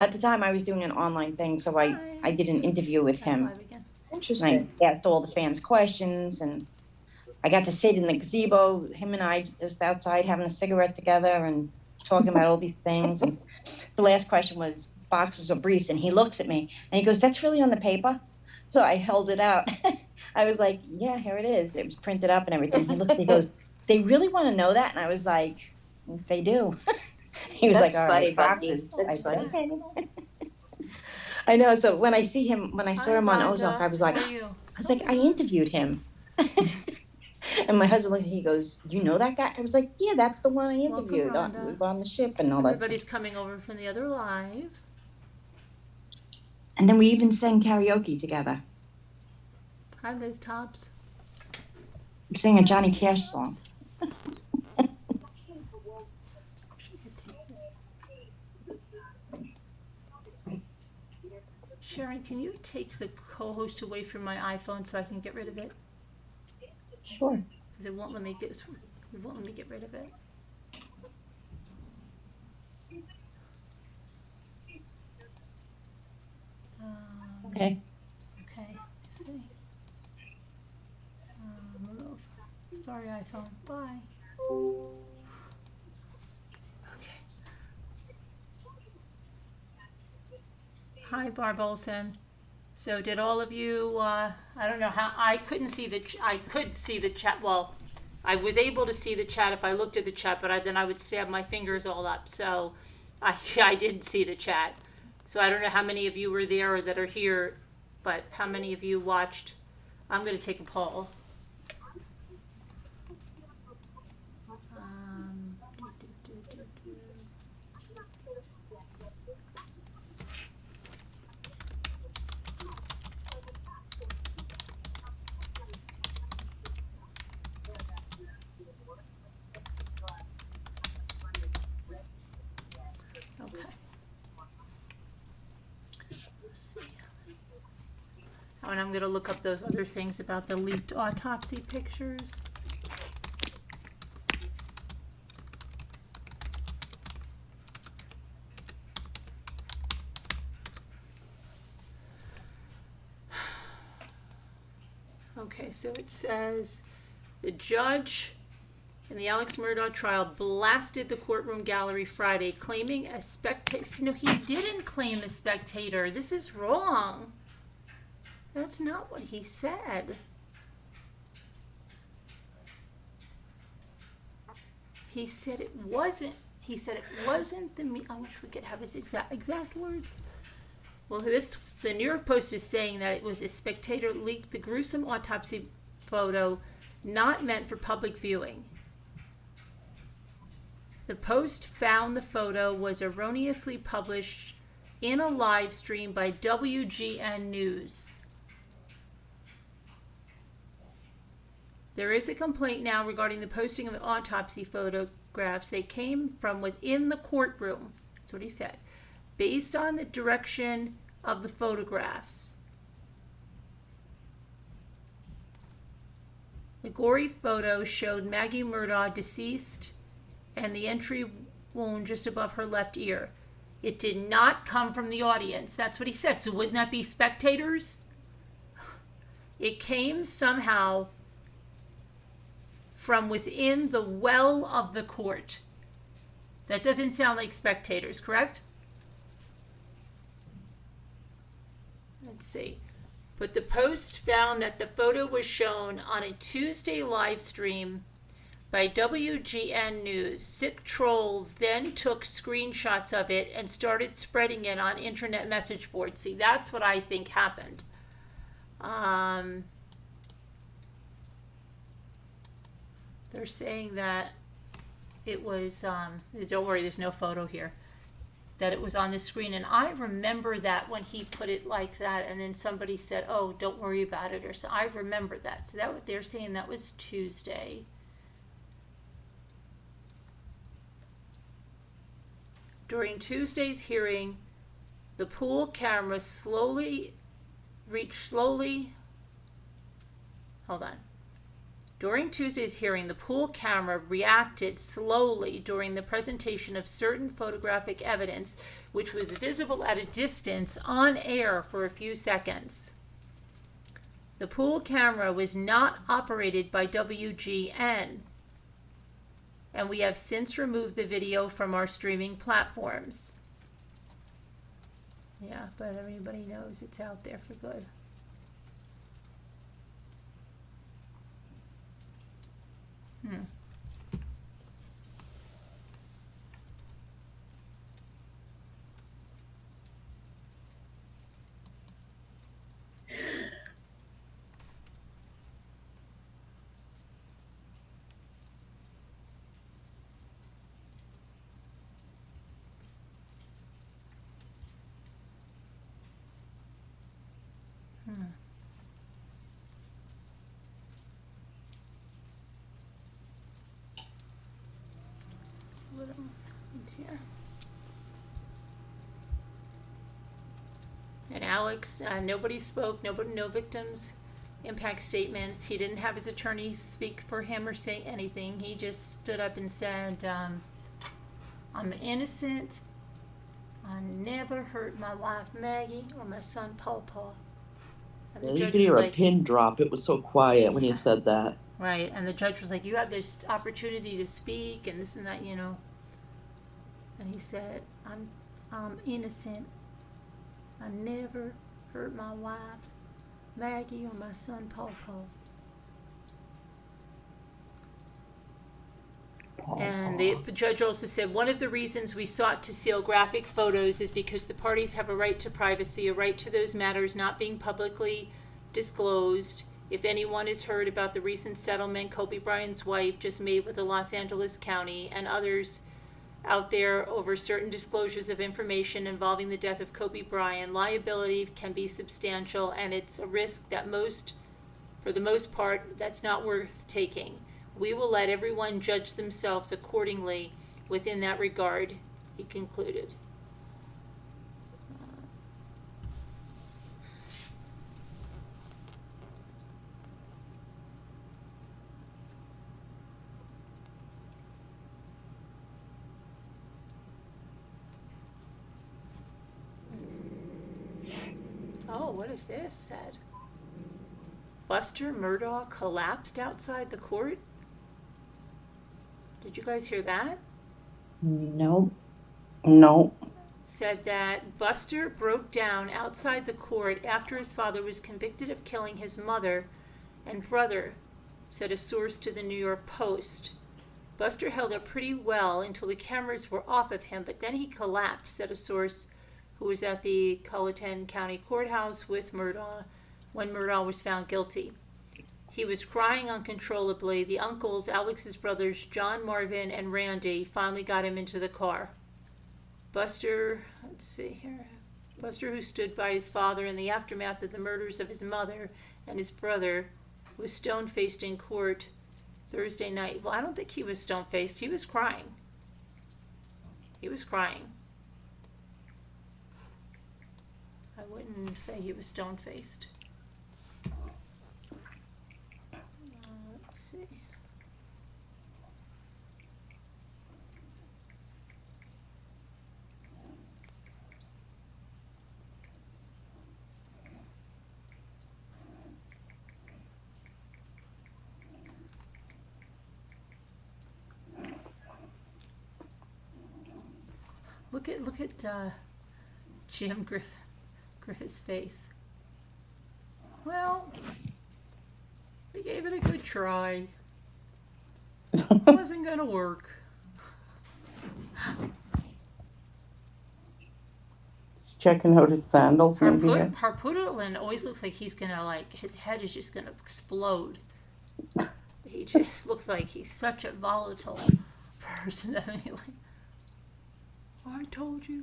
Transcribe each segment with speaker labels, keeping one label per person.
Speaker 1: At the time, I was doing an online thing, so I did an interview with him.
Speaker 2: Interesting.
Speaker 1: And I asked all the fans questions, and I got to sit in the gazebo, him and I just outside having a cigarette together and talking about all these things. And the last question was boxers or briefs, and he looks at me and he goes, "That's really on the paper?" So I held it out. I was like, "Yeah, here it is." It was printed up and everything. He looked, he goes, "They really want to know that?" And I was like, "They do." He was
Speaker 2: That's
Speaker 1: like, "All
Speaker 2: funny,
Speaker 1: right,
Speaker 2: Bucky.
Speaker 1: boxers."
Speaker 2: That's
Speaker 1: I said,
Speaker 2: funny.
Speaker 1: "Okay." I know. So when I saw him on Ozark,
Speaker 3: Rhonda.
Speaker 1: I was like,
Speaker 3: How are you?
Speaker 1: I interviewed him. And my husband looked, he goes, "You know that guy?" I was like, "Yeah, that's the one I interviewed.
Speaker 3: Rhonda.
Speaker 1: We were on the ship and all that."
Speaker 3: Everybody's coming over from the other live.
Speaker 1: And then we even sang karaoke together.
Speaker 3: Hi, Liz Tops.
Speaker 1: We sang a Johnny Cash song.
Speaker 3: Sharon, can you take the co-host away from my iPhone so I can get rid of it?
Speaker 1: Sure.
Speaker 3: Because it won't let me get rid of it.
Speaker 1: Okay.
Speaker 3: Okay. Let's see. Remove. Sorry, iPhone. Bye. Okay. Hi, Barb Olson. So did all of you, I don't know how, I could see the chat, well, I was able to see the chat if I looked at the chat, but then I would stab my fingers all up, so I didn't see the chat. So I don't know how many of you were there or that are here, but how many of you watched? I'm going to take a poll. Okay. Let's see. Oh, and I'm going to look up those other things about the leaked autopsy pictures. Okay, so it says the judge in the Alex Murdaugh trial blasted the courtroom gallery Friday, claiming a spectator. No, he didn't claim a spectator. This is wrong. That's not what he said. He said it wasn't. He said it wasn't the me. I wish we could have his exact words. Well, the New York Post is saying that it was a spectator leaked the gruesome autopsy photo, not meant for public viewing. The Post found the photo was erroneously published in a live stream by WGN News. There is a complaint now regarding the posting of autopsy photographs. They came from within the courtroom. That's what he said. Based on the direction of the photographs. The gory photo showed Maggie Murdaugh deceased and the entry wound just above her left ear. It did not come from the audience. That's what he said. So wouldn't that be spectators? It came somehow from within the well of the court. That doesn't sound like spectators, correct? Let's see. But the Post found that the photo was shown on a Tuesday live stream by WGN News. Sick trolls then took screenshots of it and started spreading it on internet message boards. See, that's what I think happened. They're saying that it was, don't worry, there's no photo here, that it was on the screen. And I remember that when he put it like that, and then somebody said, oh, don't worry about it. Or so I remember that. So that what they're saying, that was Tuesday. During Tuesday's hearing, the pool camera hold on. During Tuesday's hearing, the pool camera reacted slowly during the presentation of certain photographic evidence, which was visible at a distance on air for a few seconds. The pool camera was not operated by WGN, and we have since removed the video from our streaming platforms. Yeah, but everybody knows it's out there for good. So what else happened here? And Alex, nobody spoke, no victims impact statements. He didn't have his attorney speak for him or say anything. He just stood up and said, I'm innocent. I never hurt my wife Maggie or my son Paw. And
Speaker 2: Yeah, you could hear a pin drop. It was so quiet when he said that.
Speaker 3: Right, and the judge was like, you have this opportunity to speak and this and that, you know. And he said, I'm innocent. I never hurt my wife Maggie or my son Paw. And the judge also said, one of the reasons we sought to seal graphic photos is because the parties have a right to privacy, a right to those matters not being publicly disclosed. If anyone has heard about the recent settlement Kobe Bryant's wife just made with the Los Angeles County and others out there over certain disclosures of information involving the death of Kobe Bryant, liability can be substantial, and it's a risk that for the most part, that's not worth taking. We will let everyone judge themselves accordingly within that regard, he concluded. Oh, what is this? Said Buster Murdaugh collapsed outside the court? Did you guys hear that?
Speaker 1: No.
Speaker 3: Said that Buster broke down outside the court after his father was convicted of killing his mother and brother, said a source to the New York Post. Buster held up pretty well until the cameras were off of him, but then he collapsed, said a source who was at the Colleton County Courthouse with Murdaugh when Murdaugh was found guilty. He was crying uncontrollably. The uncles, Alex's brothers, John, Marvin, and Randy, finally got him into the car. Buster, who stood by his father in the aftermath of the murders of his mother and his brother, was stone-faced in court Thursday night. Well, I don't think he was stone-faced. He was crying. I wouldn't say he was stone-faced. Let's see. Look at Jim Griffith's face. Well, we gave it a good try. It wasn't gonna work.
Speaker 4: Checking out his sandals, maybe.
Speaker 3: Harpudalin always looks like he's gonna, his head is just gonna explode. He just looks like he's such a volatile person. I told you.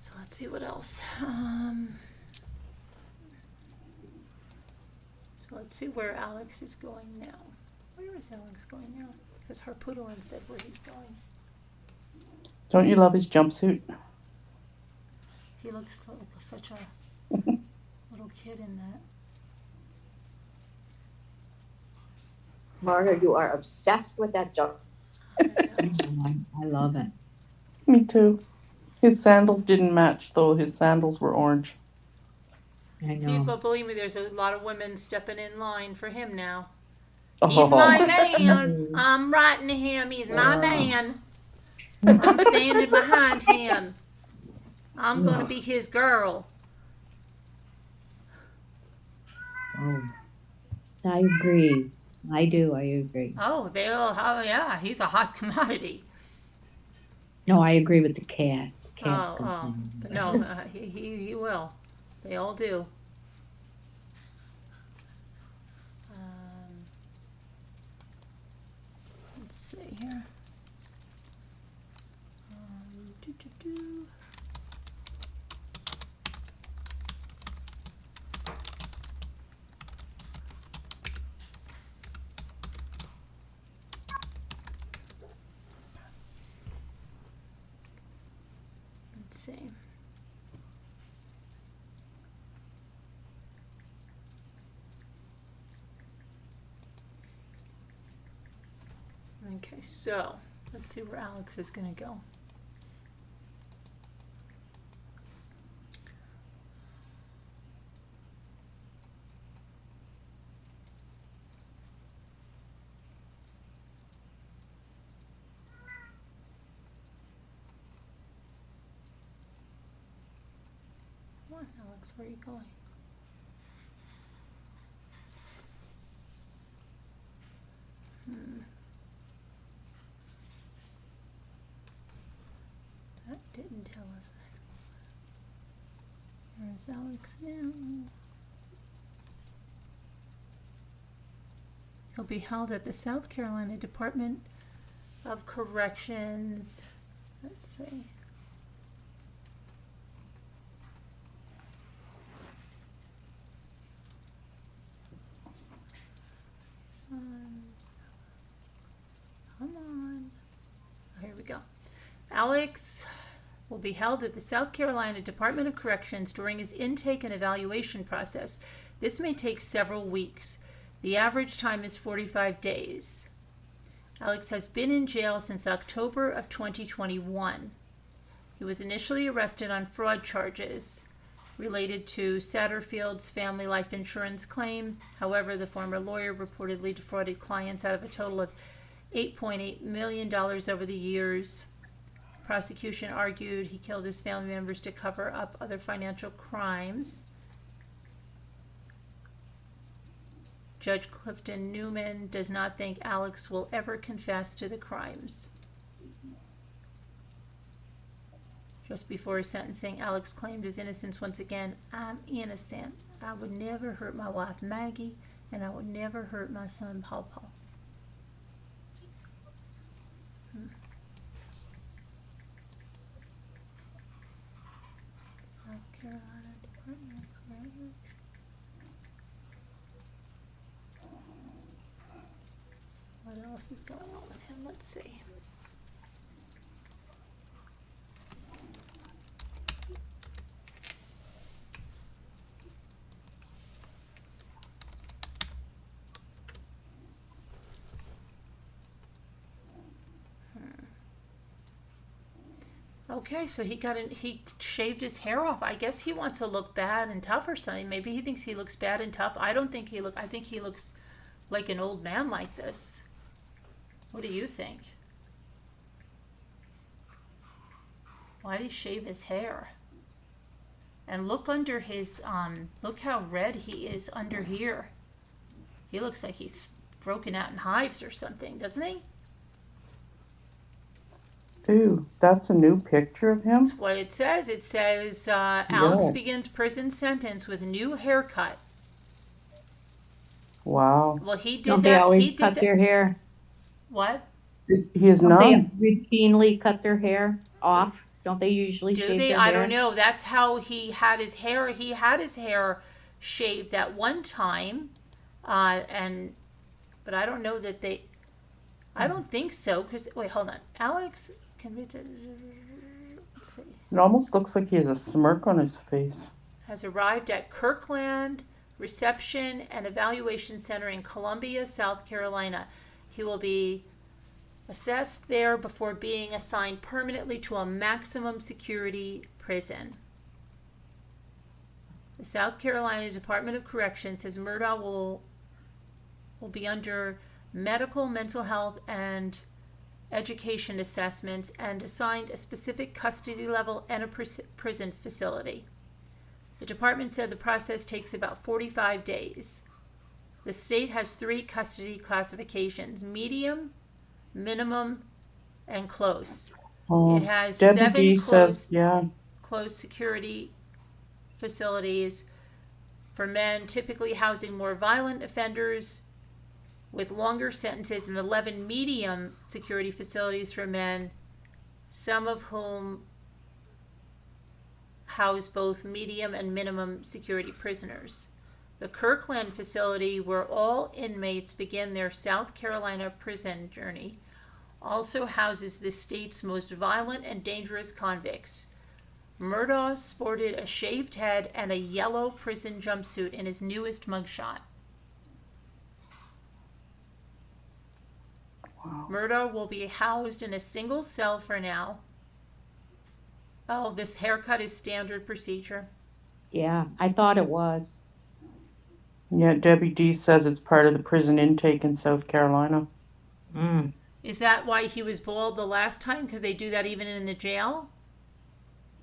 Speaker 3: So let's see what else. let's see where Alex is going now. Where is Alex going now? Because Harpoodlin said where he's going.
Speaker 4: Don't you love his jumpsuit?
Speaker 3: He looks like such a little kid in that.
Speaker 5: Marga, you are obsessed with that jump.
Speaker 6: I love it.
Speaker 4: Me too. His sandals didn't match, though. His sandals were orange.
Speaker 6: I know.
Speaker 3: People, believe me, there's a lot of women stepping in line for him now.
Speaker 4: Oh.
Speaker 3: He's my man. I'm writing to him. He's my man. I'm standing behind him. I'm going to be his girl.
Speaker 6: Oh. I agree. I agree.
Speaker 3: Oh, yeah, he's a hot commodity.
Speaker 6: No, I agree with the cat. Cat's
Speaker 3: But no, he will. They all do. Let's see here. Doo-doo-doo. Let's see. Okay, so let's see where Alex is going to go. Come on, Alex, where are you going? That didn't tell us. There's Alex now. He'll be held at the South Carolina Department of Corrections. Let's see. Come on. Here we go. Alex will be held at the South Carolina Department of Corrections during his intake and evaluation process. This may take several weeks. The average time is 45 days. Alex has been in jail since October of 2021. He was initially arrested on fraud charges related to Satterfield's family life insurance claim. However, the former lawyer reportedly defrauded clients out of a total of $8.8 million over the years. Prosecution argued he killed his family members to cover up other financial crimes. Judge Clifton Newman does not think Alex will ever confess to the crimes. Just before his sentencing, Alex claimed his innocence once again. I'm innocent. I would never hurt my wife Maggie, and I would never hurt my son Paul Paul. South Carolina Department of Corrections. What else is going on with him? Let's see. Okay, so he shaved his hair off. I guess he wants to look bad and tough or something. Maybe he thinks he looks bad and tough. I don't think I think he looks like an old man like this. What do you think? Why did he shave his hair? And look under his, look how red he is under here. He looks like he's broken out in hives or something, doesn't he?
Speaker 4: Ooh, that's a new picture of him?
Speaker 3: That's what it says. It says, Alex begins prison sentence with new haircut.
Speaker 4: Wow.
Speaker 3: Well, he did
Speaker 6: Don't
Speaker 3: that.
Speaker 6: they always
Speaker 3: he did
Speaker 6: cut
Speaker 3: that.
Speaker 6: their hair?
Speaker 3: What?
Speaker 4: He is
Speaker 6: Don't they
Speaker 4: none.
Speaker 6: routinely cut their hair off? Don't they usually
Speaker 3: Do
Speaker 6: shave
Speaker 3: they?
Speaker 6: their
Speaker 3: I
Speaker 6: hair?
Speaker 3: don't know. That's how he had his hair. He had his hair shaved that one time. But I don't know that they, I don't think so, because, wait, hold on. Alex, let's see,
Speaker 4: It almost looks like he has a smirk on his face.
Speaker 3: has arrived at Kirkland Reception and Evaluation Center in Columbia, South Carolina. He will be assessed there before being assigned permanently to a maximum security prison. The South Carolina Department of Corrections says Murdaugh will be under medical, mental health, and education assessments and assigned a specific custody level and a prison facility. The department said the process takes about 45 days. The state has 3 custody classifications: medium, minimum, and close.
Speaker 4: Oh,
Speaker 3: It has
Speaker 4: Debbie
Speaker 3: 7
Speaker 4: D says, yeah.
Speaker 3: closed security facilities for men, typically housing more violent offenders with longer sentences, and 11 medium security facilities for men, some of whom house both medium and minimum security prisoners. The Kirkland facility, where all inmates begin their South Carolina prison journey, also houses the state's most violent and dangerous convicts. Murdaugh sported a shaved head and a yellow prison jumpsuit in his newest mugshot.
Speaker 4: Wow.
Speaker 3: Murdaugh will be housed in a single cell for now. Oh, this haircut is standard procedure.
Speaker 6: Yeah, I thought it was.
Speaker 4: Yeah, Debbie D says it's part of the prison intake in South Carolina.
Speaker 6: Mm.
Speaker 3: Is that why he was bald the last time? Because they do that even in the jail?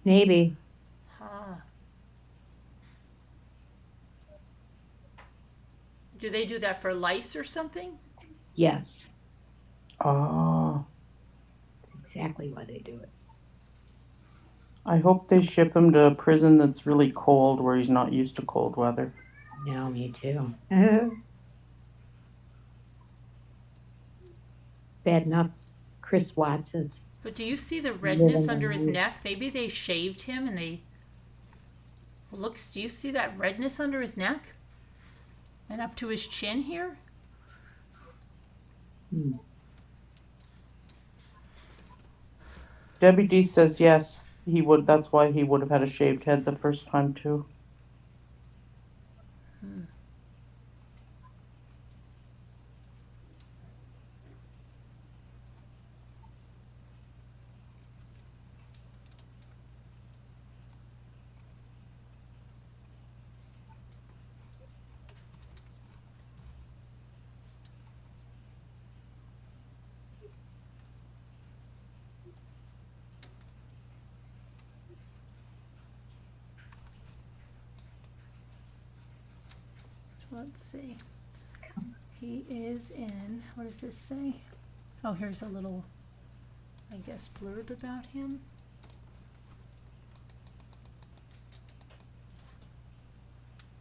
Speaker 6: Maybe.
Speaker 3: Huh. Do they do that for lice or something?
Speaker 6: Yes.
Speaker 4: Oh,
Speaker 6: Exactly why they do it.
Speaker 4: I hope they ship him to a prison that's really cold where he's not used to cold weather.
Speaker 6: No, me too. Bad enough Chris Watts is.
Speaker 3: But do you see the redness
Speaker 6: Little
Speaker 3: under his
Speaker 6: one.
Speaker 3: neck? Maybe they shaved him and they... Looks, do you see that redness under his neck? And up to his chin here?
Speaker 6: Hmm.
Speaker 4: Debbie D says yes, he would. That's why he would have had a shaved head the first time too.
Speaker 3: Let's see. He is in, what does this say? Oh, here's a little, I guess, blurb about him.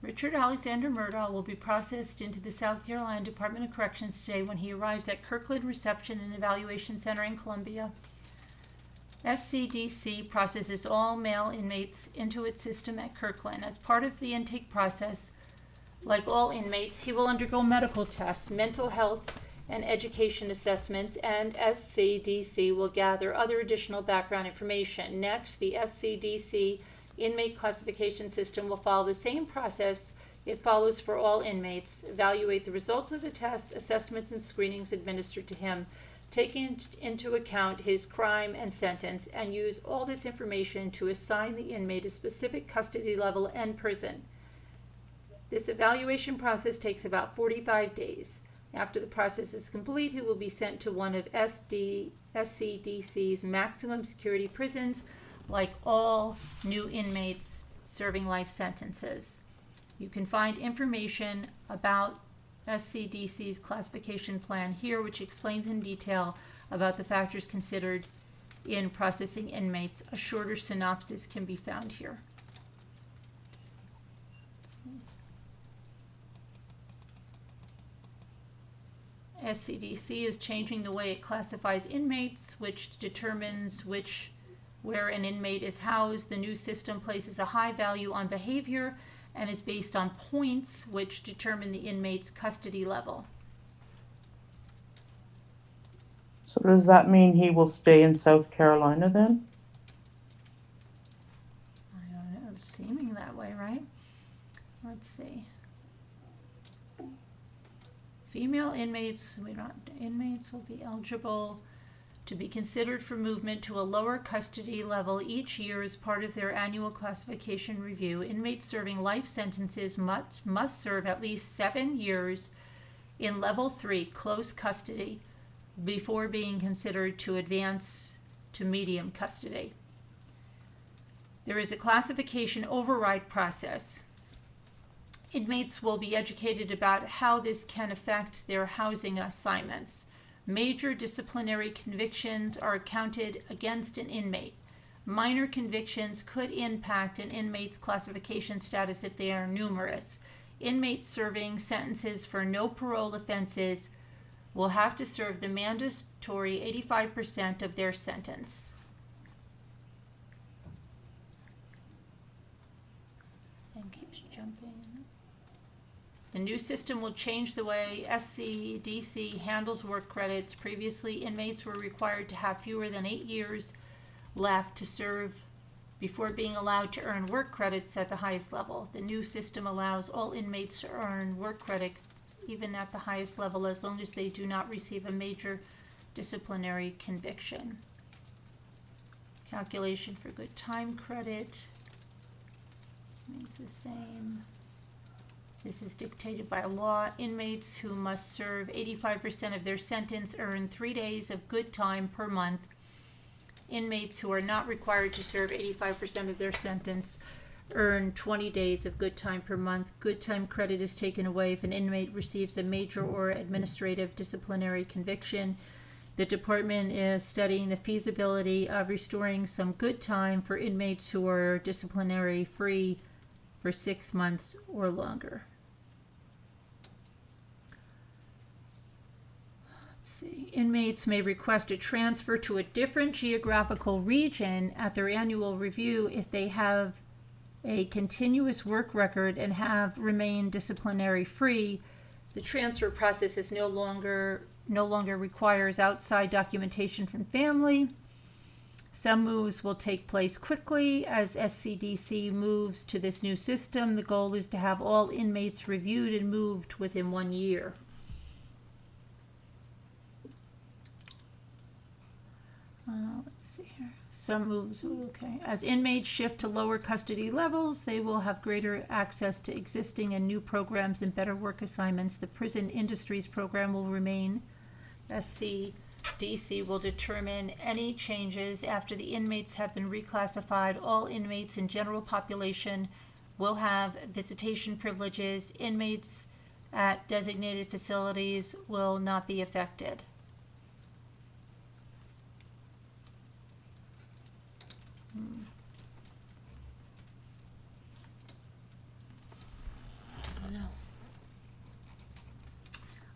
Speaker 3: Richard Alexander Murdaugh will be processed into the South Carolina Department of Corrections today when he arrives at Kirkland Reception and Evaluation Center in Columbia. SCDC processes all male inmates into its system at Kirkland. As part of the intake process, like all inmates, he will undergo medical tests, mental health, and education assessments, and SCDC will gather other additional background information. Next, the SCDC inmate classification system will follow the same process it follows for all inmates, evaluate the results of the test, assessments, and screenings administered to him, taking into account his crime and sentence, and use all this information to assign the inmate a specific custody level and prison. This evaluation process takes about 45 days. After the process is complete, he will be sent to one of SCDC's maximum security prisons, like all new inmates serving life sentences. You can find information about SCDC's classification plan here, which explains in detail about the factors considered in processing inmates. A shorter synopsis can be found here. SCDC is changing the way it classifies inmates, which determines where an inmate is housed. The new system places a high value on behavior and is based on points which determine the inmate's custody level.
Speaker 4: So does that mean he will stay in South Carolina then?
Speaker 3: I don't know, it's seeming that way, right? Let's see. Female inmates, inmates will be eligible to be considered for movement to a lower custody level each year as part of their annual classification review. Inmates serving life sentences must serve at least 7 years in level 3 close custody before being considered to advance to medium custody. There is a classification override process. Inmates will be educated about how this can affect their housing assignments. Major disciplinary convictions are counted against an inmate. Minor convictions could impact an inmate's classification status if they are numerous. Inmates serving sentences for no parole offenses will have to serve the mandatory 85% of their sentence. Thing keeps jumping. The new system will change the way SCDC handles work credits. Previously, inmates were required to have fewer than 8 years left to serve before being allowed to earn work credits at the highest level. The new system allows all inmates to earn work credits even at the highest level as long as they do not receive a major disciplinary conviction. Calculation for good time credit remains the same. This is dictated by law. Inmates who must serve 85% of their sentence earn 3 days of good time per month. Inmates who are not required to serve 85% of their sentence earn 20 days of good time per month. Good time credit is taken away if an inmate receives a major or administrative disciplinary conviction. The department is studying the feasibility of restoring some good time for inmates who are disciplinary free for 6 months or longer. Let's see. Inmates may request a transfer to a different geographical region at their annual review if they have a continuous work record and have remained disciplinary free. The transfer process is no longer requires outside documentation from family. Some moves will take place quickly as SCDC moves to this new system. The goal is to have all inmates reviewed and moved within 1 year. Let's see here. Some moves, okay. As inmates shift to lower custody levels, they will have greater access to existing and new programs and better work assignments. The Prison Industries Program will remain. SCDC will determine any changes after the inmates have been reclassified. All inmates in general population will have visitation privileges. Inmates at designated facilities will not be affected.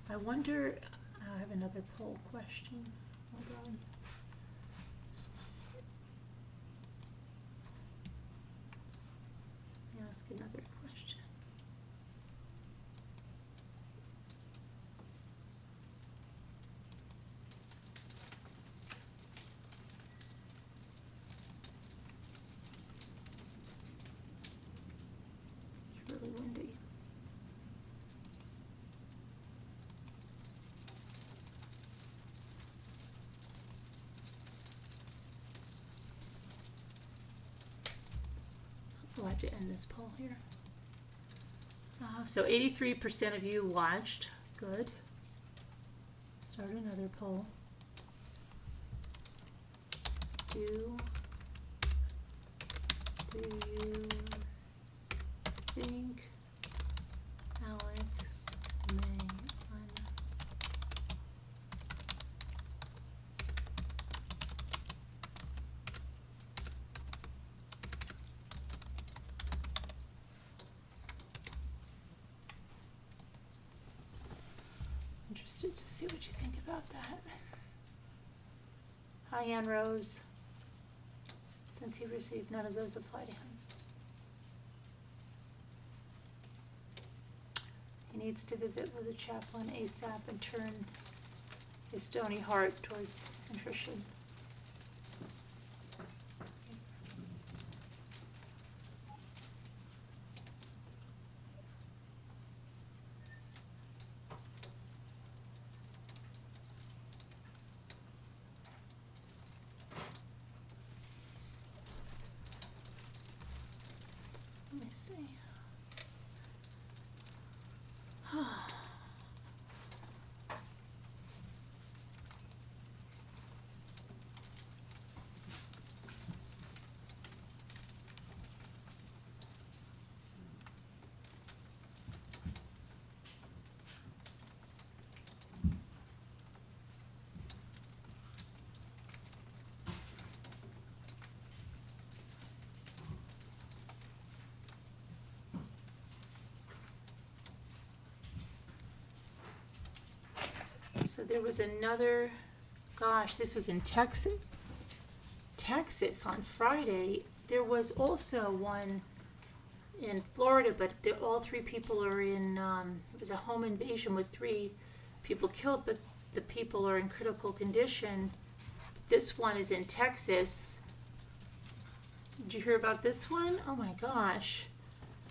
Speaker 3: I wonder, I have another poll question. Hold on. Let me ask another question. It's really windy. I'll have to end this poll here. So 83% of you watched. Good. Start another poll. Do you think Alex may interested to see what you think about that. Hi, Ann Rose. Since he received none of those apply to him. He needs to visit with a chaplain ASAP and turn his stony heart towards contrition. Let me see. So there was another, gosh, this was in Texas on Friday. There was also one in Florida, but all three people are in, it was a home invasion with 3 people killed, but the people are in critical condition. This one is in Texas. Did you hear about this one? Oh my gosh.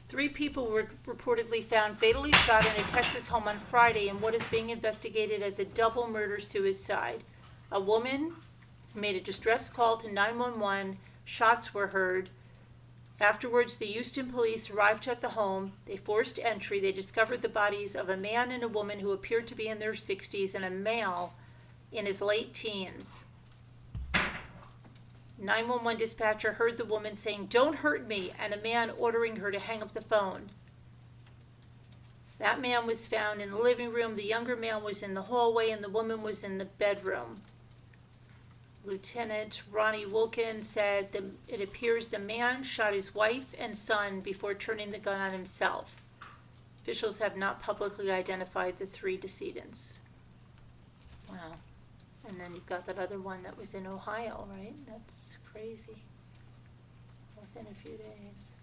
Speaker 3: 3 people were reportedly found fatally shot in a Texas home on Friday in what is being investigated as a double murder-suicide. A woman made a distress call to 911. Shots were heard. Afterwards, the Houston police arrived at the home. They forced entry. They discovered the bodies of a man and a woman who appeared to be in their 60s and a male in his late teens. 911 dispatcher heard the woman saying, "Don't hurt me," and a man ordering her to hang up the phone. That man was found in the living room. The younger man was in the hallway, and the woman was in the bedroom. Lieutenant Ronnie Wilkins said that it appears the man shot his wife and son before turning the gun on himself. Officials have not publicly identified the 3 decedents. Wow. And then you've got that other one that was in Ohio, right? That's crazy. Within a few days.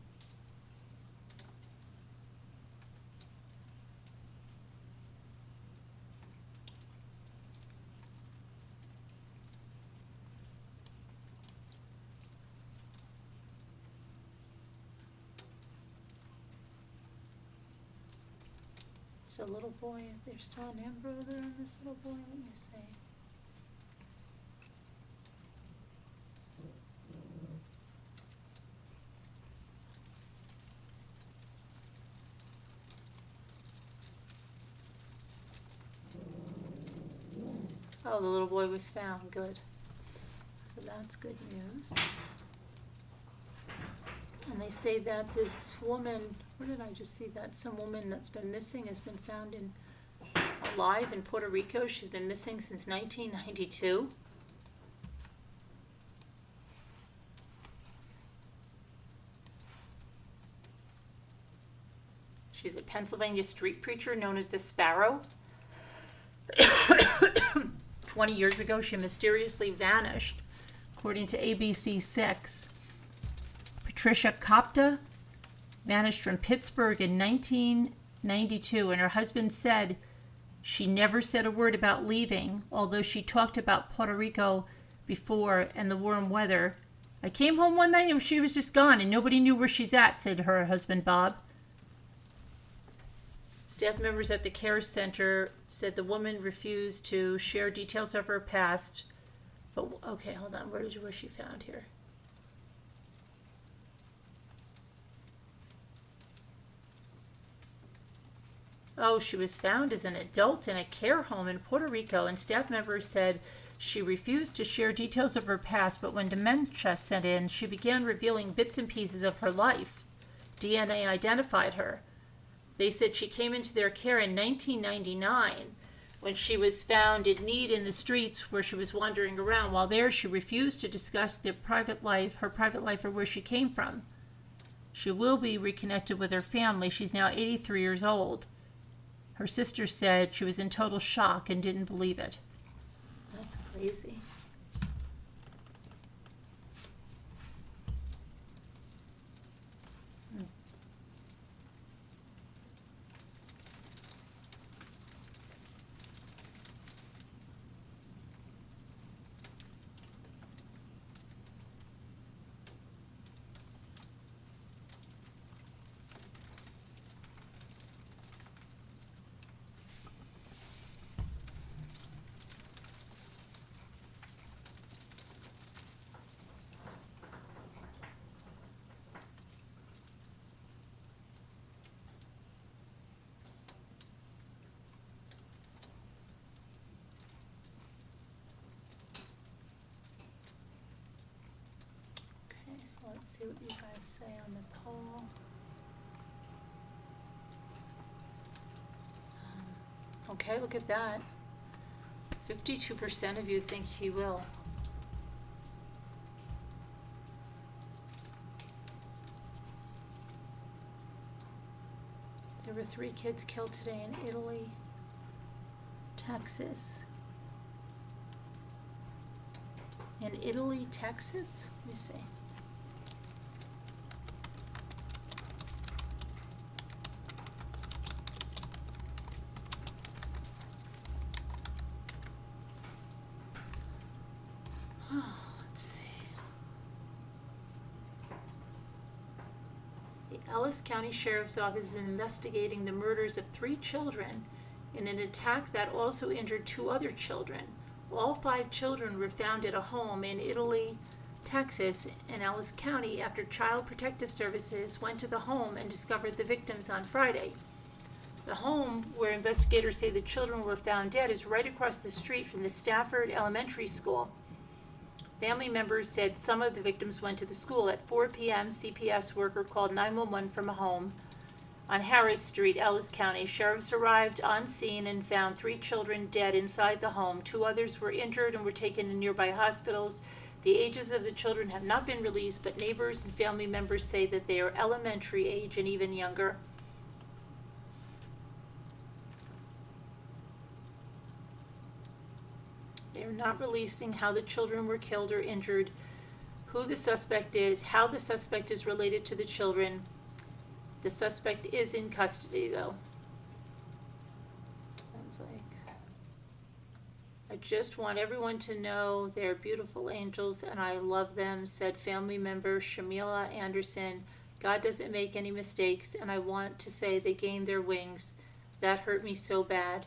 Speaker 3: There's a little boy. There's still an brother on this little boy. Let me see. Oh, the little boy was found. Good. So that's good news. And they say that this woman, where did I just see that? Some woman that's been missing has been found alive in Puerto Rico. She's been missing since 1992. She's a Pennsylvania street preacher known as the Sparrow. 20 years ago, she mysteriously vanished, according to ABC6. Patricia Kopta vanished from Pittsburgh in 1992, and her husband said she never said a word about leaving, although she talked about Puerto Rico before and the warm weather. "I came home one night and she was just gone, and nobody knew where she's at," said her husband, Bob. Staff members at the care center said the woman refused to share details of her past. But, okay, hold on. Where was she found here? Oh, she was found as an adult in a care home in Puerto Rico, and staff members said she refused to share details of her past, but when dementia set in, she began revealing bits and pieces of her life. DNA identified her. They said she came into their care in 1999 when she was found in need in the streets where she was wandering around. While there, she refused to discuss her private life, or where she came from. She will be reconnected with her family. She's now 83 years old. Her sister said she was in total shock and didn't believe it. That's crazy. Let's see what you guys say on the poll. Okay, look at that. 52% of you think he will. There were 3 kids killed today in Italy, Texas. In Italy, Texas? Let me see. Let's see. The Ellis County Sheriff's Office is investigating the murders of 3 children in an attack that also injured 2 other children. All 5 children were found at a home in Italy, Texas, and Ellis County after Child Protective Services went to the home and discovered the victims on Friday. The home where investigators say the children were found dead is right across the street from the Stafford Elementary School. Family members said some of the victims went to the school. At 4 p.m., CPS worker called 911 from a home on Harris Street, Ellis County. Sheriffs arrived on scene and found 3 children dead inside the home. 2 others were injured and were taken to nearby hospitals. The ages of the children have not been released, but neighbors and family members say that they are elementary age and even younger. They are not releasing how the children were killed or injured, who the suspect is, how the suspect is related to the children. The suspect is in custody, though. Sounds like. I just want everyone to know they're beautiful angels and I love them, said family member Shamila Anderson. God doesn't make any mistakes, and I want to say they gained their wings. That hurt me so bad.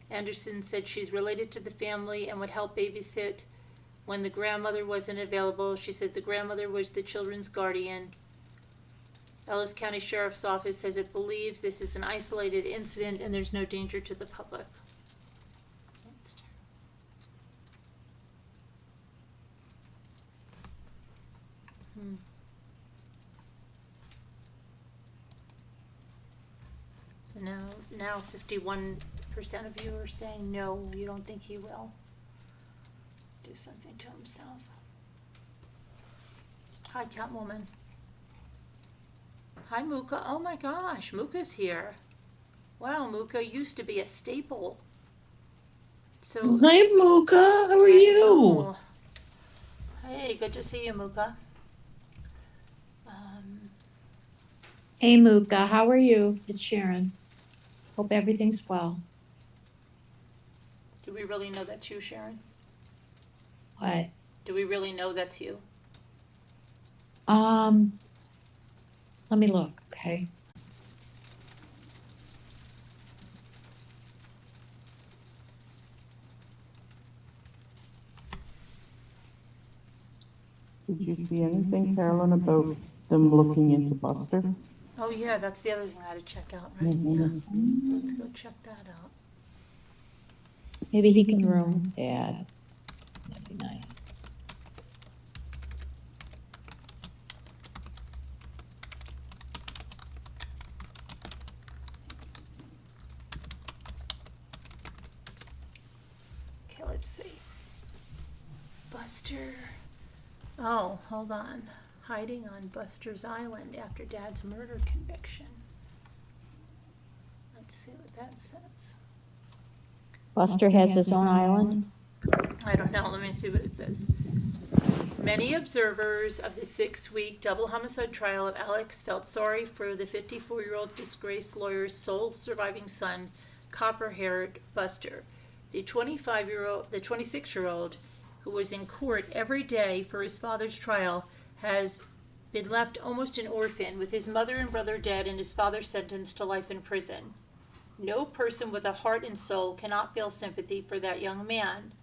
Speaker 3: Anderson said she's related to the family and would help babysit when the grandmother wasn't available. She said the grandmother was the children's guardian. Ellis County Sheriff's Office says it believes this is an isolated incident and there's no danger to the public. That's terrible. So now 51% of you are saying no, you don't think he will do something to himself. Hi, Catwoman. Hi, Mooka. Oh my gosh, Mooka's here. Wow, Mooka used to be a staple. So
Speaker 4: Hi, Mooka. How are you?
Speaker 3: oh. Hey, good to see you, Mooka.
Speaker 6: Hey, Mooka, how are you? It's Sharon. Hope everything's well.
Speaker 3: Do we really know that's you, Sharon?
Speaker 6: What?
Speaker 3: Do we really know that's you?
Speaker 6: Let me look, okay?
Speaker 4: Did you see anything, Carolyn, about them looking into Buster?
Speaker 3: Oh yeah, that's the other thing I had to check out, right?
Speaker 4: Mhm.
Speaker 3: Yeah. Let's go check that out.
Speaker 6: Maybe he can room Dad. That'd be nice.
Speaker 3: Okay, let's see. Buster. Oh, hold on. Hiding on Buster's Island after Dad's murder conviction. Let's see what that says.
Speaker 6: Buster has his own island?
Speaker 3: I don't know. Let me see what it says. Many observers of the 6-week double homicide trial of Alex felt sorry for the 54-year-old disgraced lawyer's sole surviving son, copper-haired Buster. The 26-year-old, who was in court every day for his father's trial, has been left almost an orphan, with his mother and brother dead and his father sentenced to life in prison. No person with a heart and soul cannot feel sympathy for that young man,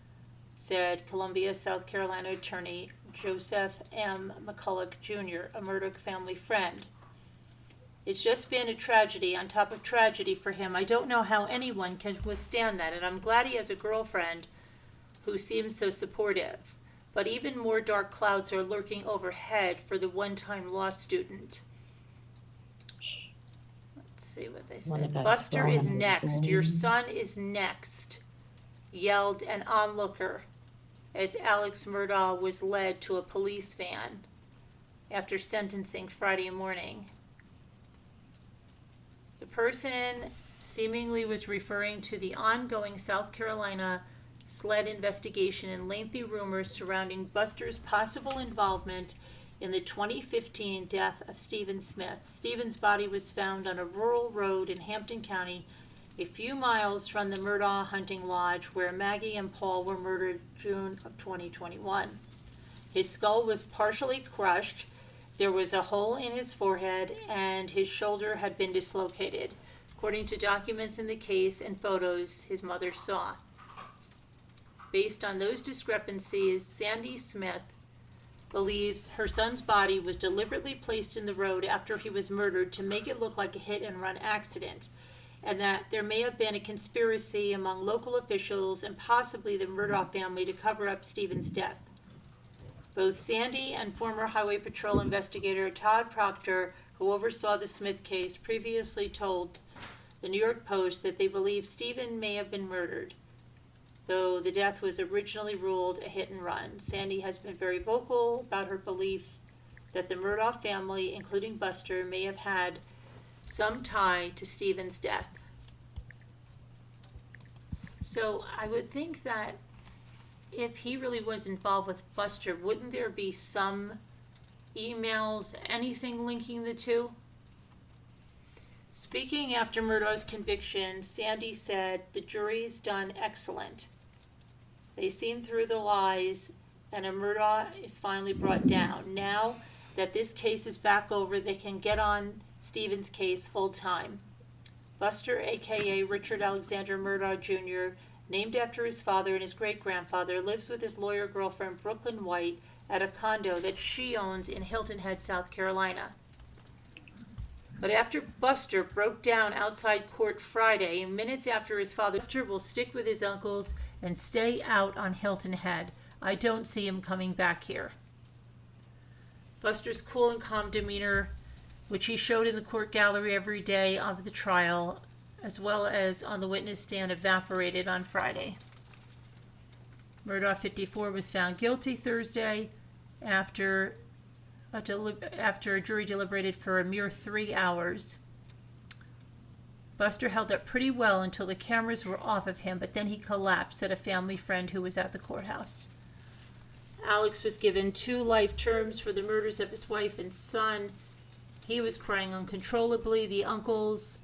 Speaker 3: said Columbia, South Carolina attorney Joseph M. McCulloch Jr., a Murdaugh family friend. It's just been a tragedy on top of tragedy for him. I don't know how anyone can withstand that, and I'm glad he has a girlfriend who seems so supportive. But even more dark clouds are lurking overhead for the one-time law student. Let's see what they said. Buster is next. Your son is next, yelled an onlooker as Alex Murdaugh was led to a police van after sentencing Friday morning. The person seemingly was referring to the ongoing South Carolina SLED investigation and lengthy rumors surrounding Buster's possible involvement in the 2015 death of Stephen Smith. Stephen's body was found on a rural road in Hampton County, a few miles from the Murdaugh hunting lodge where Maggie and Paul were murdered June of 2021. His skull was partially crushed, there was a hole in his forehead, and his shoulder had been dislocated, according to documents in the case and photos his mother saw. Based on those discrepancies, Sandy Smith believes her son's body was deliberately placed in the road after he was murdered to make it look like a hit-and-run accident, and that there may have been a conspiracy among local officials and possibly the Murdaugh family to cover up Stephen's death. Both Sandy and former Highway Patrol investigator Todd Proctor, who oversaw the Smith case, previously told the New York Post that they believe Stephen may have been murdered, though the death was originally ruled a hit-and-run. Sandy has been very vocal about her belief that the Murdaugh family, including Buster, may have had some tie to Stephen's death. So I would think that if he really was involved with Buster, wouldn't there be some emails, anything linking the two? Speaking after Murdaugh's conviction, Sandy said, "The jury's done excellent. They seen through the lies, and a Murdaugh is finally brought down. Now that this case is back over, they can get on Stephen's case full time." Buster, aka Richard Alexander Murdaugh Jr., named after his father and his great-grandfather, lives with his lawyer girlfriend Brooklyn White at a condo that she owns in Hilton Head, South Carolina. But after Buster broke down outside court Friday, minutes after his father, Buster will stick with his uncles and stay out on Hilton Head. I don't see him coming back here. Buster's cool and calm demeanor, which he showed in the court gallery every day of the trial, as well as on the witness stand, evaporated on Friday. Murdaugh, 54, was found guilty Thursday after a jury deliberated for a mere 3 hours. Buster held up pretty well until the cameras were off of him, but then he collapsed, said a family friend who was at the courthouse. Alex was given 2 life terms for the murders of his wife and son. He was crying uncontrollably. The uncles,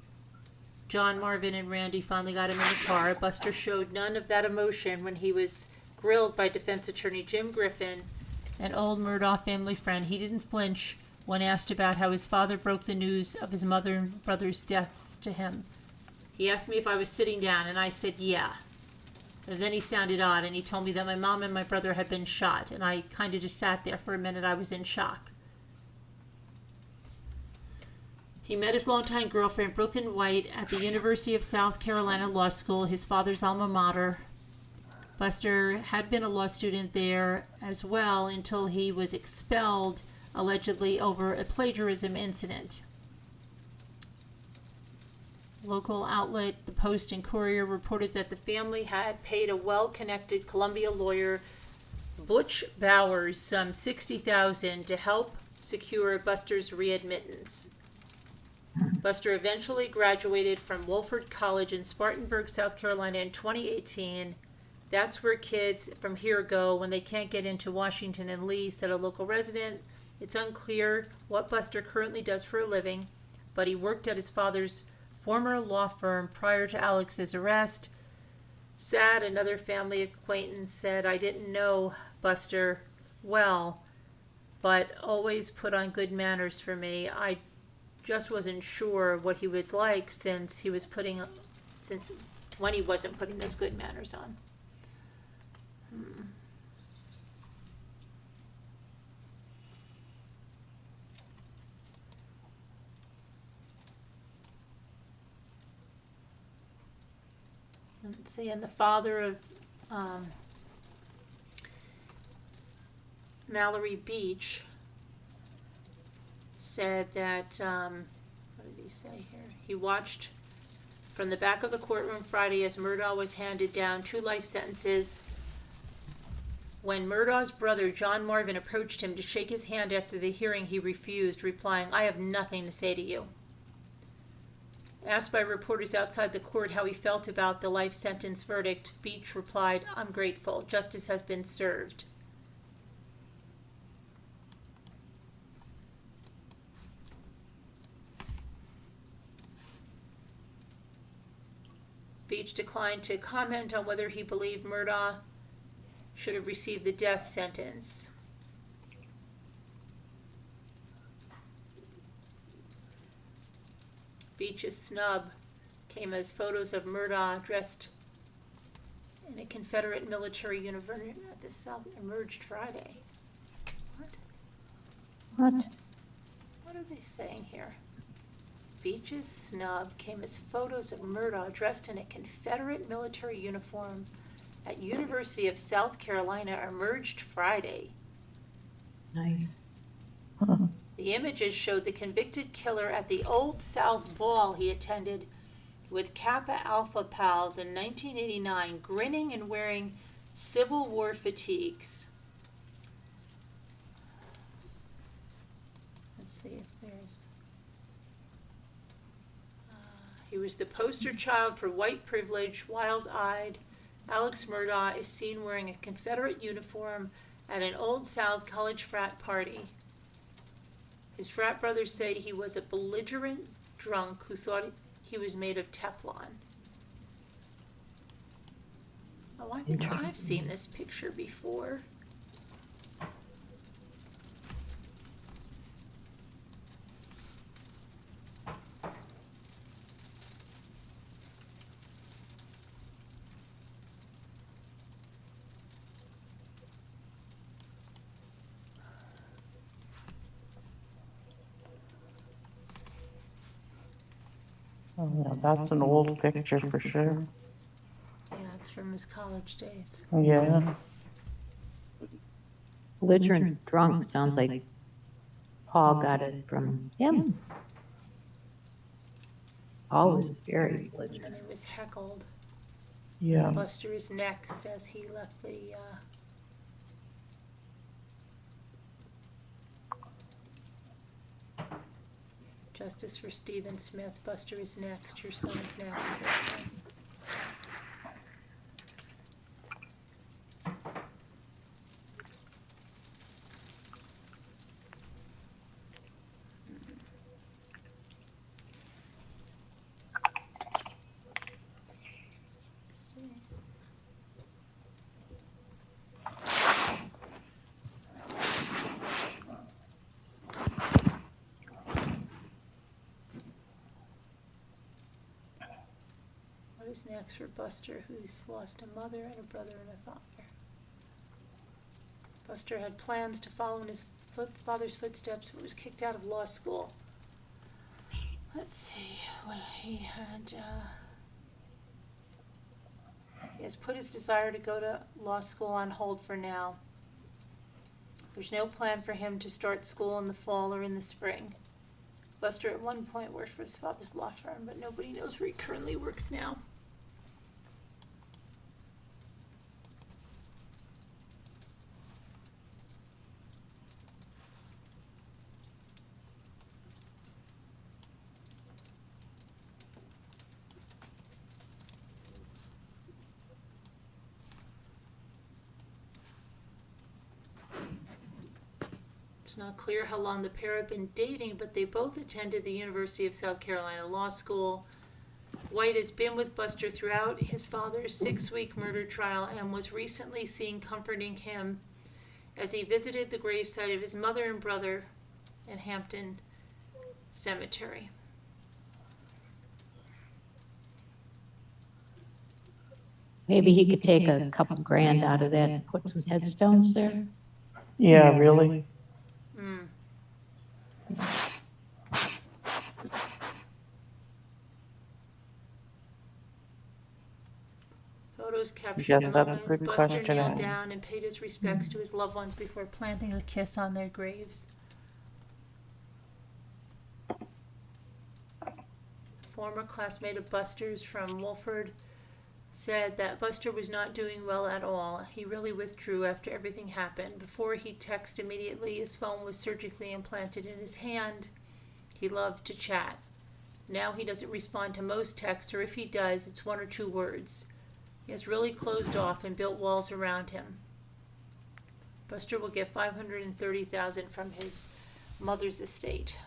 Speaker 3: John, Marvin, and Randy, finally got him in the car. Buster showed none of that emotion when he was grilled by defense attorney Jim Griffin, an old Murdaugh family friend. He didn't flinch when asked about how his father broke the news of his mother and brother's deaths to him. He asked me if I was sitting down, and I said, yeah. And then he sounded odd, and he told me that my mom and my brother had been shot, and I kind of just sat there for a minute. I was in shock. He met his longtime girlfriend, Brooklyn White, at the University of South Carolina Law School, his father's alma mater. Buster had been a law student there as well until he was expelled, allegedly over a plagiarism incident. Local outlet, the Post and Courier, reported that the family had paid a well-connected Columbia lawyer, Butch Bowers, some $60,000 to help secure Buster's readmittance. Buster eventually graduated from Wolford College in Spartanburg, South Carolina in 2018. That's where kids from here go when they can't get into Washington and Lee, said a local resident. It's unclear what Buster currently does for a living, but he worked at his father's former law firm prior to Alex's arrest. Sad, another family acquaintance said, I didn't know Buster well, but always put on good manners for me. I just wasn't sure what he was like since when he wasn't putting those good manners on. Let's see, and the father of Mallory Beach said that, what did he say here? He watched from the back of the courtroom Friday as Murdaugh was handed down 2 life sentences. When Murdaugh's brother, John Marvin, approached him to shake his hand after the hearing, he refused, replying, "I have nothing to say to you." Asked by reporters outside the court how he felt about the life sentence verdict, Beach replied, "I'm grateful. Justice has been served." Beach declined to comment on whether he believed Murdaugh should have received the death sentence. Beach's snub came as photos of Murdaugh dressed in a Confederate military uniform at the South emerged Friday. What? What are they saying here? Beach's snub came as photos of Murdaugh dressed in a Confederate military uniform at University of South Carolina emerged Friday.
Speaker 6: Nice.
Speaker 3: The images showed the convicted killer at the Old South Ball he attended with Kappa Alpha pals in 1989, grinning and wearing Civil War fatigues. Let's see if there's... he was the poster child for white privilege, wild-eyed. Alex Murdaugh is seen wearing a Confederate uniform at an Old South college frat party. His frat brothers say he was a belligerent drunk who thought he was made of Teflon. Oh, I think I've seen this picture before.
Speaker 4: Oh, yeah, that's an old picture for sure.
Speaker 3: Yeah, it's from his college days.
Speaker 4: Yeah.
Speaker 6: Belligerent drunk sounds like Paul got it from him. Paul was very belligerent.
Speaker 3: And it was heckled.
Speaker 4: Yeah.
Speaker 3: Buster is next as he left the, Justice for Stephen Smith. Buster is next. Your son's next. That's it. What is next for Buster, who's lost a mother and a brother and a father? Buster had plans to follow in his father's footsteps, but was kicked out of law school. Let's see what he had. He has put his desire to go to law school on hold for now. There's no plan for him to start school in the fall or in the spring. Buster at one point worked for his father's law firm, but nobody knows where he currently works now. It's not clear how long the pair have been dating, but they both attended the University of South Carolina Law School. White has been with Buster throughout his father's 6-week murder trial and was recently seen comforting him as he visited the gravesite of his mother and brother in Hampton Cemetery.
Speaker 6: Maybe he could take a couple grand out of that and put some headstones there.
Speaker 4: Yeah, really.
Speaker 3: Photos photos captured
Speaker 4: Yes,
Speaker 3: the
Speaker 4: that's a
Speaker 3: moment
Speaker 4: good
Speaker 3: Buster
Speaker 4: question,
Speaker 3: kneeled
Speaker 4: Anne.
Speaker 3: down and paid his respects to his loved ones before planting a kiss on their graves. Former classmate of Buster's from Wolford said that Buster was not doing well at all. He really withdrew after everything happened. Before he'd text immediately, his phone was surgically implanted in his hand. He loved to chat. Now he doesn't respond to most texts, or if he does, it's 1 or 2 words. He has really closed off and built walls around him. Buster will get $530,000 from his mother's estate.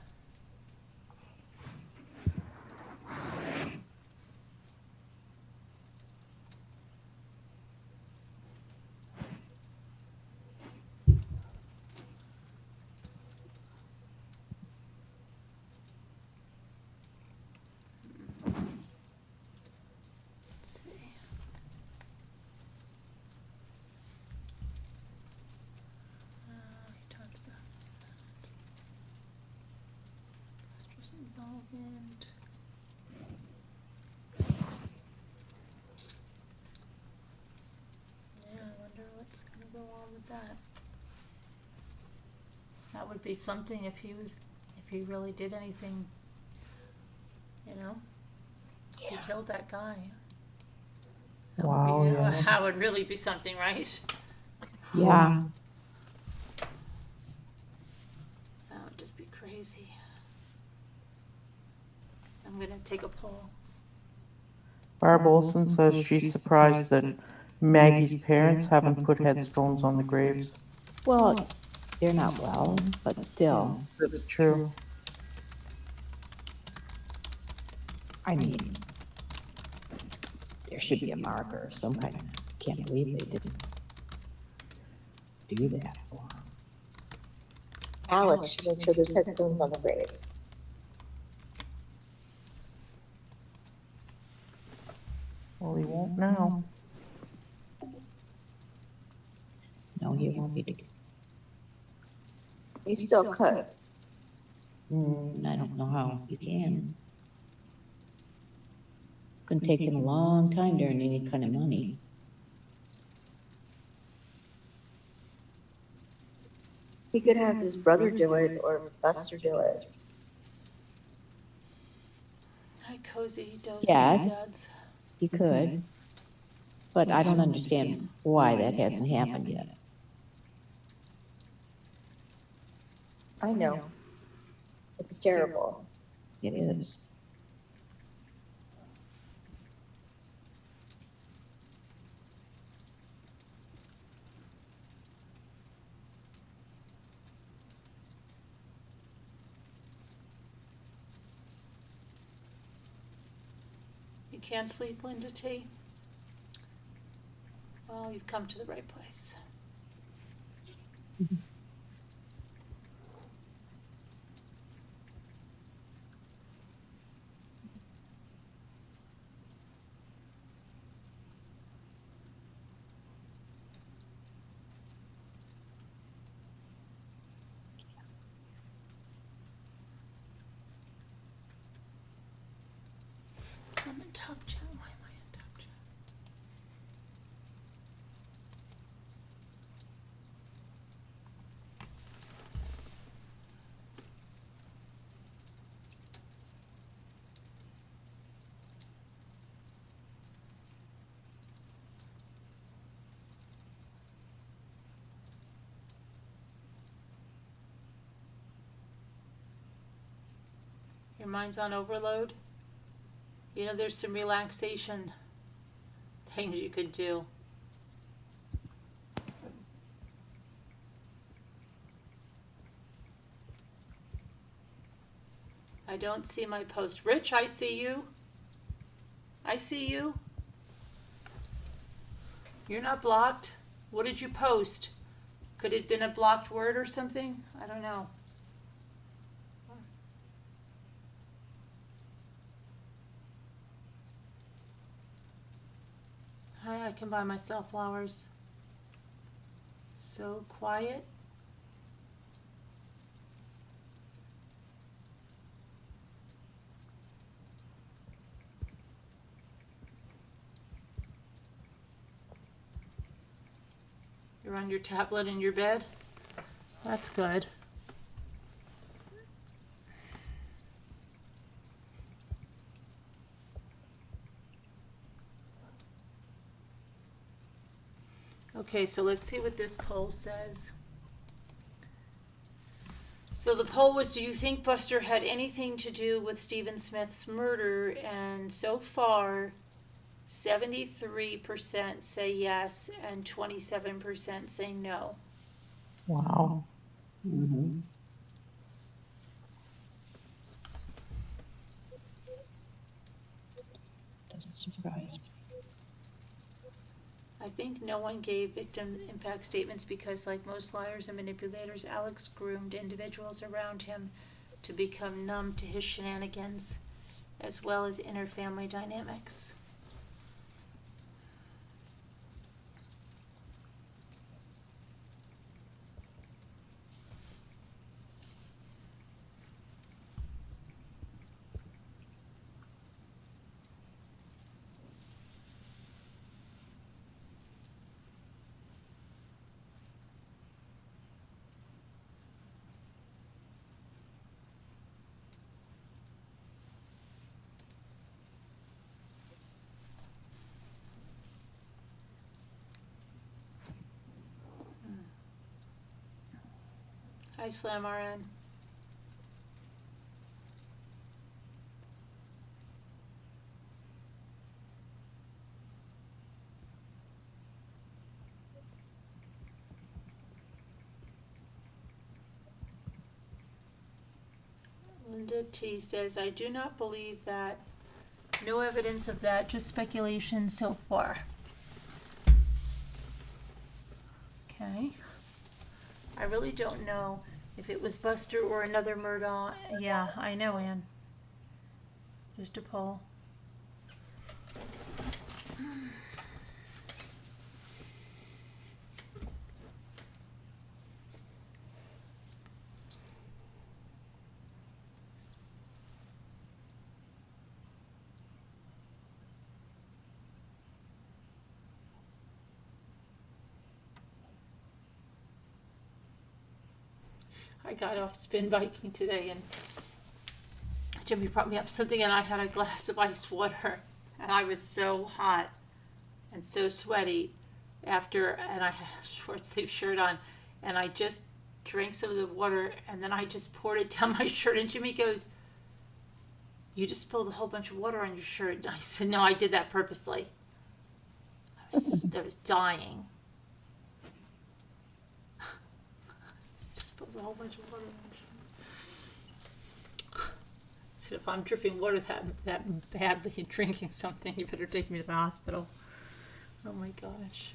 Speaker 3: Let's see. We talked about Buster's involvement. Yeah, I wonder what's going to go on with that. That would be something if he really did anything, you know? He killed that guy. That
Speaker 4: Wow,
Speaker 3: would be,
Speaker 4: yeah.
Speaker 3: that would really be something, right?
Speaker 6: Yeah.
Speaker 3: That would just be crazy. I'm going to take a poll.
Speaker 4: Barb Olson says she's surprised that Maggie's parents haven't put headstones on the graves.
Speaker 6: Well, they're not well, but still,
Speaker 4: That's true.
Speaker 6: I mean, there should be a marker of some kind. Can't believe they didn't do that for him.
Speaker 5: Alex should make sure there's headstones on the graves.
Speaker 4: Well, he won't now.
Speaker 6: No, he won't be.
Speaker 5: He still could.
Speaker 6: I don't know how he can. Gonna take him a long time to earn any kind of money.
Speaker 5: He could have his brother do it or Buster do it.
Speaker 3: Hi, Cozy Dozy
Speaker 6: Yes.
Speaker 3: Duds.
Speaker 6: He could. But I don't understand why that hasn't happened yet.
Speaker 5: I know. It's terrible.
Speaker 6: It is.
Speaker 3: You can't sleep, Linda T? Well, you've come to the right place. I'm in top chat. Why am I in top chat? Your mind's on overload? You know, there's some relaxation things you could do. I don't see my post. Rich, I see you. I see you. You're not blocked. What did you post? Could it have been a blocked word or something? I don't know. Hi, I can buy myself flowers. So quiet. You're on your tablet in your bed? That's good. Okay, so let's see what this poll says. So the poll was, do you think Buster had anything to do with Stephen Smith's murder? And so far, 73% say yes and 27% say no.
Speaker 4: Wow.
Speaker 2: Mm-hmm.
Speaker 6: Doesn't surprise me.
Speaker 3: I think no one gave victim impact statements because, like most liars and manipulators, Alex groomed individuals around him to become numb to his shenanigans, as well as inner family dynamics. Hi, Slam RN. Linda T says, I do not believe that. No evidence of that, just speculation so far. Okay. I really don't know if it was Buster or another Murdaugh. Yeah, I know, Ann. Just a poll. I got off spin biking today and Jimmy brought me up something and I had a glass of ice water and I was so hot and so sweaty after, and I had a short sleeve shirt on and I just drank some of the water and then I just poured it down my shirt and Jimmy goes, you just spilled a whole bunch of water on your shirt. And I said, no, I did that purposely. I was dying. A whole bunch of water. So if I'm dripping water that badly and drinking something, you better take me to the hospital. Oh my gosh.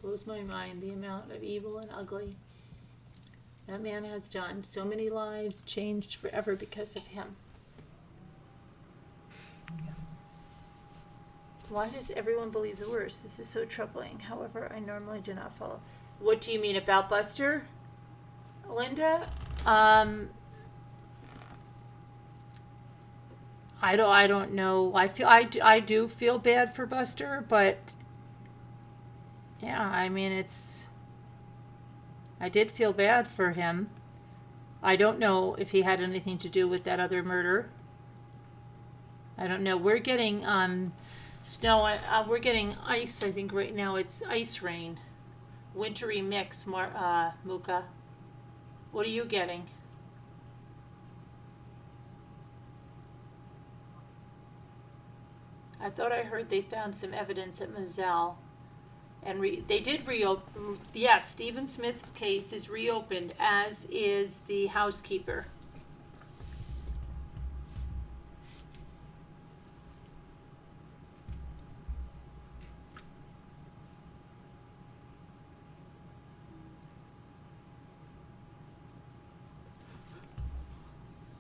Speaker 3: Blows my mind the amount of evil and ugly that man has done. So many lives changed forever because of him. Why does everyone believe the worst? This is so troubling. However, I normally do not follow. What do you mean about Buster, Linda? I don't know. I do feel bad for Buster, but yeah, I mean I did feel bad for him. I don't know if he had anything to do with that other murder. I don't know. We're getting snow, we're getting ice, I think right now it's ice rain. Wintry mix, Muka. What are you getting? I thought I heard they found some evidence at Moselle. And they did reopen, yes, Stephen Smith's case is reopened, as is the housekeeper.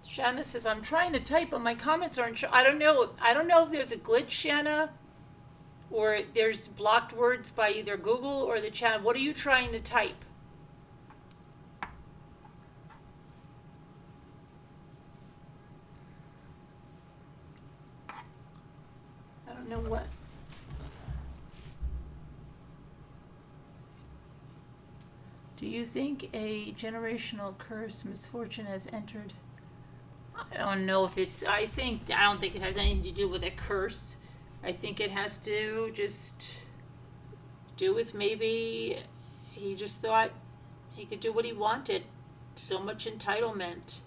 Speaker 3: Shanna says, I'm trying to type, but my comments aren't I don't know if there's a glitch, Shanna, or there's blocked words by either Google or the chat. What are you trying to type? know what. Do you think a generational curse misfortune has entered? I don't know if it's, I don't think it has anything to do with a curse. I think it has to just do with maybe he just thought he could do what he wanted. So much entitlement.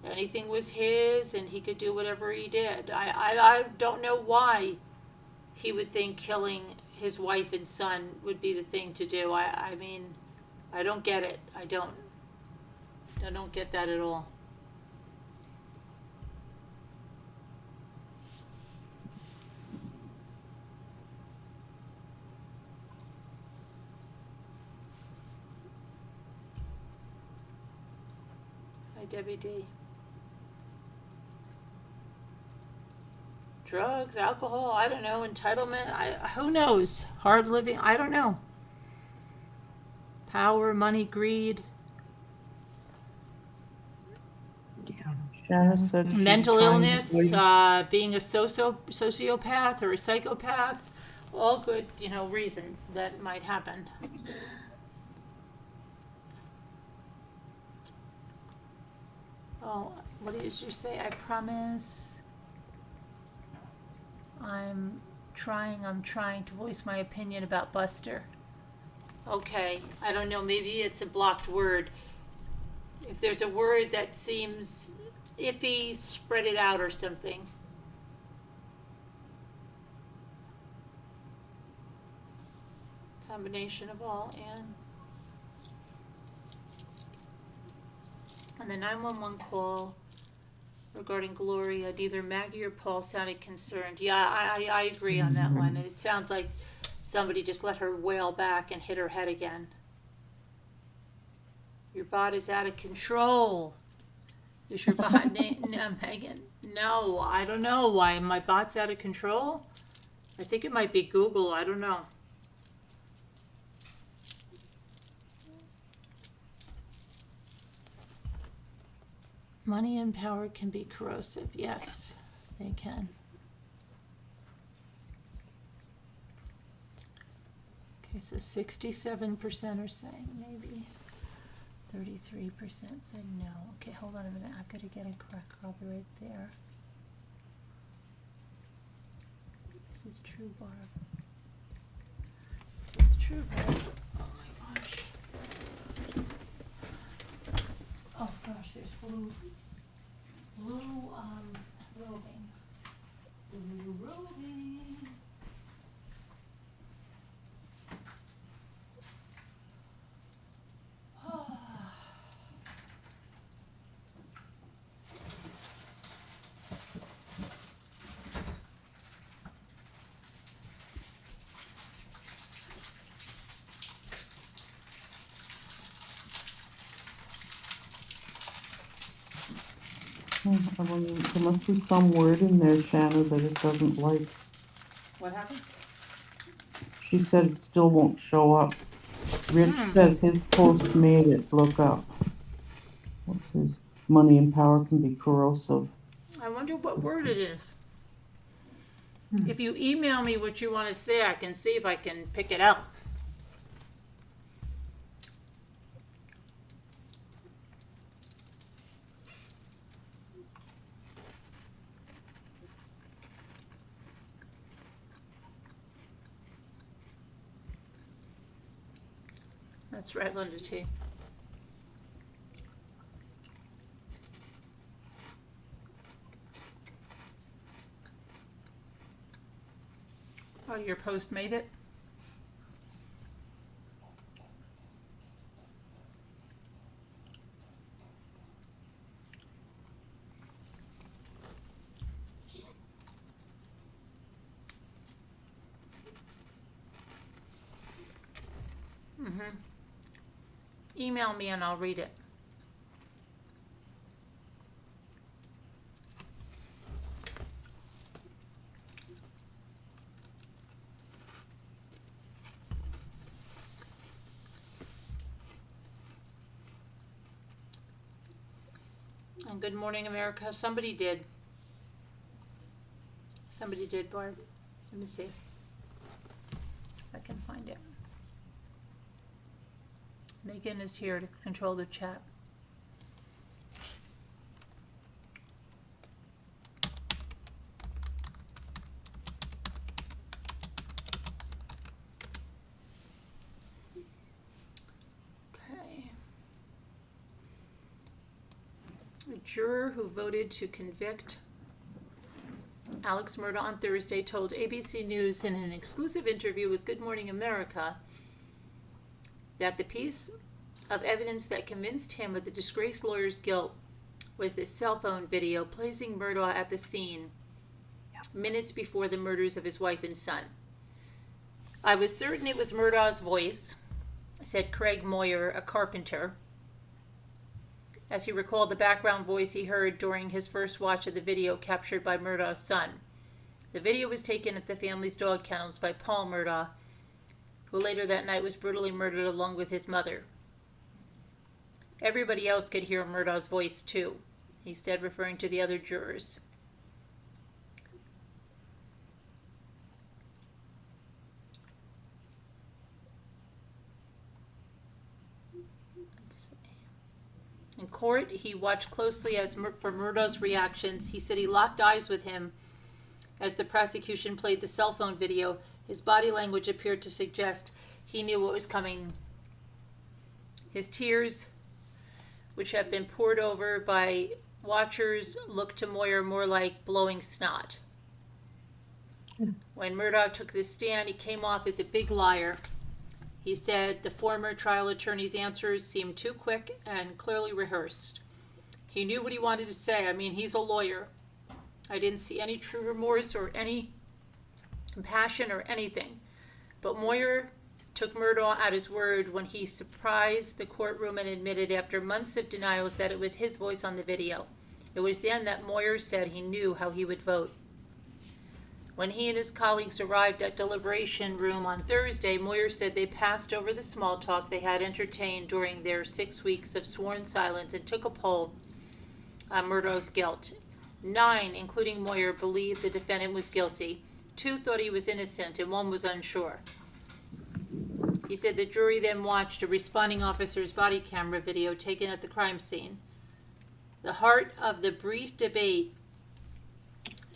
Speaker 3: Anything was his and he could do whatever he did. I don't know why he would think killing his wife and son would be the thing to do. I mean, I don't get it. I don't get that at all. Hi, Debbie D. Drugs, alcohol, I don't know, entitlement, who knows? Hard living, I don't know. Power, money, greed,
Speaker 4: Shanna said she's
Speaker 3: mental
Speaker 4: trying to
Speaker 3: illness, being a sociopath or a psychopath, all good, reasons that might happen. Oh, what did you say? I promise. I'm trying to voice my opinion about Buster. Okay, I don't know, maybe it's a blocked word. If there's a word that seems iffy, spread it out or something. Combination of all and the 911 call regarding Gloria, neither Maggie or Paul sounded concerned. Yeah, I agree on that one. It sounds like somebody just let her wail back and hit her head again. Your bot is out of control. Is your bot Megan? No, I don't know why my bot's out of control. I think it might be Google. I don't know. Money and power can be corrosive. Yes, they can. Okay, so 67% are saying maybe. 33% said no. Okay, hold on a minute. I've got to get a correct copy right there. This is true, Barb. This is true, Barb. Oh my gosh. Oh gosh, there's blue roving. Blue roving.
Speaker 4: There must be some word in there, Shanna, that it doesn't like.
Speaker 3: What happened?
Speaker 4: She said it still won't show up. Rich says his post made it look up. What's his? Money and power can be corrosive.
Speaker 3: I wonder what word it is. If you email me what you want to say, I can see if I can pick it out. That's right, Linda T. Oh, your post made it? Email me and I'll read it. And Good Morning America, somebody did. Somebody did, Barb. Let me see if I can find it. Megan is here to control the chat. Okay. A juror who voted to convict Alex Murdaugh on Thursday told ABC News in an exclusive interview with Good Morning America that the piece of evidence that convinced him of the disgraced lawyer's guilt was the cell phone video placing Murdaugh at the scene minutes before the murders of his wife and son. I was certain it was Murdaugh's voice, said Craig Moyer, a carpenter, as he recalled the background voice he heard during his first watch of the video captured by Murdaugh's son. The video was taken at the family's dog kennels by Paul Murdaugh, who later that night was brutally murdered along with his mother. Everybody else could hear Murdaugh's voice too, he said, referring to the other jurors. In court, he watched closely for Murdaugh's reactions. He said he locked eyes with him as the prosecution played the cell phone video. His body language appeared to suggest he knew what was coming. His tears, which had been poured over by watchers, looked to Moyer more like blowing snot. When Murdaugh took the stand, he came off as a big liar. He said the former trial attorney's answers seemed too quick and clearly rehearsed. He knew what he wanted to say. I mean, he's a lawyer. I didn't see any true remorse or any compassion or anything. But Moyer took Murdaugh at his word when he surprised the courtroom and admitted after months of denials that it was his voice on the video. It was then that Moyer said he knew how he would vote. When he and his colleagues arrived at deliberation room on Thursday, Moyer said they passed over the small talk they had entertained during their 6 weeks of sworn silence and took a poll on Murdaugh's guilt. 9, including Moyer, believed the defendant was guilty. 2 thought he was innocent, and 1 was unsure. He said the jury then watched a responding officer's body camera video taken at the crime scene. The heart of the brief debate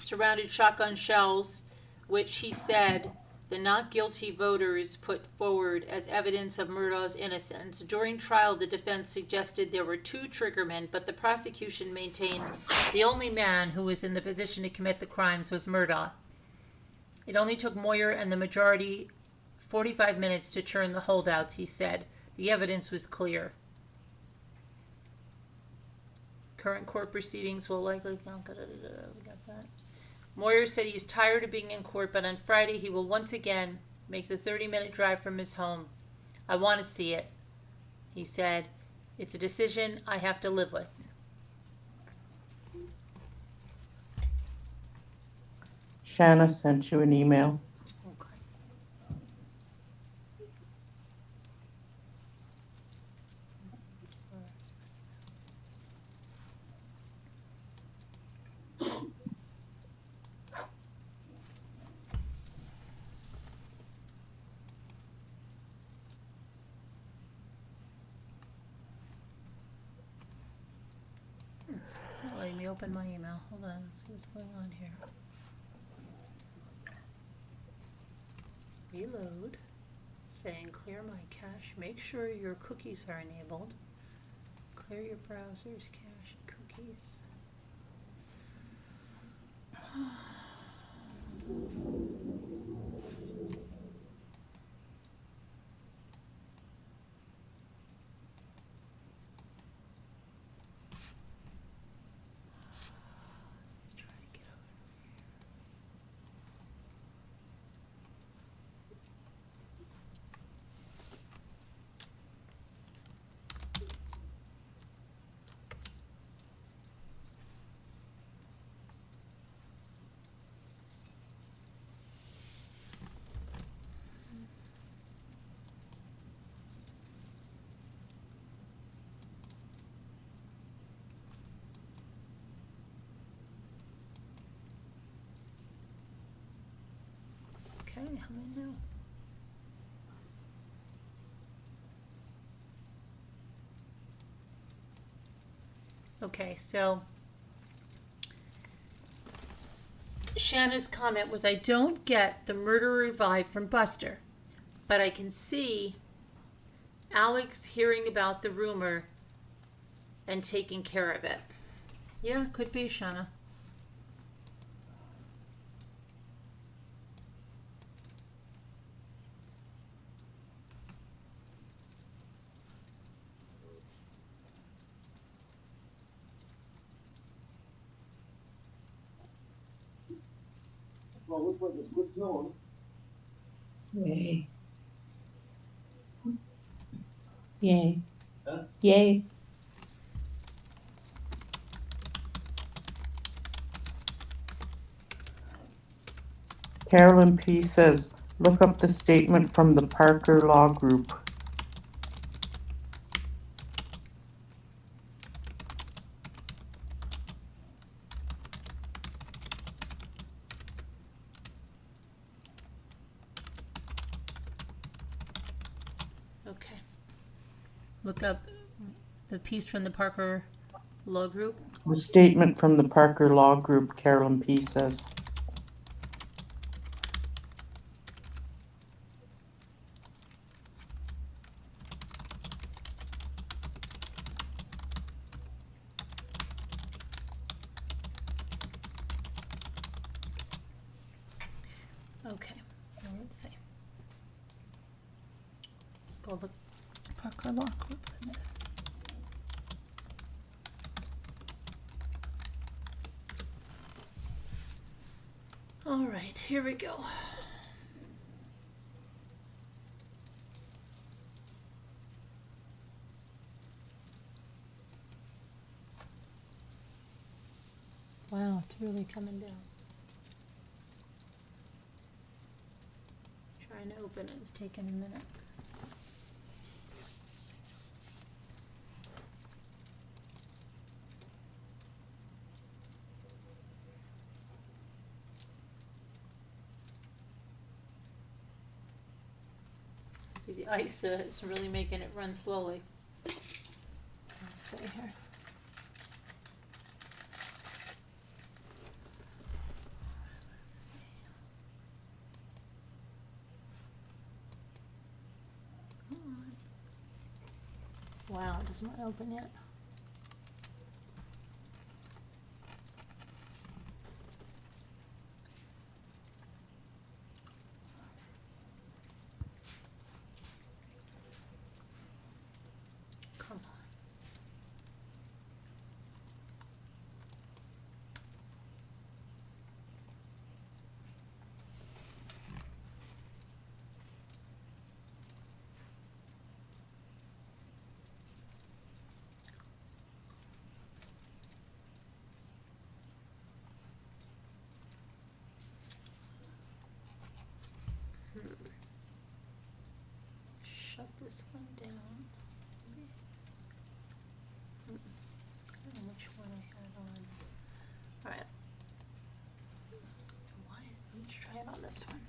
Speaker 3: surrounded shotgun shells, which he said the not guilty voters put forward as evidence of Murdaugh's innocence. During trial, the defense suggested there were 2 triggermen, but the prosecution maintained the only man who was in the position to commit the crimes was Murdaugh. It only took Moyer and the majority 45 minutes to turn the holdouts, he said. The evidence was clear. Current court proceedings will likely... We got that. Moyer said he's tired of being in court, but on Friday he will once again make the 30-minute drive from his home. I want to see it, he said. It's a decision I have to live with.
Speaker 4: Shanna sent you an email.
Speaker 3: Okay. It's not letting me open my email. Hold on, let's see what's going on here. Reload, saying clear my cache. Make sure your cookies are enabled. Clear your browser's cache and cookies. Let's try to get over here. I'm in now. Okay, so Shanna's comment was, I don't get the murder revived from Buster, but I can see Alex hearing about the rumor and taking care of it. Yeah, could be, Shanna.
Speaker 7: Well, looks like it's good snowing.
Speaker 6: Yay. Yay.
Speaker 7: Huh?
Speaker 6: Yay.
Speaker 4: Carolyn P. says, look up the statement from the Parker Law Group.
Speaker 3: Okay. Look up the piece from the Parker Law Group.
Speaker 4: The statement from the Parker Law Group, Carolyn P. says.
Speaker 3: Okay, now let's see. Go look Parker Law Group. Let's see. All right, here we go. Wow, it's really coming down. Trying to open it, it's taking a minute. See, the ice is really making it run slowly. Let's see here. Let's see. Come on. Wow, it doesn't want to open yet. Come on. Shut this one down. I don't know which one I had on. Alright. Why? Let's try it on this one.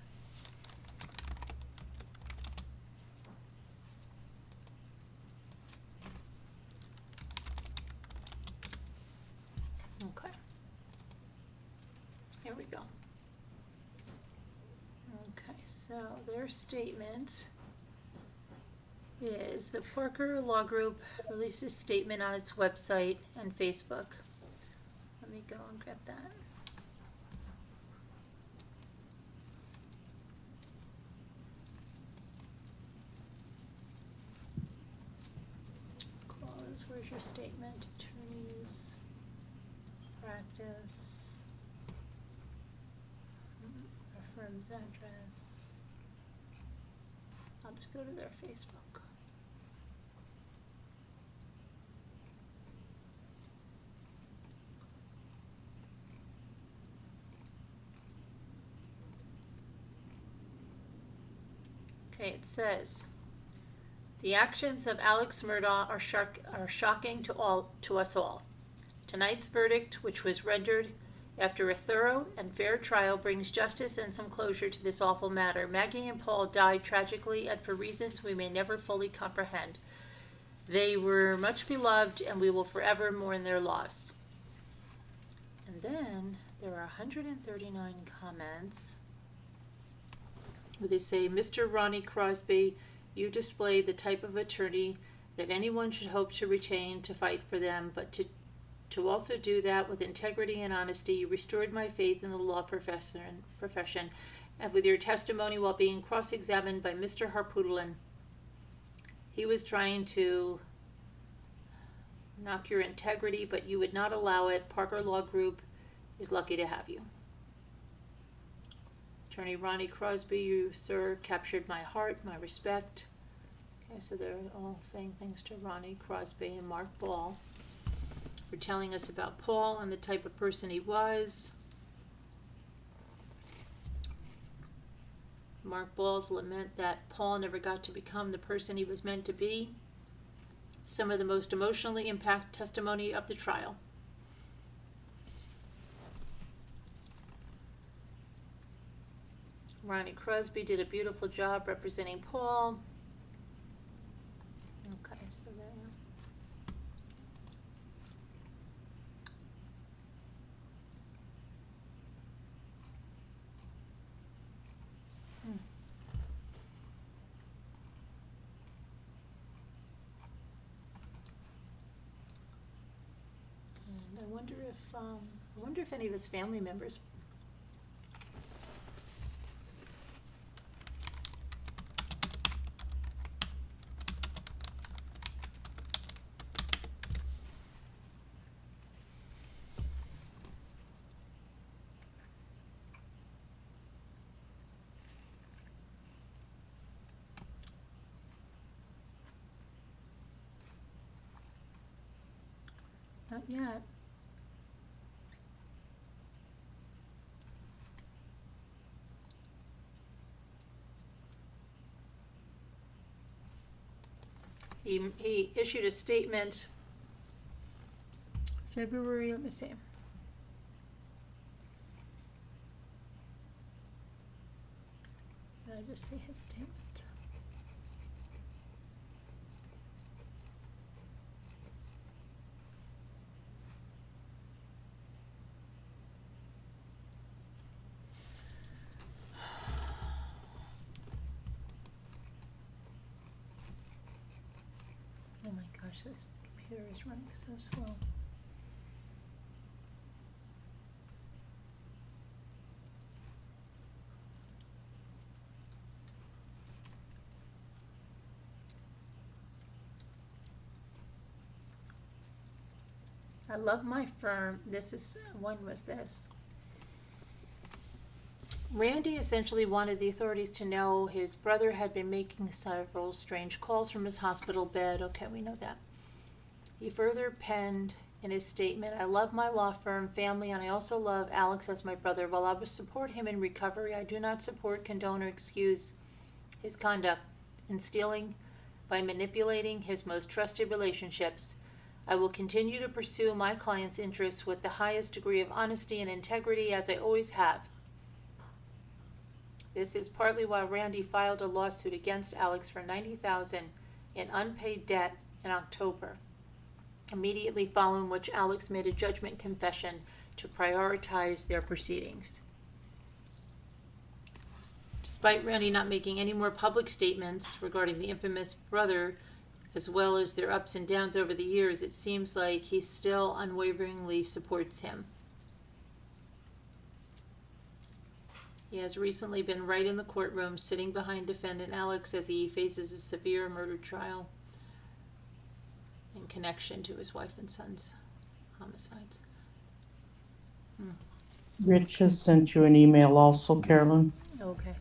Speaker 3: Okay. Here we go. Okay, so their statement is the Parker Law Group released a statement on its website and Facebook. Let me go and grab that. Clause, where's your statement? Attorneys, practice, our firm's address. I'll just go to their Facebook. Okay, it says, the actions of Alex Murdaugh are shocking to us all. Tonight's verdict, which was rendered After a thorough and fair trial brings justice and some closure to this awful matter, Maggie and Paul died tragically and for reasons we may never fully comprehend. They were much beloved, and we will forever mourn their loss. And then there are 139 comments where they say, Mr. Ronnie Crosby, you displayed the type of attorney that anyone should hope to retain to fight for them, but to also do that with integrity and honesty. You restored my faith in the law profession, and with your testimony while being cross-examined by Mr. Harputulin, he was trying to knock your integrity, but you would not allow it. Parker Law Group is lucky to have you. Attorney Ronnie Crosby, you, sir, captured my heart, my respect. Okay, so they're all saying things to Ronnie Crosby and Mark Ball for telling us about Paul and the type of person he was. Mark Ball's lament that Paul never got to become the person he was meant to be. Some of the most emotionally impacted testimony of the trial. Ronnie Crosby did a beautiful job representing Paul. Okay, so there. And I wonder if any of his family members. Not yet. He issued a statement February, let me see. Did I just see his statement? Oh my gosh, this computer is running so slow. I love my firm. When was this? Randy essentially wanted the authorities to know his brother had been making several strange calls from his hospital bed. Okay, we know that. He further penned in his statement, I love my law firm, family, and I also love Alex as my brother. While I will support him in recovery, I do not support, condone, or excuse his conduct in stealing by manipulating his most trusted relationships. I will continue to pursue my client's interests with the highest degree of honesty and integrity, as I always have. This is partly why Randy filed a lawsuit against Alex for $90,000 in unpaid debt in October, immediately following which Alex made a judgment confession to prioritize their proceedings. Despite Randy not making any more public statements regarding the infamous brother, as well as their ups and downs over the years, it seems like he still unwaveringly supports him. He has recently been right in the courtroom, sitting behind defendant Alex as he faces a severe murder trial in connection to his wife and son's homicides.
Speaker 4: Rich has sent you an email also, Carolyn.
Speaker 3: Okay.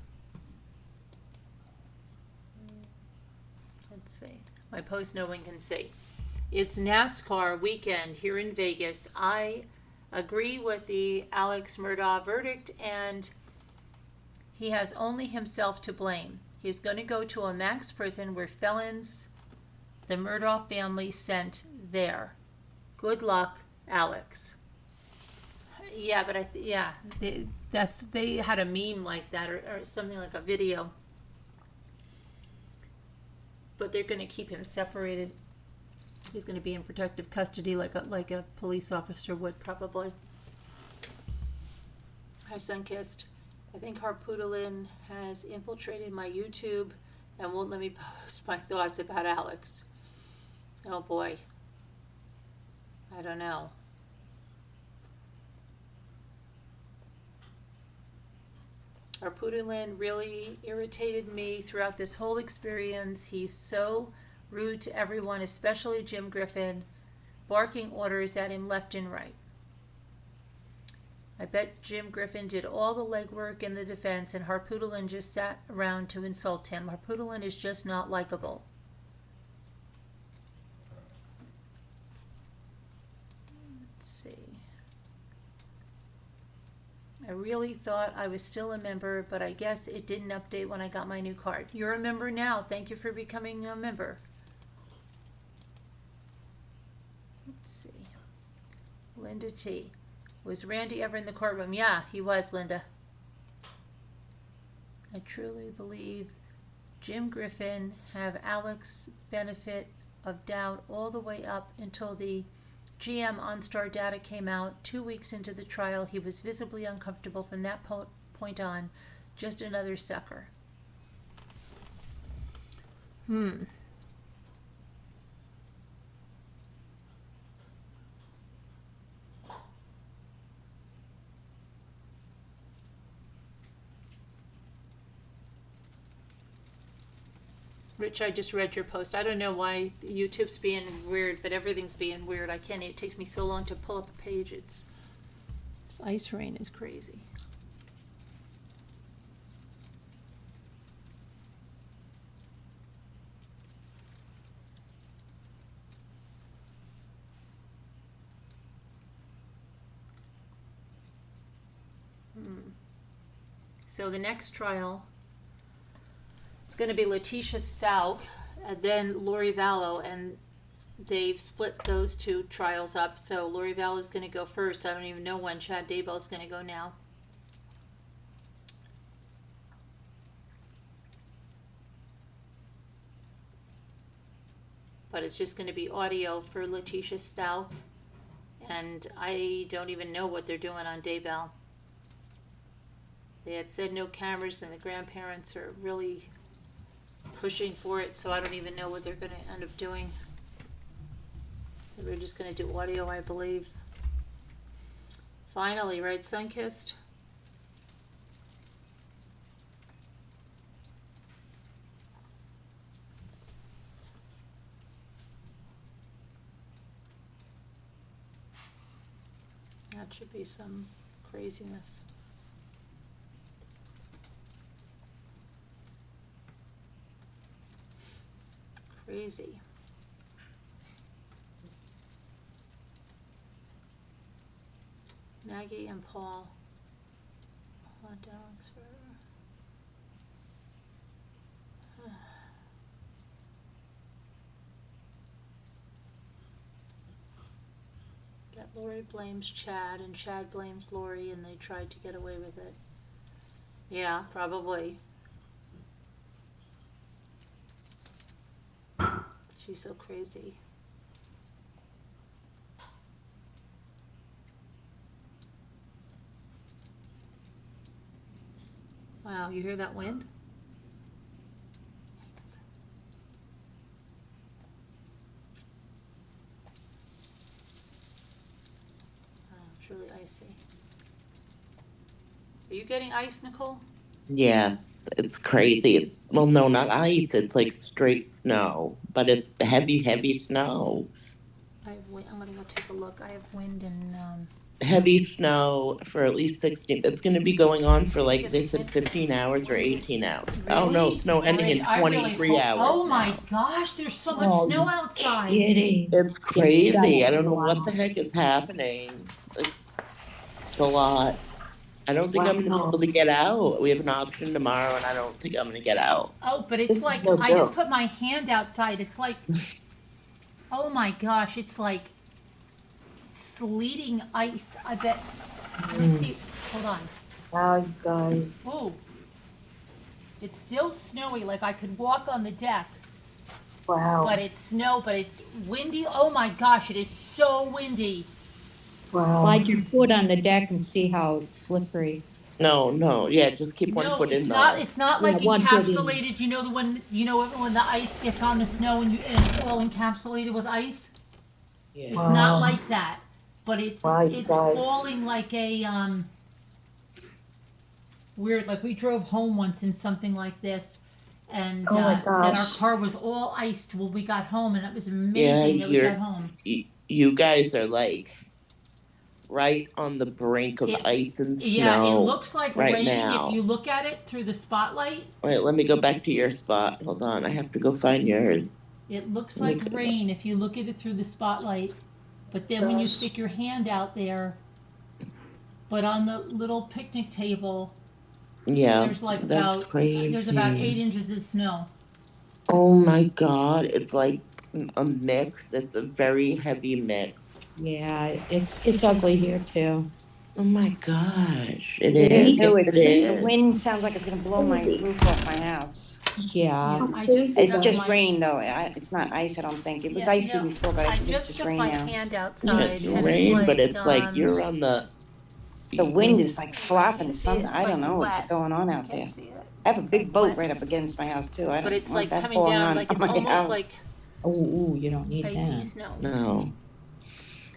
Speaker 3: Let's see. My post no one can see. It's NASCAR weekend here in Vegas. I agree with the Alex Murdaugh verdict, and he has only himself to blame. He's going to go to a max prison where felons the Murdaugh family sent there. Good luck, Alex. Yeah, but they had a meme like that, or something like a video. But they're going to keep him separated. He's going to be in protective custody, like a police officer would probably. Hi, Sunkissed. I think Harpoodlin has infiltrated my YouTube and won't let me post my thoughts about Alex. Oh boy. I don't know. Harpoodlin really irritated me throughout this whole experience. He's so rude to everyone, especially Jim Griffin, barking orders at him left and right. I bet Jim Griffin did all the legwork in the defense and Harpoodlin just sat around to insult him. Harpoodlin is just not likable. Let's see. I really thought I was still a member, but I guess it didn't update when I got my new card. You're a member now. Thank you for becoming a member. Let's see. Linda T. Was Randy ever in the courtroom? Yeah, he was, Linda. I truly believe Jim Griffin have Alex benefit of doubt all the way up until the GM OnStar data came out. 2 weeks into the trial, he was visibly uncomfortable from that point on. Just another sucker. Rich, I just read your post. I don't know why YouTube's being weird, but everything's being weird. I can't. It takes me so long to pull up a page. This ice rain is crazy. So the next trial, it's going to be Letitia Stout and then Lori Vallow, and they've split those two trials up. So Lori Vallow is going to go first. I don't even know when Chad Daybell is going to go now. But it's just going to be audio for Letitia Stout, and I don't even know what they're doing on Daybell. They had said no cameras, and the grandparents are really pushing for it, so I don't even know what they're going to end up doing. We're just going to do audio, I believe. Finally, right, Sunkissed? That should be some craziness. Crazy. Maggie and Paul. Hot dogs for... That Lori blames Chad and Chad blames Lori, and they tried to get away with it. Yeah, probably. She's so crazy. Wow, you hear that wind? Yikes. Oh, it's really icy. Are you getting ice, Nicole?
Speaker 2: Yes, it's crazy. Well, no, not ice. It's like straight snow, but it's heavy, heavy snow.
Speaker 3: I have wind. I'm gonna go take a look. I have wind and
Speaker 2: Heavy snow for at least 16. It's going to be going on for like they said 15 hours or 18 hours. Oh no,
Speaker 3: Really?
Speaker 2: snow ending in
Speaker 3: I really
Speaker 2: 23
Speaker 3: hope-
Speaker 2: hours.
Speaker 3: Oh my
Speaker 2: now.
Speaker 3: gosh, there's so much
Speaker 4: Oh,
Speaker 3: snow outside.
Speaker 6: Kidding.
Speaker 2: It's crazy. I don't know what the heck is happening. It's a lot. I don't think I'm going to be able to get out. We have an auction tomorrow, and I don't think I'm going to get out.
Speaker 3: Oh, but it's
Speaker 5: This is
Speaker 3: like,
Speaker 5: no
Speaker 3: I
Speaker 5: joke.
Speaker 3: just put my hand outside. It's like, oh my gosh, it's like sleeting ice. I bet Let me see, hold on.
Speaker 5: Wow, you guys.
Speaker 3: Oh, it's still snowy, like I could walk on the deck,
Speaker 5: Wow.
Speaker 3: but it's snow, but it's windy. Oh my gosh, it is so windy.
Speaker 5: Wow.
Speaker 6: Slide your foot on the deck and see how slippery.
Speaker 2: No, yeah, just keep one
Speaker 3: No,
Speaker 2: foot
Speaker 3: it's
Speaker 2: in
Speaker 3: not,
Speaker 2: though.
Speaker 3: it's not
Speaker 6: Yeah,
Speaker 3: like
Speaker 6: one foot in.
Speaker 3: encapsulated, when the ice gets on the snow and it's all encapsulated with ice? It's
Speaker 2: Yeah.
Speaker 3: not like that, but
Speaker 5: Wow, you
Speaker 3: it's
Speaker 5: guys.
Speaker 3: falling like a, weird, like we drove home once in something like this, and
Speaker 5: Oh my
Speaker 3: then our
Speaker 5: gosh.
Speaker 3: car was all iced when we got home, and it was
Speaker 2: Yeah,
Speaker 3: amazing that we got home.
Speaker 2: you guys are like right on the brink of
Speaker 3: It-
Speaker 2: ice and
Speaker 3: Yeah, it
Speaker 2: snow
Speaker 3: looks like
Speaker 2: right
Speaker 3: rain
Speaker 2: now.
Speaker 3: if you look at it through the spotlight.
Speaker 2: Wait, let me go back to your spot. Hold on, I have to go find yours.
Speaker 3: It looks
Speaker 2: Let me
Speaker 3: like
Speaker 2: go.
Speaker 3: rain if you look at it through the spotlight, but then when you
Speaker 5: Gosh.
Speaker 3: stick your hand out there, but on the little picnic table,
Speaker 2: Yeah,
Speaker 3: there's like
Speaker 2: that's
Speaker 3: about
Speaker 2: crazy.
Speaker 3: there's about 8 inches of snow.
Speaker 2: Oh my God, it's like a mix. It's a very heavy mix.
Speaker 6: Yeah, it's ugly here too.
Speaker 2: Oh my gosh, it
Speaker 1: Me
Speaker 2: is.
Speaker 1: too.
Speaker 2: Yes,
Speaker 1: It's,
Speaker 2: it
Speaker 1: the
Speaker 2: is.
Speaker 1: wind sounds like it's gonna blow my
Speaker 5: Crazy.
Speaker 1: roof off my house.
Speaker 6: Yeah,
Speaker 3: I
Speaker 5: crazy
Speaker 3: just
Speaker 1: It
Speaker 3: stuck
Speaker 1: just
Speaker 3: my,
Speaker 1: rained though. It's not ice, I don't think. It was
Speaker 3: yeah,
Speaker 1: icy
Speaker 3: no,
Speaker 1: before, but I
Speaker 3: I
Speaker 1: think it's
Speaker 3: just
Speaker 1: just
Speaker 3: stuck
Speaker 1: rain
Speaker 3: my
Speaker 1: now.
Speaker 3: hand
Speaker 2: Yeah,
Speaker 3: outside,
Speaker 2: it's
Speaker 3: and
Speaker 2: rain,
Speaker 3: it's
Speaker 2: but it's like
Speaker 3: like
Speaker 2: you're on the.
Speaker 1: The wind is like flopping.
Speaker 3: you see it, it's
Speaker 1: I don't
Speaker 3: like
Speaker 1: know what's
Speaker 3: wet.
Speaker 1: going on out
Speaker 3: Can't
Speaker 1: there.
Speaker 3: see it,
Speaker 1: I have a
Speaker 3: It's
Speaker 1: big
Speaker 3: like
Speaker 1: boat
Speaker 3: wet.
Speaker 1: right up against my house too. I
Speaker 3: but
Speaker 1: don't
Speaker 3: it's
Speaker 1: want
Speaker 3: like
Speaker 1: that
Speaker 3: coming
Speaker 1: falling
Speaker 3: down,
Speaker 1: on,
Speaker 3: like
Speaker 1: on
Speaker 3: it's
Speaker 1: my
Speaker 3: almost
Speaker 1: house.
Speaker 3: like
Speaker 6: oh, you don't need
Speaker 3: icy
Speaker 6: that.
Speaker 3: snow.
Speaker 2: No.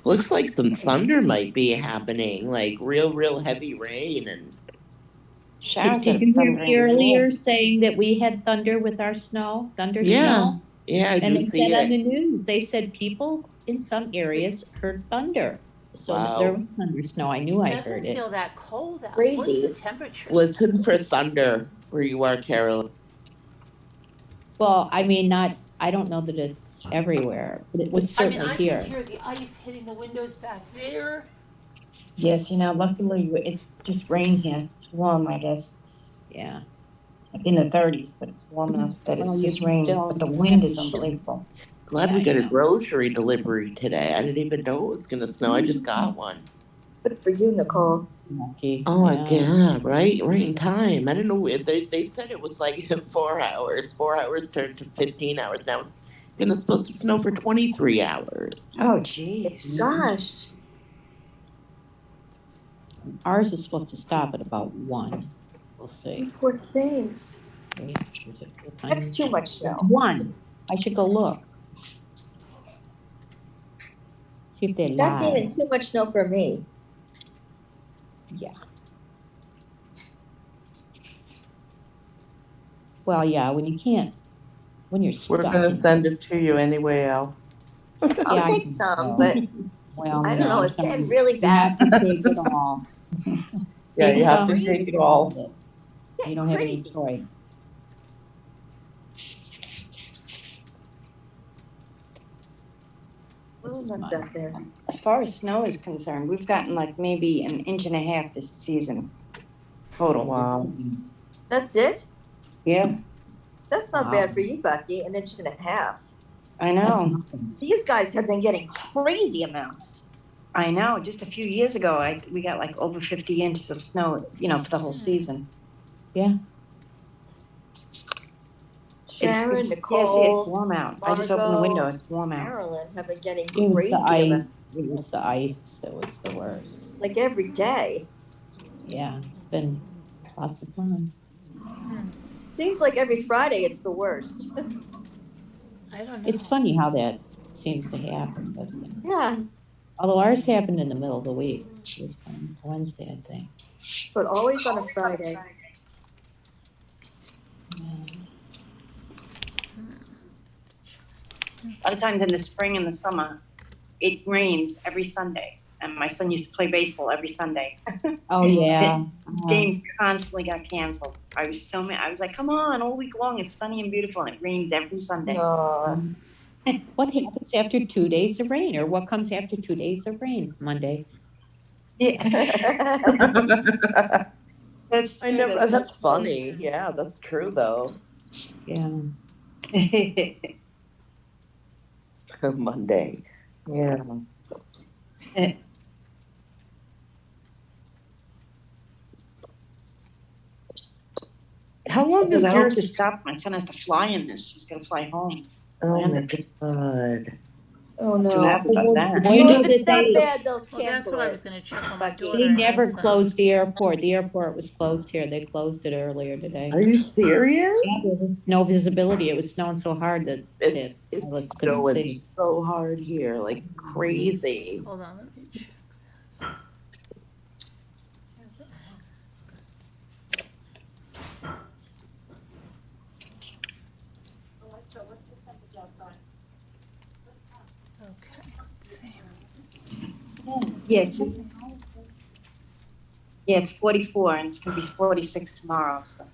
Speaker 2: Looks like some thunder might be happening, like real heavy rain, and
Speaker 1: Sharon
Speaker 6: Did
Speaker 1: said
Speaker 6: you
Speaker 1: it's
Speaker 6: hear
Speaker 1: thundering
Speaker 6: me earlier
Speaker 1: more.
Speaker 6: saying that we had thunder with our snow, thunder
Speaker 2: yeah,
Speaker 6: snow?
Speaker 2: yeah, I
Speaker 6: And
Speaker 2: do
Speaker 6: they
Speaker 2: see
Speaker 6: said on
Speaker 2: it.
Speaker 6: the news, they said people in some areas heard thunder. So there
Speaker 2: Wow.
Speaker 6: was thunder snow. I knew I heard
Speaker 3: Doesn't
Speaker 6: it.
Speaker 3: feel that cold out. What's
Speaker 5: Crazy.
Speaker 3: the temperature?
Speaker 2: Listen for thunder where you are, Carolyn.
Speaker 6: Well, I mean, I don't know that it's everywhere, but it was
Speaker 3: I mean,
Speaker 6: certainly
Speaker 3: I
Speaker 6: here.
Speaker 3: can hear the ice hitting the windows back there.
Speaker 1: Yes, luckily it's just rain here. It's warm, I guess. It's
Speaker 6: Yeah.
Speaker 1: in the 30s, but it's warm enough that
Speaker 6: Well,
Speaker 1: it's
Speaker 6: you
Speaker 1: just
Speaker 6: can
Speaker 1: rain.
Speaker 6: still
Speaker 1: But the
Speaker 6: have
Speaker 1: wind is
Speaker 6: these-
Speaker 1: unbelievable.
Speaker 2: Glad
Speaker 6: Yeah,
Speaker 2: we
Speaker 6: I
Speaker 2: got a
Speaker 6: know.
Speaker 2: grocery delivery today. I didn't even know it was gonna snow. I just got one.
Speaker 5: Good for you, Nicole.
Speaker 6: Lucky.
Speaker 2: Oh my
Speaker 6: Yeah.
Speaker 2: God, right in time. I didn't know they said it was like 4 hours. 4 hours turned to 15 hours. Now it's gonna supposed to snow for 23 hours.
Speaker 1: Oh, jeez.
Speaker 5: Gosh.
Speaker 6: Ours is supposed to stop at about 1. We'll see.
Speaker 5: Poor things.
Speaker 6: Wait, is it what time
Speaker 5: That's
Speaker 6: is
Speaker 5: too
Speaker 6: it?
Speaker 5: much snow.
Speaker 6: 1. I should go look. See if they
Speaker 5: That's
Speaker 6: lie.
Speaker 5: even too much snow for me.
Speaker 6: Yeah. Well, yeah, when you're stuck.
Speaker 4: We're gonna
Speaker 6: in-
Speaker 4: send it to you anyway, Al.
Speaker 5: I'll
Speaker 6: Yeah, I
Speaker 5: take
Speaker 6: think
Speaker 5: some,
Speaker 6: so.
Speaker 5: but
Speaker 6: Well,
Speaker 5: I don't know. It's getting really
Speaker 6: You
Speaker 5: bad.
Speaker 6: have to take it all.
Speaker 4: Yeah,
Speaker 6: Take
Speaker 4: you have to
Speaker 6: some.
Speaker 4: take it all.
Speaker 6: You
Speaker 5: Getting
Speaker 6: don't have any
Speaker 5: crazy.
Speaker 6: choice.
Speaker 5: Little
Speaker 6: This is
Speaker 5: nuts
Speaker 6: mine.
Speaker 5: out there.
Speaker 1: As far as snow is concerned, we've gotten like maybe an inch and a half this season total.
Speaker 4: Wow.
Speaker 5: That's it?
Speaker 1: Yeah,
Speaker 5: That's not
Speaker 6: Wow.
Speaker 5: bad for you, Bucky. An inch and a half.
Speaker 1: I
Speaker 6: That's
Speaker 1: know.
Speaker 6: nothing.
Speaker 5: These guys have been getting crazy amounts.
Speaker 1: I know. Just a few years ago, we got like over 50 inches of snow, for the whole season.
Speaker 6: Yeah.
Speaker 5: Sharon,
Speaker 1: It's
Speaker 5: Nicole,
Speaker 1: warm out. I just opened the
Speaker 5: Margot,
Speaker 1: window. It's warm out.
Speaker 5: Carolyn have been getting
Speaker 6: It was
Speaker 5: crazy
Speaker 6: the ice.
Speaker 5: amounts.
Speaker 6: It was the ice that was the worst.
Speaker 5: Like every day.
Speaker 6: Yeah, it's been lots of fun.
Speaker 5: Seems like every Friday it's the worst.
Speaker 3: I don't know.
Speaker 6: It's funny how that seems to happen, doesn't it?
Speaker 5: Yeah,
Speaker 6: Although ours happened in the middle of the week. It was on Wednesday, I think.
Speaker 5: but always on a Friday.
Speaker 6: Yeah.
Speaker 1: A lot of times in the spring and the summer, it rains every Sunday. And my son used to play baseball every Sunday.
Speaker 6: Oh, yeah.
Speaker 1: Games constantly got canceled. I was so mad. I was like, come on, all week long, it's sunny and beautiful, and it rains every Sunday.
Speaker 6: What happens after 2 days of rain, or what comes after 2 days of rain? Monday.
Speaker 1: Yeah. That's
Speaker 2: I
Speaker 1: true,
Speaker 2: never. That's funny. Yeah, that's true though.
Speaker 6: Yeah.
Speaker 2: Monday. Yeah. How long
Speaker 1: Because
Speaker 2: is
Speaker 1: I
Speaker 2: your?
Speaker 1: hope to stop. My son has to fly in this. He's gonna fly home.
Speaker 2: Oh my god.
Speaker 5: Oh,
Speaker 1: Too
Speaker 5: no.
Speaker 1: happy about that.
Speaker 6: When
Speaker 5: Well, if
Speaker 6: did
Speaker 5: it's not
Speaker 6: they,
Speaker 5: bad, they'll
Speaker 3: Well, that's
Speaker 5: cancel
Speaker 3: what I was
Speaker 5: it.
Speaker 3: gonna check on my
Speaker 5: Bucky.
Speaker 3: daughter.
Speaker 6: they
Speaker 3: in
Speaker 6: never
Speaker 3: Iceland.
Speaker 6: closed the airport. The airport was closed here. They closed it earlier today.
Speaker 2: Are you serious?
Speaker 6: Yeah, there was no visibility. It was snowing so hard that
Speaker 2: It's
Speaker 6: pilots couldn't
Speaker 2: snowing
Speaker 6: see.
Speaker 2: so hard here, like crazy.
Speaker 3: Hold on, let me check. Okay, let's see.
Speaker 1: Yes. Yeah, it's 44 and it's gonna be 46 tomorrow, so.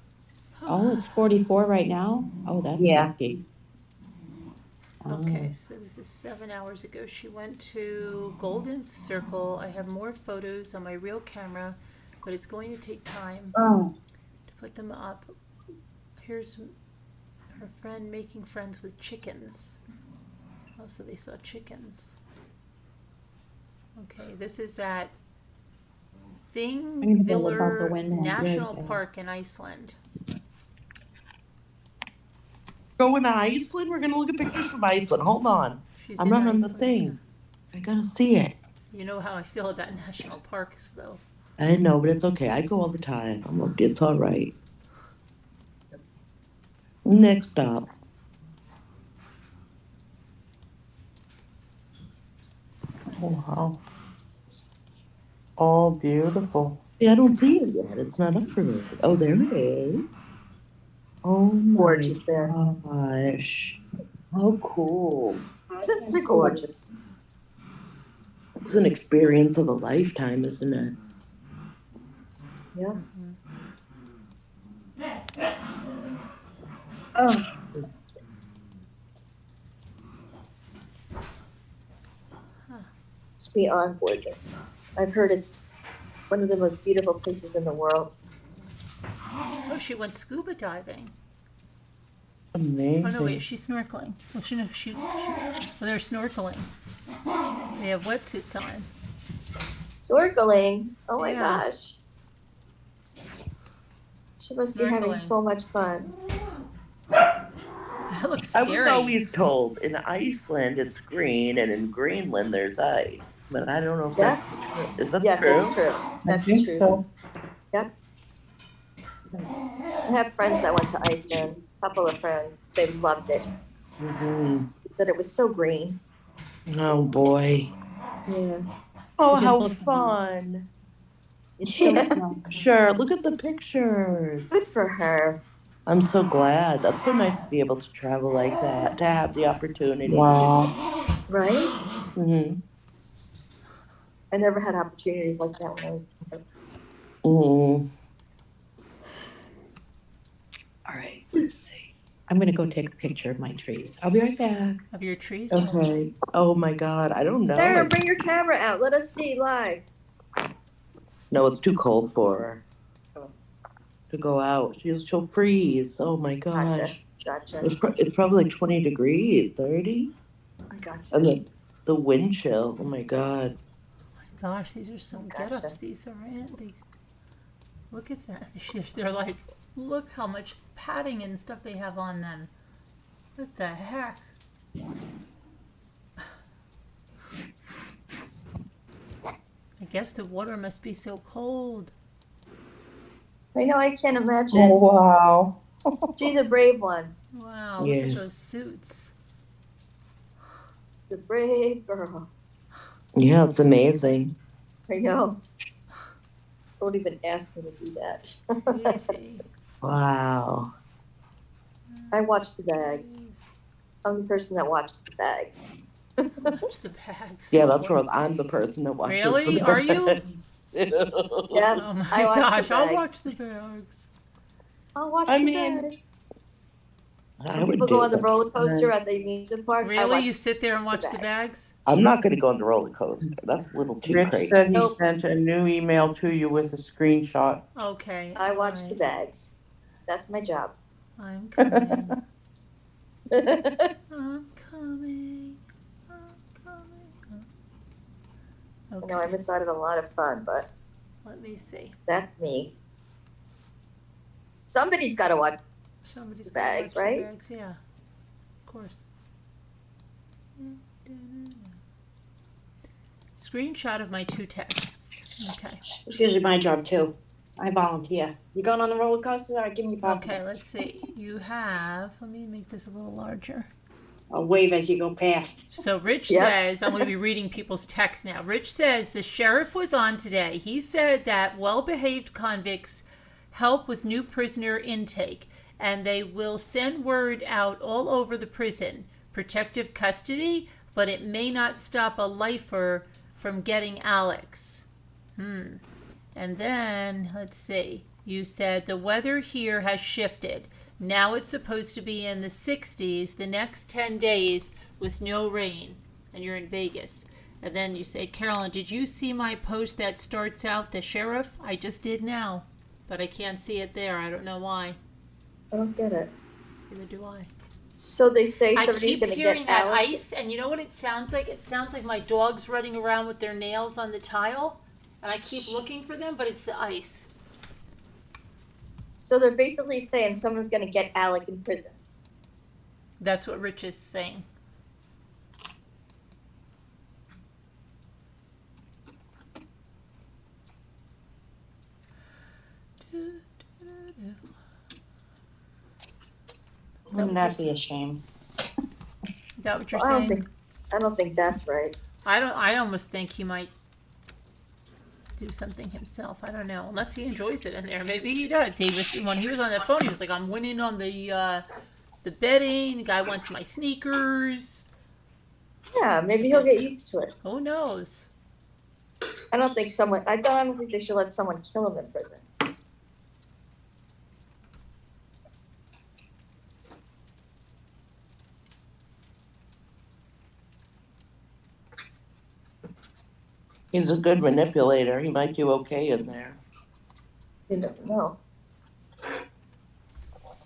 Speaker 6: Oh, it's 44 right now? Oh, that's
Speaker 1: Yeah.
Speaker 6: lucky.
Speaker 3: Okay, so this is 7 hours ago. She went to Golden Circle. I have more photos on my real camera, but it's going to take time
Speaker 1: Oh.
Speaker 3: to put them up. Here's her friend making friends with chickens. Oh, so they saw chickens. Okay, this is at
Speaker 6: gonna go look out the
Speaker 3: Thingvellir
Speaker 6: window.
Speaker 3: National
Speaker 6: Good.
Speaker 3: Park in Iceland.
Speaker 2: Going to Iceland? We're gonna look at pictures from Iceland. Hold on.
Speaker 3: She's
Speaker 2: I'm
Speaker 3: in
Speaker 2: not on the
Speaker 3: Iceland.
Speaker 2: thing. I gotta see it.
Speaker 3: You know how I feel about national parks, though.
Speaker 2: I know, but it's okay. I go all the time. It's all right. Next stop.
Speaker 4: Wow. All beautiful.
Speaker 2: Yeah, I don't see it yet. It's not up for me. Oh, there it is. Oh my
Speaker 5: Gorgeous there.
Speaker 2: gosh. How cool.
Speaker 5: They're gorgeous.
Speaker 2: It's an experience of a lifetime, isn't it?
Speaker 5: Yeah.
Speaker 1: Oh.
Speaker 5: It's beyond gorgeous. I've heard it's one of the most beautiful places in the world.
Speaker 3: Oh, she went scuba diving.
Speaker 4: Amazing.
Speaker 3: Oh no, wait, she's snorkeling. Oh, well, they're snorkeling. They have wetsuits on.
Speaker 5: Snorkeling. Oh my
Speaker 3: Yeah.
Speaker 5: gosh. She must be having
Speaker 3: Snorkeling.
Speaker 5: so much fun.
Speaker 3: That looks
Speaker 2: I
Speaker 3: scary.
Speaker 2: was always told in Iceland it's green and in Greenland there's ice. But I don't know if
Speaker 5: Yeah.
Speaker 2: that's true. Is that
Speaker 5: Yes,
Speaker 2: true?
Speaker 5: it's true.
Speaker 4: I
Speaker 5: That's
Speaker 4: think
Speaker 5: true.
Speaker 4: so.
Speaker 5: I have friends that went to Iceland. A couple of friends. They loved it.
Speaker 2: Hmm.
Speaker 5: That it was so green.
Speaker 2: Oh boy.
Speaker 5: Yeah.
Speaker 2: Oh,
Speaker 6: Just
Speaker 2: how
Speaker 6: look-
Speaker 2: fun.
Speaker 6: It's so
Speaker 5: Yeah.
Speaker 6: fun.
Speaker 2: Sure, look at the pictures.
Speaker 5: Good for her.
Speaker 2: I'm so glad. That's so nice to be able to travel like that, to have the opportunity.
Speaker 4: Wow.
Speaker 5: Right?
Speaker 2: Hmm.
Speaker 5: I never had opportunities like that when I was.
Speaker 2: Mm.
Speaker 6: All right, let's see. I'm gonna go take a picture of my trees. I'll be right back.
Speaker 3: Of your trees?
Speaker 2: Okay. Oh my God. I don't know.
Speaker 5: Sarah, bring your camera out. Let us see live.
Speaker 2: No, it's too cold for her to go out. She'll freeze. Oh my gosh.
Speaker 5: Gotcha.
Speaker 2: It's probably like 20 degrees, 30.
Speaker 5: I gotcha.
Speaker 2: And the wind chill. Oh my God.
Speaker 3: Gosh, these are some
Speaker 5: Gotcha.
Speaker 3: get-ups. These are these. Look at that. They're like, look how much padding and stuff they have on them. What the heck? I guess the water must be so cold.
Speaker 5: I know, I can't
Speaker 4: Oh,
Speaker 5: imagine.
Speaker 4: wow.
Speaker 5: She's a brave one.
Speaker 3: Wow, look at
Speaker 2: Yes.
Speaker 3: those suits.
Speaker 5: The brave girl.
Speaker 2: Yeah, it's amazing.
Speaker 5: I know. Don't even ask me to do that.
Speaker 3: Easy.
Speaker 2: Wow.
Speaker 5: I watch the bags. I'm the person that watches the bags.
Speaker 3: Watch the bags.
Speaker 2: Yeah, that's where I'm the person that watches.
Speaker 3: Really?
Speaker 2: the
Speaker 3: Are you?
Speaker 2: bags.
Speaker 5: Yeah,
Speaker 3: Oh my
Speaker 5: I watch the
Speaker 3: gosh, I'll
Speaker 5: bags.
Speaker 3: watch the bags.
Speaker 5: I'll watch
Speaker 2: I
Speaker 5: the
Speaker 2: mean,
Speaker 5: bags.
Speaker 2: I
Speaker 5: When
Speaker 2: would
Speaker 5: people
Speaker 2: do
Speaker 5: go on the
Speaker 2: that.
Speaker 5: roller coaster at the amusement park, I
Speaker 3: Really?
Speaker 5: watch
Speaker 3: You sit there and watch the bags?
Speaker 2: I'm not going to go on the roller coaster. That's a little too
Speaker 4: Rich
Speaker 2: crazy.
Speaker 4: said he
Speaker 5: Nope.
Speaker 4: sent a new email to you with a screenshot.
Speaker 3: Okay.
Speaker 5: I watch the
Speaker 3: alright.
Speaker 5: bags. That's my job.
Speaker 3: I'm coming.
Speaker 5: No,
Speaker 3: I'm coming. I'm coming. Okay.
Speaker 5: I miss out on a lot of fun, but
Speaker 3: Let me see.
Speaker 5: that's me. Somebody's got to watch.
Speaker 3: Somebody's
Speaker 5: The
Speaker 3: gotta
Speaker 5: bags,
Speaker 3: watch the
Speaker 5: right?
Speaker 3: bags, yeah, of course. Screenshot of my 2 texts. Okay.
Speaker 1: It's usually my job too. I volunteer. You going on the roller coaster? All right, give me 5
Speaker 3: Okay, let's see. You have, let me make this a little larger.
Speaker 1: I'll wave as you go past.
Speaker 3: So Rich
Speaker 5: Yep.
Speaker 3: says, I'm going to be reading people's texts now. Rich says, the sheriff was on today. He said that well-behaved convicts help with new prisoner intake, and they will send word out all over the prison. Protective custody, but it may not stop a lifer from getting Alex. And then, let's see. You said the weather here has shifted. Now it's supposed to be in the 60s the next 10 days with no rain. And you're in Vegas. And then you say, Carolyn, did you see my post that starts out the sheriff? I just did now. But I can't see it there. I don't know why.
Speaker 5: I don't get it.
Speaker 3: Neither do I.
Speaker 5: So they say
Speaker 3: I
Speaker 5: somebody's
Speaker 3: keep
Speaker 5: going to
Speaker 3: hearing
Speaker 5: get
Speaker 3: that
Speaker 5: Alex.
Speaker 3: ice, and you know what it sounds like? It sounds like my dog's running around with their nails on the tile, and I keep looking for them, but it's the ice.
Speaker 5: So they're basically saying someone's going to get Alec in prison.
Speaker 3: That's what Rich is saying.
Speaker 1: Wouldn't that be a shame?
Speaker 3: Is that what you're
Speaker 5: Well,
Speaker 3: saying?
Speaker 5: I don't think that's right.
Speaker 3: I almost think he might do something himself. I don't know, unless he enjoys it in there. Maybe he does. When he was on the phone, he was like, "I'm winning on the betting. The guy wants my sneakers."
Speaker 5: Yeah, maybe he'll get used to it.
Speaker 3: Who knows?
Speaker 5: I don't think they should let someone kill him in prison.
Speaker 2: He's a good manipulator. He might do okay in there.
Speaker 5: You never know.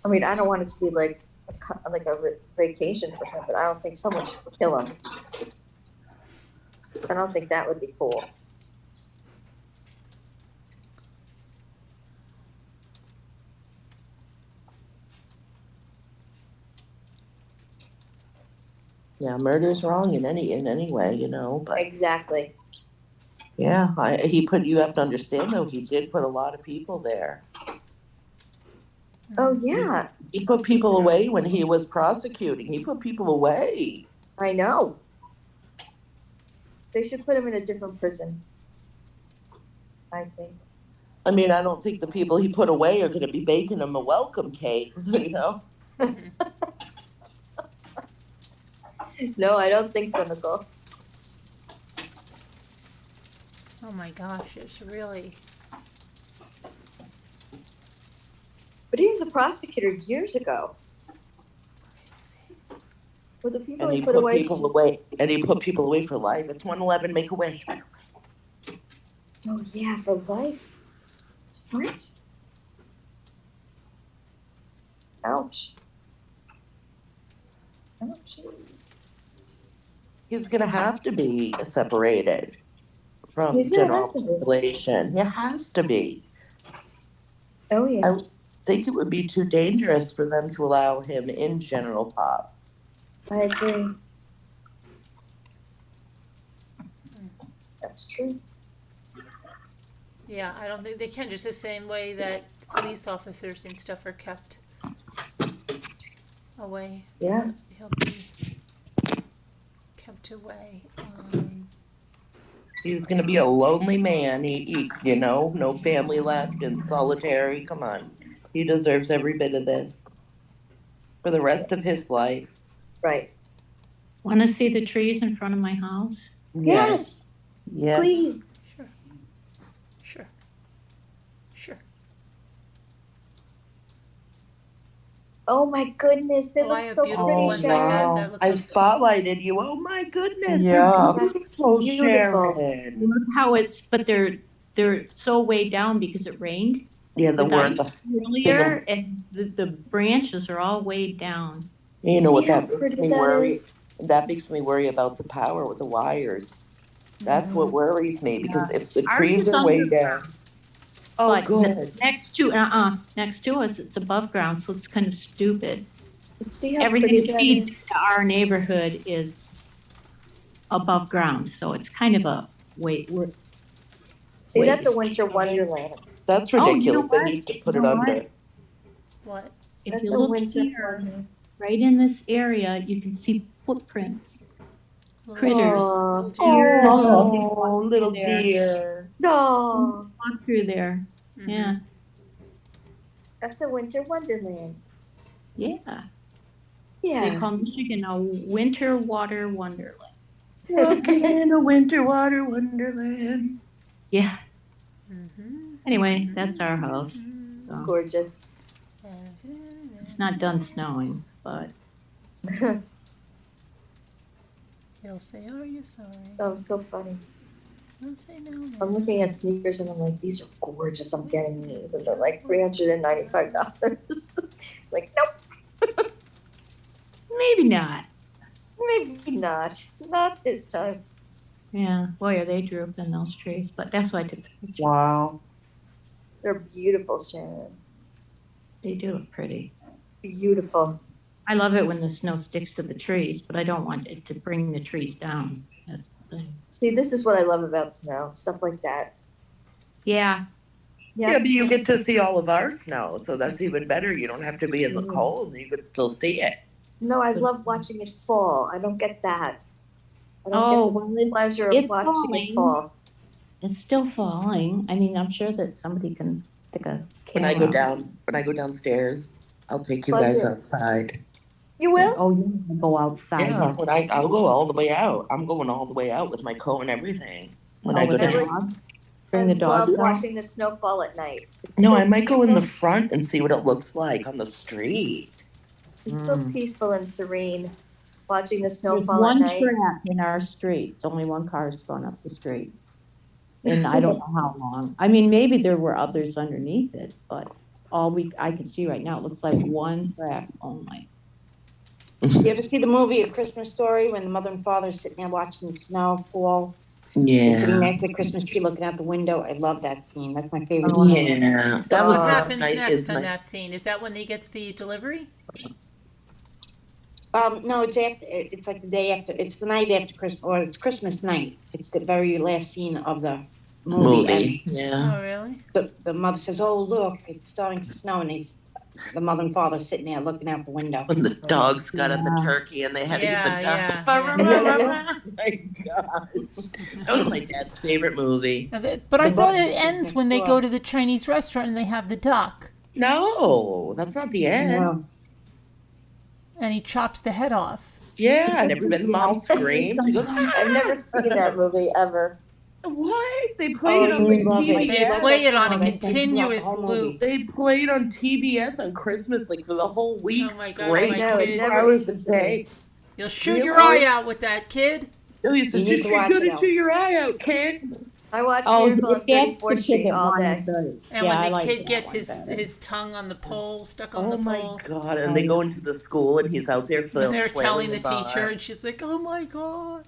Speaker 5: I mean, I don't want it to be like a vacation for him, but I don't think someone should kill him. I don't think that would be cool.
Speaker 2: Yeah, murder's wrong in any way, but
Speaker 5: Exactly.
Speaker 2: yeah, you have to understand though, he did put a lot of people there.
Speaker 5: Oh yeah,
Speaker 2: He put people away when he was prosecuting. He put people away.
Speaker 5: I know. They should put him in a different prison. I think.
Speaker 2: I mean, I don't think the people he put away are going to be baking him a welcome cake,
Speaker 5: No, I don't think so, Nicole.
Speaker 3: Oh my gosh, it's really.
Speaker 5: But he was a prosecutor years ago. With the people
Speaker 2: And
Speaker 5: he
Speaker 2: he
Speaker 5: put
Speaker 2: put
Speaker 5: away.
Speaker 2: people away. And he put people away for life. It's 111, make a wish.
Speaker 5: Oh yeah, for life. It's right. Ouch. Ouch.
Speaker 2: He's going to have to be separated from
Speaker 5: He's gonna
Speaker 2: general
Speaker 5: have to be.
Speaker 2: population. It has to be.
Speaker 5: Oh yeah.
Speaker 2: I think it would be too dangerous for them to allow him in general pop.
Speaker 5: I agree. That's true.
Speaker 3: Yeah, I don't think they can. Just the same way that police officers and stuff are kept away.
Speaker 5: Yeah.
Speaker 3: He'll be kept away.
Speaker 2: He's going to be a lonely man. No family left and solitary. Come on. He deserves every bit of this for the rest of his life.
Speaker 5: Right.
Speaker 6: Want to see the trees in front of my house?
Speaker 5: Yes.
Speaker 2: Yes.
Speaker 5: Please.
Speaker 3: Sure. Sure.
Speaker 5: Oh my goodness, they
Speaker 3: Oh, I
Speaker 5: look
Speaker 3: have
Speaker 5: so
Speaker 3: beautiful
Speaker 5: pretty,
Speaker 3: ones like that.
Speaker 5: Sharon.
Speaker 3: That look
Speaker 2: I've
Speaker 3: like so-
Speaker 2: spotlighted you. Oh my goodness.
Speaker 4: Yeah.
Speaker 2: They're beautiful,
Speaker 5: That's beautiful.
Speaker 2: Sharon.
Speaker 6: Look how but they're so way down because it rained
Speaker 2: Yeah, the
Speaker 6: The
Speaker 2: word.
Speaker 6: night earlier, and the branches are all way down.
Speaker 2: You know what
Speaker 5: See how
Speaker 2: that makes
Speaker 5: pretty
Speaker 2: me
Speaker 5: that
Speaker 2: worry?
Speaker 5: is?
Speaker 2: That makes me worry about the power with the wires. That's what worries me because if the
Speaker 6: Ours
Speaker 2: trees
Speaker 6: is
Speaker 2: are way
Speaker 6: underground.
Speaker 2: down, Oh,
Speaker 6: But
Speaker 2: good.
Speaker 6: next to us, it's above ground, so it's kind of stupid.
Speaker 5: Let's see how
Speaker 6: Everything
Speaker 5: pretty
Speaker 6: that
Speaker 5: that
Speaker 6: feeds
Speaker 5: is.
Speaker 6: to our neighborhood is above ground, so it's kind of a we're
Speaker 5: See,
Speaker 2: Wait,
Speaker 5: that's a
Speaker 2: is-
Speaker 5: winter wonderland.
Speaker 2: That's
Speaker 6: Oh, you know
Speaker 2: ridiculous. They
Speaker 6: what?
Speaker 2: need to put
Speaker 6: You
Speaker 2: it
Speaker 6: know what?
Speaker 2: under.
Speaker 3: What?
Speaker 6: if
Speaker 5: That's
Speaker 6: you
Speaker 5: a
Speaker 6: look
Speaker 5: winter
Speaker 6: here,
Speaker 5: wonderland.
Speaker 6: right in this area, you can see footprints. Critters.
Speaker 5: Aw,
Speaker 2: Oh, little
Speaker 6: There.
Speaker 2: deer.
Speaker 5: no,
Speaker 6: Walk through there.
Speaker 3: Mhm.
Speaker 6: Yeah,
Speaker 5: that's a winter wonderland.
Speaker 6: yeah. They
Speaker 5: Yeah.
Speaker 6: call Michigan a winter water wonderland.
Speaker 2: Walking in a winter water wonderland.
Speaker 6: Yeah.
Speaker 3: Mhm.
Speaker 6: Anyway, that's our house.
Speaker 5: It's
Speaker 6: So
Speaker 5: gorgeous.
Speaker 6: it's not done snowing, but
Speaker 3: He'll say, "Are you sorry?"
Speaker 5: Oh, so funny.
Speaker 3: He'll say, "No." no."
Speaker 5: I'm looking at sneakers and I'm like, these are gorgeous. I'm getting these, and they're like $395. Like, nope,
Speaker 6: maybe not.
Speaker 5: maybe not. Not this time.
Speaker 6: Yeah, boy, are they drooping those trees. But that's why I took the picture.
Speaker 4: Wow.
Speaker 5: They're beautiful, Sharon.
Speaker 6: They do look pretty.
Speaker 5: Beautiful.
Speaker 6: I love it when the snow sticks to the trees, but I don't want it to bring the trees down. That's the thing.
Speaker 5: See, this is what I love about snow. Stuff like that.
Speaker 6: Yeah,
Speaker 2: Yeah, but you get to see all of our snow, so that's even better. You don't have to be in the cold, and you can still see it.
Speaker 5: No, I love watching it fall. I don't get that. I don't
Speaker 6: Oh,
Speaker 5: get
Speaker 6: well,
Speaker 5: the pleasure of
Speaker 6: it's
Speaker 5: watching it
Speaker 6: falling.
Speaker 5: fall.
Speaker 6: it's still falling. I mean, I'm sure that somebody can stick a
Speaker 2: When
Speaker 6: camera.
Speaker 2: I go downstairs, I'll take you guys
Speaker 5: Pleasure.
Speaker 2: outside.
Speaker 5: You will?
Speaker 6: Oh, you can go outside.
Speaker 2: Yeah, I'll go all the way out. I'm going all the way out with my coat and everything. When I go
Speaker 6: with the
Speaker 5: down.
Speaker 6: dog. Bring the
Speaker 5: I
Speaker 6: dog
Speaker 5: love
Speaker 6: down.
Speaker 5: watching the snow fall at night. It's
Speaker 2: No,
Speaker 5: so
Speaker 2: I might go in the
Speaker 5: peaceful.
Speaker 2: front and see what it looks like on the street.
Speaker 5: It's so peaceful and serene watching the snow
Speaker 6: There's
Speaker 5: fall
Speaker 6: one
Speaker 5: at night.
Speaker 6: track in our street. It's only one car has gone up the street. And I don't know how long. I mean, maybe there were others underneath it, but I can see right now, it looks like one track only.
Speaker 1: You ever see the movie A Christmas Story when the mother and father are sitting there watching the snow fall? They're sitting
Speaker 2: Yeah.
Speaker 1: next to the Christmas tree looking out the window. I love that scene. That's my favorite scene.
Speaker 2: Yeah. That was
Speaker 3: What
Speaker 2: my
Speaker 3: happens
Speaker 2: night.
Speaker 3: next
Speaker 2: Is
Speaker 3: on
Speaker 2: my
Speaker 3: that scene? Is that when he gets the delivery?
Speaker 1: No, it's after. It's like the day after. It's the night after Christmas, or it's Christmas night. It's the very last scene of the movie.
Speaker 2: Yeah.
Speaker 3: Oh, really?
Speaker 1: And the mother says, "Oh, look, it's starting to snow," and the mother and father sitting there looking out the window.
Speaker 2: When the dogs got at the
Speaker 6: Yeah.
Speaker 2: turkey and they had to get the
Speaker 3: Yeah,
Speaker 2: duck.
Speaker 3: yeah.
Speaker 2: My gosh. That was my dad's favorite movie.
Speaker 3: But I
Speaker 1: The
Speaker 3: thought
Speaker 1: book-
Speaker 3: it ends when they go to the Chinese restaurant and they have the duck,
Speaker 2: No, that's not the end.
Speaker 1: No.
Speaker 3: and he chops the head off.
Speaker 2: Yeah, and everybody, mom screams. She goes,
Speaker 5: I've never seen that movie ever.
Speaker 2: what? They played it
Speaker 1: Oh,
Speaker 2: on
Speaker 1: you
Speaker 2: like
Speaker 1: love it.
Speaker 3: They
Speaker 2: TBS.
Speaker 3: play it on a
Speaker 1: Oh, they play
Speaker 3: continuous
Speaker 1: throughout the whole movie.
Speaker 3: loop.
Speaker 2: They played on TBS on Christmas, like for the whole week.
Speaker 3: Oh my gosh,
Speaker 2: straight,
Speaker 3: my
Speaker 5: know, it
Speaker 2: 24
Speaker 5: never
Speaker 2: hours a
Speaker 5: interested me.
Speaker 2: day.
Speaker 3: You'll shoot
Speaker 2: Really?
Speaker 3: your eye out with that, kid.
Speaker 2: No, he said,
Speaker 1: You
Speaker 2: you
Speaker 1: need
Speaker 2: should
Speaker 1: to watch
Speaker 2: go
Speaker 1: it
Speaker 2: to
Speaker 1: out.
Speaker 2: shoot your eye out, kid.
Speaker 5: I watched
Speaker 6: Oh,
Speaker 5: Miracle on
Speaker 6: that's the
Speaker 5: 34th
Speaker 6: kid
Speaker 5: Street
Speaker 6: that
Speaker 5: all day.
Speaker 6: wanted the.
Speaker 3: And
Speaker 6: Yeah, I
Speaker 3: when the
Speaker 6: like
Speaker 3: kid
Speaker 6: that
Speaker 3: gets
Speaker 6: one
Speaker 3: his
Speaker 6: better.
Speaker 3: his tongue on the pole, stuck on
Speaker 2: Oh
Speaker 3: the
Speaker 2: my
Speaker 3: pole.
Speaker 2: god! And they go into the school, and he's out there
Speaker 3: And
Speaker 2: flailing
Speaker 3: they're telling the
Speaker 2: his arm.
Speaker 3: teacher, and she's like, "Oh my gosh!"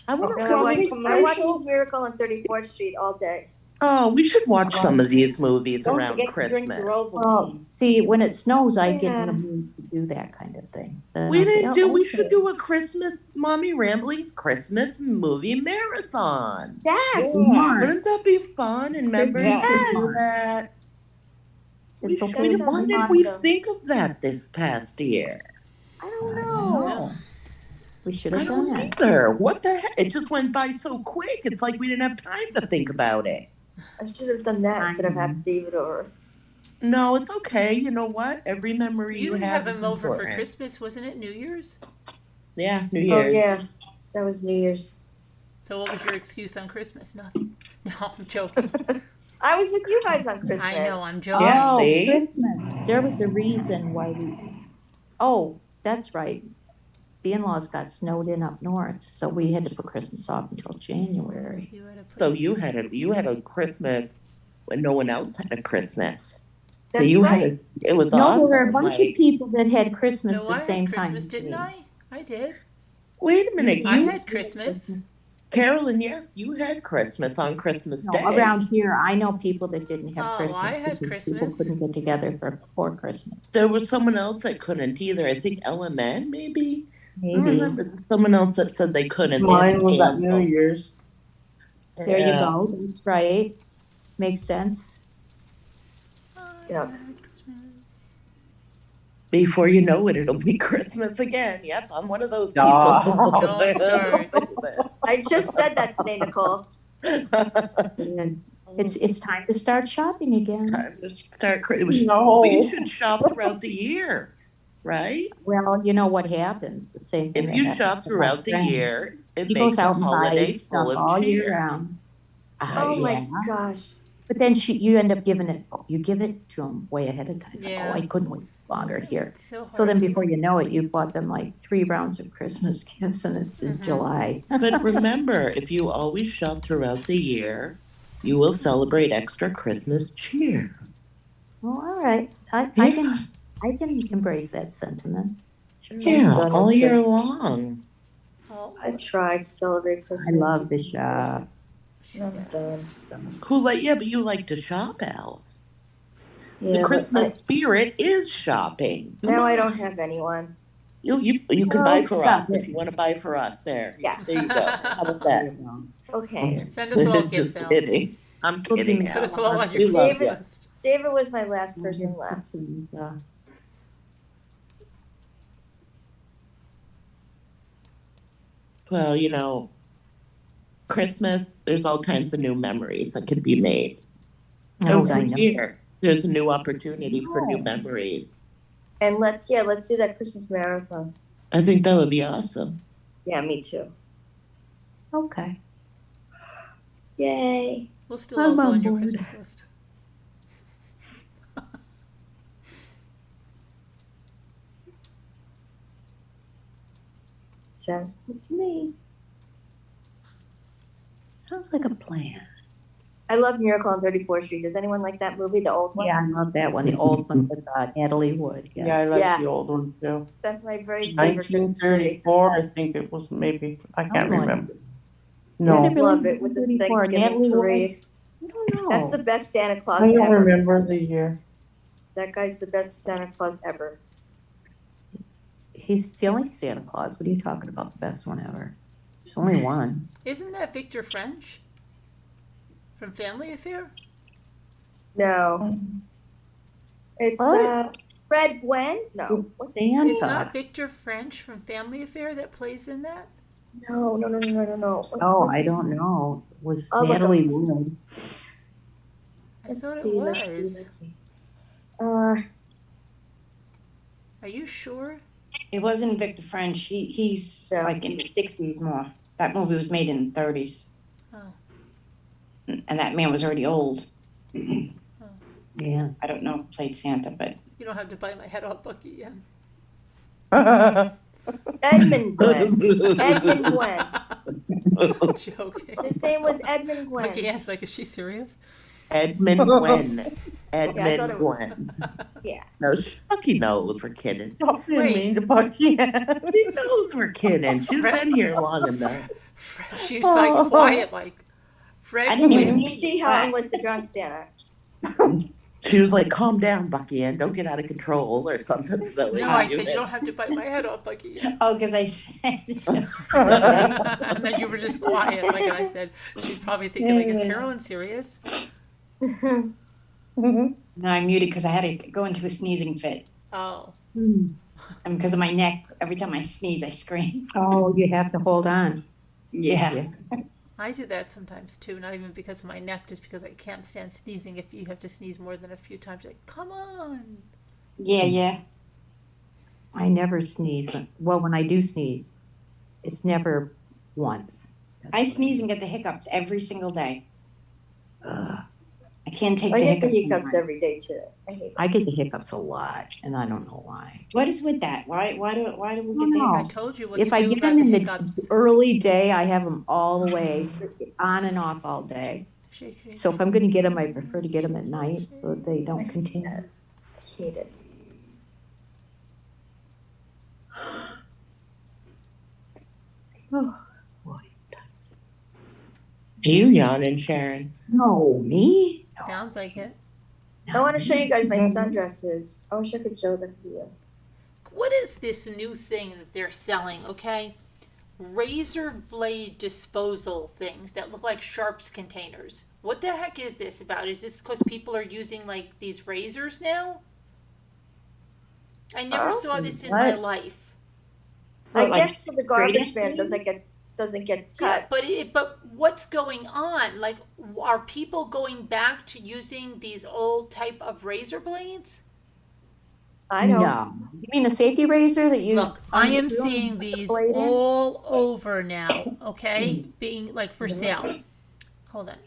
Speaker 2: I want
Speaker 1: Okay,
Speaker 2: to
Speaker 5: No, I
Speaker 1: watch
Speaker 5: watched
Speaker 1: commercials.
Speaker 5: Miracle on 34th Street all day.
Speaker 2: Oh, we should watch some of these movies
Speaker 1: Don't
Speaker 2: around
Speaker 1: forget to drink
Speaker 2: Christmas.
Speaker 1: your
Speaker 6: Well,
Speaker 1: Ovaltine.
Speaker 6: see, when it snows, I get in
Speaker 5: Yeah.
Speaker 6: the mood to do that kind of thing. Then
Speaker 2: We
Speaker 6: I'll say,
Speaker 2: didn't
Speaker 6: "Oh,
Speaker 2: do. We
Speaker 6: okay."
Speaker 2: should do a Christmas Mommy Rambling's Christmas movie marathon.
Speaker 5: Yes!
Speaker 6: Smart.
Speaker 2: Wouldn't that be fun? And members
Speaker 1: Yes.
Speaker 2: can do that.
Speaker 6: It's
Speaker 2: We
Speaker 6: okay.
Speaker 2: should,
Speaker 5: That
Speaker 2: why
Speaker 5: sounds
Speaker 2: didn't we
Speaker 5: awesome.
Speaker 2: think of that this past year?
Speaker 5: I don't
Speaker 6: I
Speaker 5: know.
Speaker 6: know. We should
Speaker 2: I
Speaker 6: have done
Speaker 2: don't
Speaker 6: that.
Speaker 2: either. What the heck? It just went by so quick. It's like we didn't have time to think about it.
Speaker 5: I should have done that instead of have to leave it over.
Speaker 2: No, it's okay. You know what? Every memory
Speaker 3: You
Speaker 2: you
Speaker 3: didn't
Speaker 2: have
Speaker 3: have
Speaker 2: is
Speaker 3: him over for
Speaker 2: important.
Speaker 3: Christmas, wasn't it? New Year's.
Speaker 2: Yeah, New
Speaker 5: Oh,
Speaker 2: Year's.
Speaker 5: yeah. That was New Year's.
Speaker 3: So what was your excuse on Christmas? Nothing. No, I'm joking.
Speaker 5: I was with you guys on Christmas.
Speaker 3: I know, I'm joking.
Speaker 2: Yeah,
Speaker 6: Oh,
Speaker 2: see?
Speaker 6: Christmas. There was a reason why we. Oh, that's right. The in-laws got snowed in up north, so we had to put Christmas off until January.
Speaker 3: You had to put-
Speaker 2: So you had a Christmas when no one else had a Christmas. So
Speaker 5: That's
Speaker 2: you
Speaker 5: right.
Speaker 2: had it was
Speaker 6: No,
Speaker 2: awesome.
Speaker 6: there were a bunch
Speaker 2: like,
Speaker 6: of people that had Christmas
Speaker 3: No,
Speaker 6: the
Speaker 3: I
Speaker 6: same
Speaker 3: had
Speaker 6: time.
Speaker 3: Christmas,
Speaker 6: as
Speaker 3: didn't
Speaker 6: me.
Speaker 3: I? I did.
Speaker 2: wait a minute,
Speaker 3: I
Speaker 2: you
Speaker 3: had Christmas.
Speaker 2: Carolyn, yes, you had Christmas on Christmas
Speaker 6: No,
Speaker 2: Day.
Speaker 6: around here, I know people that didn't have
Speaker 3: Oh,
Speaker 6: Christmas
Speaker 3: I had
Speaker 6: because people
Speaker 3: Christmas.
Speaker 6: couldn't get together for Christmas.
Speaker 2: There was someone else that couldn't either. I think LMN, maybe? I
Speaker 6: Maybe.
Speaker 2: remember someone else that said they couldn't. They had
Speaker 4: Mine
Speaker 2: to
Speaker 4: was at New
Speaker 2: cancel.
Speaker 4: Year's.
Speaker 6: There you
Speaker 2: Yeah.
Speaker 6: go. That's right. Makes sense.
Speaker 5: Yeah.
Speaker 3: Christmas.
Speaker 2: Before you know it, it'll be Christmas again. Yep, I'm one of those people.
Speaker 4: No.
Speaker 3: Don't start.
Speaker 5: I just said that today, Nicole.
Speaker 6: And it's time to start shopping again.
Speaker 2: Time to start.
Speaker 4: No.
Speaker 2: We should shop throughout the year, right?
Speaker 6: Well, you know what happens? The same thing.
Speaker 2: If
Speaker 6: that
Speaker 2: you
Speaker 6: happens
Speaker 2: shop
Speaker 6: to my
Speaker 2: throughout the
Speaker 6: friend.
Speaker 2: year, it
Speaker 6: She
Speaker 2: makes
Speaker 6: goes
Speaker 2: a
Speaker 6: out and
Speaker 2: holiday
Speaker 6: buys
Speaker 2: full
Speaker 6: stuff
Speaker 2: of
Speaker 6: all year
Speaker 2: cheer.
Speaker 6: round.
Speaker 5: Oh my
Speaker 6: Yeah.
Speaker 5: gosh.
Speaker 6: But then you end up giving it. You give it to them way ahead of time. It's
Speaker 3: Yeah.
Speaker 6: like, oh, I couldn't wait longer here.
Speaker 3: It's so hard.
Speaker 6: So then before you know it, you bought them like 3 rounds of Christmas gifts, and it's in
Speaker 3: Mhm.
Speaker 6: July.
Speaker 2: But remember, if you always shop throughout the year, you will celebrate extra Christmas cheer.
Speaker 6: Well, all right. I can embrace that sentiment. Sure.
Speaker 2: Yeah,
Speaker 5: done with
Speaker 2: all year
Speaker 5: Christmas.
Speaker 2: long.
Speaker 3: Oh,
Speaker 5: I try to celebrate
Speaker 6: I
Speaker 5: Christmas.
Speaker 6: love the shop.
Speaker 5: I'm done.
Speaker 2: Yeah, but you like to shop, Al.
Speaker 5: Yeah,
Speaker 2: The
Speaker 5: but
Speaker 2: Christmas spirit is shopping.
Speaker 5: now I don't have anyone.
Speaker 2: You can
Speaker 6: Oh,
Speaker 2: buy for
Speaker 6: stop
Speaker 2: us
Speaker 6: it.
Speaker 2: if you want to buy for us. There.
Speaker 5: Yes.
Speaker 2: There you go. How about that?
Speaker 5: Okay.
Speaker 3: Send us all gifts,
Speaker 2: Just
Speaker 3: Al.
Speaker 2: kidding. I'm
Speaker 6: We'll
Speaker 2: kidding,
Speaker 6: do
Speaker 3: Put
Speaker 2: Al.
Speaker 3: us all on
Speaker 2: We
Speaker 3: your
Speaker 2: love
Speaker 3: Christmas
Speaker 2: you.
Speaker 3: list.
Speaker 5: David was my last person left.
Speaker 2: Well, Christmas, there's all kinds of new memories that can be made.
Speaker 6: Oh, I
Speaker 2: Every
Speaker 6: know.
Speaker 2: year, there's a new opportunity for new
Speaker 6: Oh.
Speaker 2: memories.
Speaker 5: And let's do that Christmas marathon.
Speaker 2: I think that would be awesome.
Speaker 5: Yeah, me too.
Speaker 6: Okay.
Speaker 5: Yay.
Speaker 3: We'll still all
Speaker 6: I'm
Speaker 3: go
Speaker 6: on
Speaker 3: on your
Speaker 6: board.
Speaker 3: Christmas list.
Speaker 5: Sounds good to me.
Speaker 6: Sounds like a plan.
Speaker 5: I love Miracle on 34th Street. Does anyone like that movie, the old one?
Speaker 6: Yeah, I love that one. The old one with Natalie Wood. Yes.
Speaker 4: Yeah, I like
Speaker 5: Yes.
Speaker 4: the old one too.
Speaker 5: That's my very favorite Christmas movie.
Speaker 4: 1934, I think it was, maybe. I can't
Speaker 6: Oh,
Speaker 4: remember.
Speaker 6: Is
Speaker 4: No,
Speaker 6: it really
Speaker 5: Love it with the
Speaker 6: 34?
Speaker 5: Thanksgiving
Speaker 6: Natalie Wood?
Speaker 5: parade.
Speaker 6: I don't know.
Speaker 5: That's the best Santa Claus
Speaker 4: I don't
Speaker 5: ever.
Speaker 4: remember the year.
Speaker 5: That guy's the best Santa Claus ever.
Speaker 6: He's the only Santa Claus. What are you talking about? The best one ever. There's only one.
Speaker 3: Isn't that Victor French? From Family Affair?
Speaker 5: No. It's
Speaker 6: What?
Speaker 5: Fred Gwen? No.
Speaker 6: It's
Speaker 5: What's his name?
Speaker 6: Santa.
Speaker 3: It's not Victor French from Family Affair that plays in that?
Speaker 5: No.
Speaker 6: Oh,
Speaker 5: What's
Speaker 6: I
Speaker 5: his
Speaker 6: don't
Speaker 5: name?
Speaker 6: know. It was
Speaker 5: I'll look
Speaker 6: Natalie Wood.
Speaker 3: I
Speaker 5: Let's
Speaker 3: thought
Speaker 5: see,
Speaker 3: it
Speaker 5: let's see,
Speaker 3: was.
Speaker 5: let's see.
Speaker 3: Are you sure?
Speaker 1: It wasn't Victor French. He's
Speaker 5: Yeah.
Speaker 1: like in the 60s more. That movie was made in the 30s.
Speaker 3: Oh.
Speaker 1: And that man was already old.
Speaker 6: Yeah.
Speaker 1: I don't know who played Santa, but
Speaker 3: You don't have to bite my head off, Bucky, yet.
Speaker 5: Edmund Gwen. Edmund Gwen.
Speaker 3: Joking.
Speaker 5: His name was Edmund
Speaker 3: Bucky,
Speaker 5: Gwen.
Speaker 3: Ann's like, is she serious?
Speaker 2: Edmund Gwen.
Speaker 5: I thought
Speaker 2: Edmund
Speaker 5: it-
Speaker 2: Gwen.
Speaker 5: Yeah.
Speaker 2: No, Chucky knows we're kidding.
Speaker 4: Stop being
Speaker 3: Wait.
Speaker 4: mean to Bucky.
Speaker 2: She knows we're kidding. She's been here long enough.
Speaker 3: She's like quiet, like, Fred
Speaker 1: I didn't even
Speaker 3: Gwynn.
Speaker 5: You see how I was the drunk Santa.
Speaker 2: She was like, calm down, Bucky, and don't get out of control or something silly.
Speaker 3: No, I said, you don't have to bite my head off, Bucky, yet.
Speaker 1: oh, because I said
Speaker 3: And then you were just quiet, like I said. She's probably thinking, like, is Carolyn serious?
Speaker 1: no, I muted because I had to go into a sneezing fit.
Speaker 3: Oh.
Speaker 6: Hmm.
Speaker 1: And because of my neck, every time I sneeze, I scream.
Speaker 6: Oh, you have to hold on.
Speaker 1: Yeah.
Speaker 3: I do that sometimes too, not even because of my neck, just because I can't stand sneezing. If you have to sneeze more than a few times, like, come on.
Speaker 1: Yeah.
Speaker 6: I never sneeze. Well, when I do sneeze, it's never once.
Speaker 1: I sneeze and get the hiccups every single day.
Speaker 6: Ugh.
Speaker 1: I can't take
Speaker 5: I
Speaker 1: the
Speaker 5: get the
Speaker 1: hiccups.
Speaker 5: hiccups every day too. I hate it.
Speaker 6: I get the hiccups a lot, and I don't know why.
Speaker 1: What is with that? Why do we get the
Speaker 6: No.
Speaker 3: I
Speaker 1: hiccups?
Speaker 3: told you what
Speaker 6: If
Speaker 3: to
Speaker 6: I
Speaker 3: do
Speaker 6: get
Speaker 3: about
Speaker 6: them
Speaker 3: the
Speaker 6: in the
Speaker 3: hiccups.
Speaker 6: early day, I have them all the way on and off all day.
Speaker 3: Shake, shake.
Speaker 6: So if I'm going to get them, I prefer to get them at night so that they
Speaker 5: I
Speaker 6: don't
Speaker 5: hate
Speaker 6: continue.
Speaker 5: that. I hate it.
Speaker 6: Oh, boy.
Speaker 2: You yawning, Sharon?
Speaker 6: No, me? No,
Speaker 3: Sounds like it.
Speaker 5: I want to show you guys my sundresses. I wish I could show them to you.
Speaker 3: What is this new thing that they're selling, okay? Razor blade disposal things that look like sharps containers. What the heck is this about? Is this because people are using like these razors now? I never saw this in my
Speaker 6: what?
Speaker 3: life.
Speaker 5: I
Speaker 6: like
Speaker 5: guess so the garbage
Speaker 6: straight
Speaker 5: man doesn't get
Speaker 3: Yeah,
Speaker 5: cut.
Speaker 3: but what's going on? Like, are people going back to using these old type of razor blades?
Speaker 5: I don't.
Speaker 6: No. You mean a safety razor that you?
Speaker 3: Look, I am
Speaker 6: unscrew and
Speaker 3: seeing
Speaker 6: put the
Speaker 3: these
Speaker 6: blade in?
Speaker 3: all over now, okay? Being like for sale. Hold on.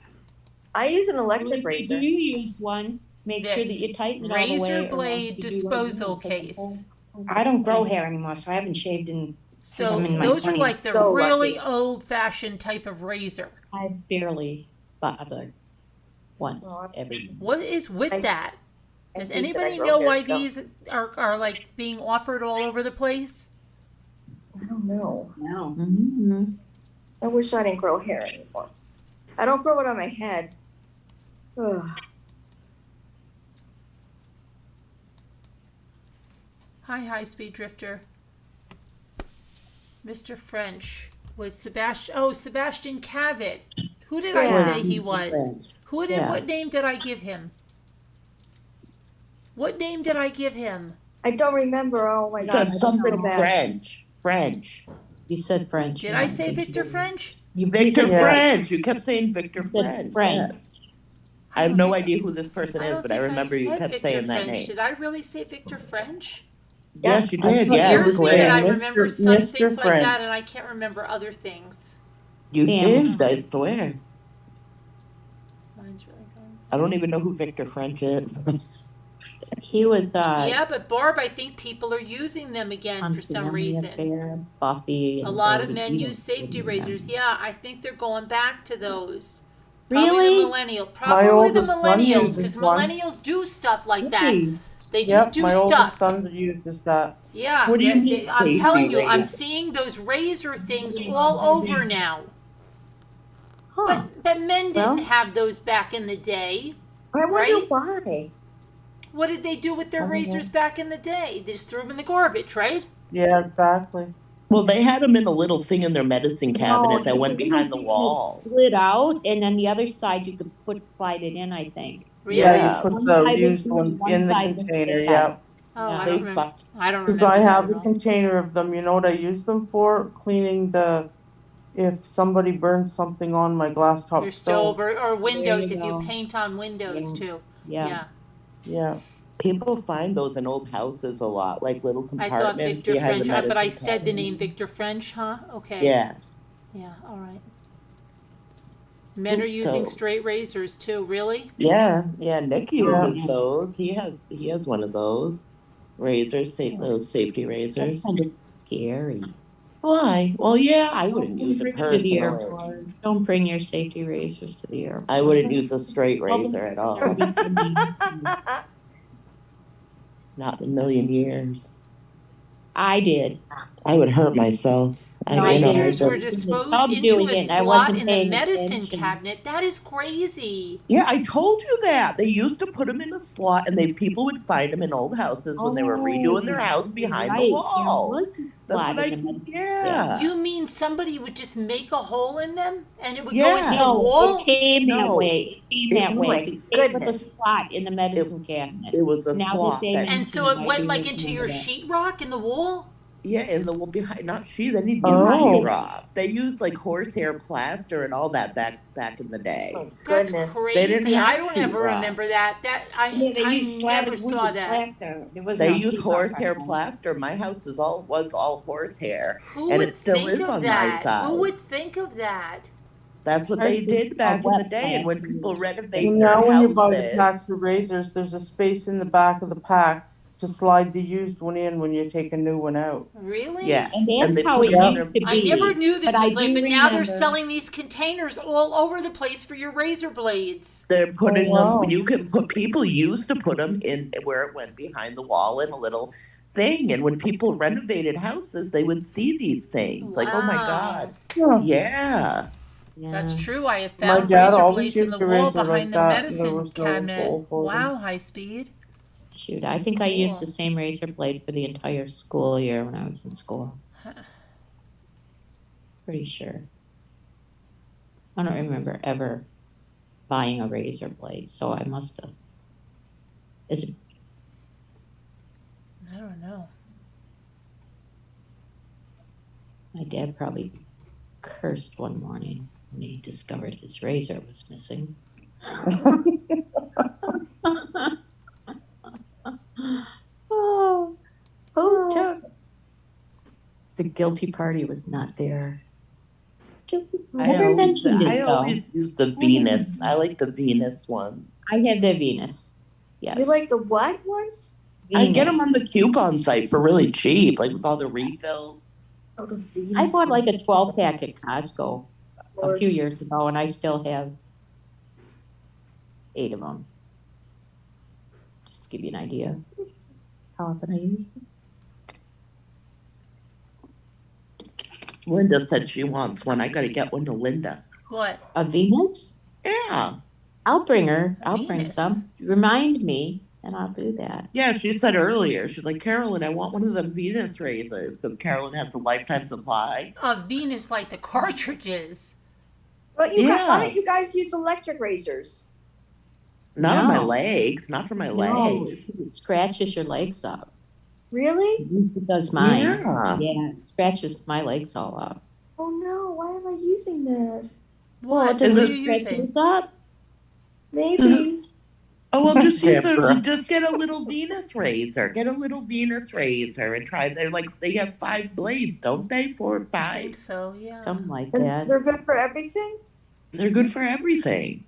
Speaker 5: I use an
Speaker 6: Well,
Speaker 5: electric
Speaker 6: if
Speaker 5: razor.
Speaker 6: you do use one, make sure
Speaker 3: This
Speaker 6: that you tighten it all the way.
Speaker 3: razor
Speaker 6: or else
Speaker 3: blade
Speaker 6: you do
Speaker 3: disposal
Speaker 6: run into the
Speaker 3: case.
Speaker 6: whole-
Speaker 1: I don't grow hair anymore, so I haven't shaved since
Speaker 3: So
Speaker 1: I'm in my
Speaker 3: those are
Speaker 1: 20s.
Speaker 3: like the
Speaker 5: So
Speaker 3: really
Speaker 5: lucky.
Speaker 3: old-fashioned type of razor.
Speaker 6: I barely bothered once
Speaker 5: Well,
Speaker 6: every.
Speaker 3: What is with
Speaker 5: I-
Speaker 3: that?
Speaker 5: I
Speaker 3: Does
Speaker 5: think that I
Speaker 3: anybody
Speaker 5: grow
Speaker 3: know
Speaker 5: hair
Speaker 3: why
Speaker 5: still.
Speaker 3: these are like being offered all over the place?
Speaker 5: I don't know.
Speaker 6: No.
Speaker 5: I wish I didn't grow hair anymore. I don't grow it on my head. Ugh.
Speaker 3: Hi, High Speed Drifter. Mr. French was Sebastian Cavett. Who did I
Speaker 5: Yeah.
Speaker 3: say he was? Who did?
Speaker 6: Yeah.
Speaker 3: What name did I give him? What name did I give him?
Speaker 5: I don't remember. Oh my
Speaker 2: It
Speaker 5: god.
Speaker 2: says
Speaker 5: I don't feel
Speaker 2: something
Speaker 5: bad.
Speaker 2: French.
Speaker 6: You said French.
Speaker 3: Did I say Victor French?
Speaker 2: Victor
Speaker 4: Yeah.
Speaker 2: French. You kept saying Victor
Speaker 6: said
Speaker 2: French.
Speaker 6: French.
Speaker 2: Yeah. I have no idea who this person is,
Speaker 3: don't
Speaker 2: but I
Speaker 3: think
Speaker 2: remember you
Speaker 3: said
Speaker 2: kept
Speaker 3: Victor
Speaker 2: saying that
Speaker 3: French.
Speaker 2: name.
Speaker 3: Did I really say Victor French?
Speaker 2: Yes, you
Speaker 5: I
Speaker 2: did.
Speaker 5: said
Speaker 2: Yeah,
Speaker 3: Scares
Speaker 2: it was
Speaker 3: me that I
Speaker 2: weird.
Speaker 3: remember
Speaker 4: Mr.
Speaker 3: some
Speaker 4: Mr.
Speaker 3: things like
Speaker 4: French.
Speaker 3: that and I can't remember other things.
Speaker 2: You
Speaker 6: Damn.
Speaker 2: did, I swear.
Speaker 3: Mine's really going.
Speaker 2: I don't even know who Victor French is.
Speaker 6: He was
Speaker 3: Yeah, but Barb, I think people are using them again
Speaker 6: on
Speaker 3: for some
Speaker 6: Family
Speaker 3: reason.
Speaker 6: Affair, Buffy.
Speaker 3: A
Speaker 6: and
Speaker 3: lot of
Speaker 6: Buffy.
Speaker 3: men
Speaker 6: You
Speaker 3: use
Speaker 6: don't
Speaker 3: safety
Speaker 6: remember them.
Speaker 3: razors. Yeah, I think they're going back to those. Probably
Speaker 6: Really?
Speaker 3: the millennial. Probably the
Speaker 4: oldest son
Speaker 3: millennials,
Speaker 4: uses
Speaker 3: because
Speaker 4: one.
Speaker 3: millennials do stuff like that.
Speaker 6: Really?
Speaker 3: They just
Speaker 4: Yep,
Speaker 3: do
Speaker 4: my oldest
Speaker 3: stuff.
Speaker 4: son uses that.
Speaker 3: Yeah,
Speaker 2: What do you mean
Speaker 3: I'm
Speaker 2: safety
Speaker 3: telling you, I'm
Speaker 2: razor?
Speaker 3: seeing those razor things all over now.
Speaker 6: Huh.
Speaker 3: But men didn't
Speaker 6: Well-
Speaker 3: have those back in the day.
Speaker 5: I wonder
Speaker 3: Right?
Speaker 5: why.
Speaker 3: What did they do with their
Speaker 4: I don't know.
Speaker 3: razors back in the day? They just threw them in the garbage, right?
Speaker 4: Yeah, exactly.
Speaker 2: Well, they had them in a little thing in their medicine cabinet that
Speaker 6: No,
Speaker 2: went
Speaker 6: the
Speaker 2: behind the
Speaker 6: little thing
Speaker 2: wall.
Speaker 6: that slid out, and then the other side you could slide it in, I think.
Speaker 3: Really?
Speaker 4: Yeah, you put
Speaker 6: One
Speaker 4: the
Speaker 6: side was
Speaker 4: used
Speaker 6: blue,
Speaker 4: one
Speaker 6: one
Speaker 4: in the
Speaker 6: side was
Speaker 4: container,
Speaker 6: red.
Speaker 4: yeah.
Speaker 3: Oh,
Speaker 6: Yeah.
Speaker 3: I
Speaker 2: They
Speaker 3: don't remember.
Speaker 2: fucked.
Speaker 3: I don't
Speaker 4: Because
Speaker 3: remember
Speaker 4: I
Speaker 3: that
Speaker 4: have
Speaker 3: at
Speaker 4: a
Speaker 3: all.
Speaker 4: container of them, you know what I use them for? Cleaning if somebody burns something on my glass top
Speaker 3: Your stove or windows
Speaker 6: you
Speaker 3: if you
Speaker 6: go.
Speaker 3: paint on windows
Speaker 6: Yeah.
Speaker 3: too.
Speaker 6: Yeah.
Speaker 4: Yeah.
Speaker 2: People find those in old houses a lot, like little
Speaker 3: I
Speaker 2: compartments
Speaker 3: thought Victor
Speaker 2: behind
Speaker 3: French,
Speaker 2: the medicine
Speaker 3: but I said the
Speaker 2: cabinet.
Speaker 3: name Victor French, huh? Okay.
Speaker 2: Yes.
Speaker 3: Yeah, all right. Men are using
Speaker 2: So-
Speaker 3: straight razors too, really?
Speaker 2: Yeah, Nick
Speaker 4: Yeah.
Speaker 2: uses those. He has one of those razors, those safety
Speaker 6: That's
Speaker 2: razors.
Speaker 6: kind of scary.
Speaker 2: Why? Well, yeah, I wouldn't
Speaker 6: Don't
Speaker 2: use
Speaker 6: bring
Speaker 2: it
Speaker 6: it to the
Speaker 2: personally.
Speaker 6: airport. Don't bring your safety razors to the airport.
Speaker 2: I wouldn't use a straight razor at all. Not in a million years.
Speaker 6: I did.
Speaker 2: I would hurt myself.
Speaker 3: Razors were
Speaker 6: I
Speaker 3: disposed
Speaker 6: was
Speaker 3: into
Speaker 6: doing
Speaker 3: a
Speaker 6: it and I
Speaker 3: slot
Speaker 6: wasn't
Speaker 3: in the
Speaker 6: paying
Speaker 3: medicine
Speaker 6: attention.
Speaker 3: cabinet. That is crazy.
Speaker 2: Yeah, I told you that. They used to put them in a slot, and people would find them in old houses when they were redoing their house behind
Speaker 6: right.
Speaker 2: the wall.
Speaker 6: There was a
Speaker 2: That's
Speaker 6: slot
Speaker 2: what
Speaker 6: in the medicine.
Speaker 2: yeah.
Speaker 3: You mean somebody would just make a hole in them and it would go
Speaker 2: Yeah.
Speaker 3: into the
Speaker 6: No,
Speaker 3: wall?
Speaker 6: it came that
Speaker 2: No.
Speaker 6: way. It came that
Speaker 5: Oh
Speaker 6: way.
Speaker 5: my
Speaker 6: It came with a
Speaker 5: goodness.
Speaker 6: slot in the medicine cabinet.
Speaker 2: It was a
Speaker 6: Now that
Speaker 2: slot
Speaker 6: they-
Speaker 2: that,
Speaker 3: And so it
Speaker 6: Might
Speaker 3: went
Speaker 6: be
Speaker 3: like
Speaker 6: looking
Speaker 3: into
Speaker 6: into
Speaker 3: your
Speaker 6: that.
Speaker 3: sheetrock in the wall?
Speaker 2: yeah, in the wall behind. Not she's. They didn't use
Speaker 4: Oh.
Speaker 2: sheetrock. They used like horsehair plaster and all that back in the day.
Speaker 5: Oh
Speaker 3: That's
Speaker 5: goodness.
Speaker 2: They didn't
Speaker 3: crazy.
Speaker 2: have
Speaker 3: I don't ever
Speaker 2: sheetrock.
Speaker 3: remember that. I never saw that.
Speaker 2: They used horsehair plaster. My house was all horsehair.
Speaker 3: Who
Speaker 2: And
Speaker 3: would
Speaker 2: it still
Speaker 3: think
Speaker 2: is
Speaker 3: of
Speaker 2: on my
Speaker 3: that?
Speaker 2: side.
Speaker 3: Who would think of that?
Speaker 2: That's what they did back in the day. And when people
Speaker 4: Well,
Speaker 2: renovate
Speaker 4: now
Speaker 2: their
Speaker 4: when you buy the
Speaker 2: houses,
Speaker 4: packs of razors, there's a space in the back of the pack to slide the used one in when you take a new one out.
Speaker 3: Really?
Speaker 2: yes,
Speaker 6: And
Speaker 2: and they
Speaker 6: that's how
Speaker 2: put
Speaker 6: it
Speaker 2: them in
Speaker 6: used
Speaker 2: their-
Speaker 6: to
Speaker 3: I
Speaker 6: be.
Speaker 3: never knew this
Speaker 6: But I
Speaker 3: was like,
Speaker 6: do
Speaker 3: but now they're
Speaker 6: remember-
Speaker 3: selling these containers all over the place for your razor blades.
Speaker 2: they're putting
Speaker 4: wow.
Speaker 2: them. You can put. People used to put them in where it went behind the wall in a little thing. And when people renovated houses, they would see these things. Like, oh my
Speaker 3: Wow.
Speaker 2: god,
Speaker 4: Yeah.
Speaker 2: yeah.
Speaker 3: That's
Speaker 6: Yeah.
Speaker 3: true. I have
Speaker 4: My
Speaker 3: found
Speaker 4: dad
Speaker 3: razor
Speaker 4: always
Speaker 3: blades in
Speaker 4: used
Speaker 3: the
Speaker 4: a
Speaker 3: wall
Speaker 4: razor
Speaker 3: behind
Speaker 4: like
Speaker 3: the
Speaker 4: that, and there
Speaker 3: medicine
Speaker 4: was no
Speaker 3: cabinet.
Speaker 4: hole for them.
Speaker 3: Wow, high speed.
Speaker 6: Shoot, I think I used
Speaker 3: Cool.
Speaker 6: the same razor blade for the entire school year when I was in school. Pretty sure. I don't remember ever buying a razor blade, so I must have. Is it,
Speaker 3: I don't know.
Speaker 6: my dad probably cursed one morning when he discovered his razor was missing. Oh, who took? The guilty party was not there.
Speaker 5: Guilty.
Speaker 6: I never mentioned it,
Speaker 2: I
Speaker 6: though.
Speaker 2: always use the Venus. I like the Venus ones.
Speaker 6: I had the Venus. Yes.
Speaker 5: You like the what ones?
Speaker 2: I get
Speaker 6: Venus.
Speaker 2: them on the coupon site for really cheap, like with all the refills.
Speaker 5: Oh, the Venus.
Speaker 6: I bought like
Speaker 5: one.
Speaker 6: a 12-pack at Costco a
Speaker 5: Lord.
Speaker 6: few years ago, and I still have 8 of them. Just to give you an idea how often I use them.
Speaker 2: Linda said she wants one. I gotta get one to Linda.
Speaker 3: What?
Speaker 6: A Venus?
Speaker 2: Yeah.
Speaker 6: I'll bring her. I'll bring
Speaker 3: Venus.
Speaker 6: some. Remind me, and I'll do that.
Speaker 2: Yeah, she said earlier, she's like, Carolyn, I want one of them Venus razors, because Carolyn has a lifetime supply.
Speaker 3: Venus like the cartridges.
Speaker 5: Why
Speaker 2: Yeah.
Speaker 5: don't you guys use electric razors?
Speaker 2: Not on my
Speaker 6: No.
Speaker 2: legs, not for my
Speaker 6: No,
Speaker 2: legs.
Speaker 6: it scratches your legs up.
Speaker 5: Really?
Speaker 6: At least it does mine.
Speaker 2: Yeah.
Speaker 6: Yeah, it scratches my legs all up.
Speaker 5: Oh no, why am I using that?
Speaker 3: What?
Speaker 6: does
Speaker 2: Is
Speaker 3: What
Speaker 6: it
Speaker 3: are you
Speaker 6: scratch
Speaker 3: using?
Speaker 6: yours up?
Speaker 5: Maybe.
Speaker 2: Oh, well, just use
Speaker 4: Deborah.
Speaker 2: just get a little Venus razor. Get a little Venus razor and try. They have 5 blades, don't they? 4 or
Speaker 3: I think
Speaker 2: 5.
Speaker 3: so, yeah.
Speaker 6: Something like
Speaker 5: And
Speaker 6: that.
Speaker 5: they're good for everything?
Speaker 2: They're good for everything.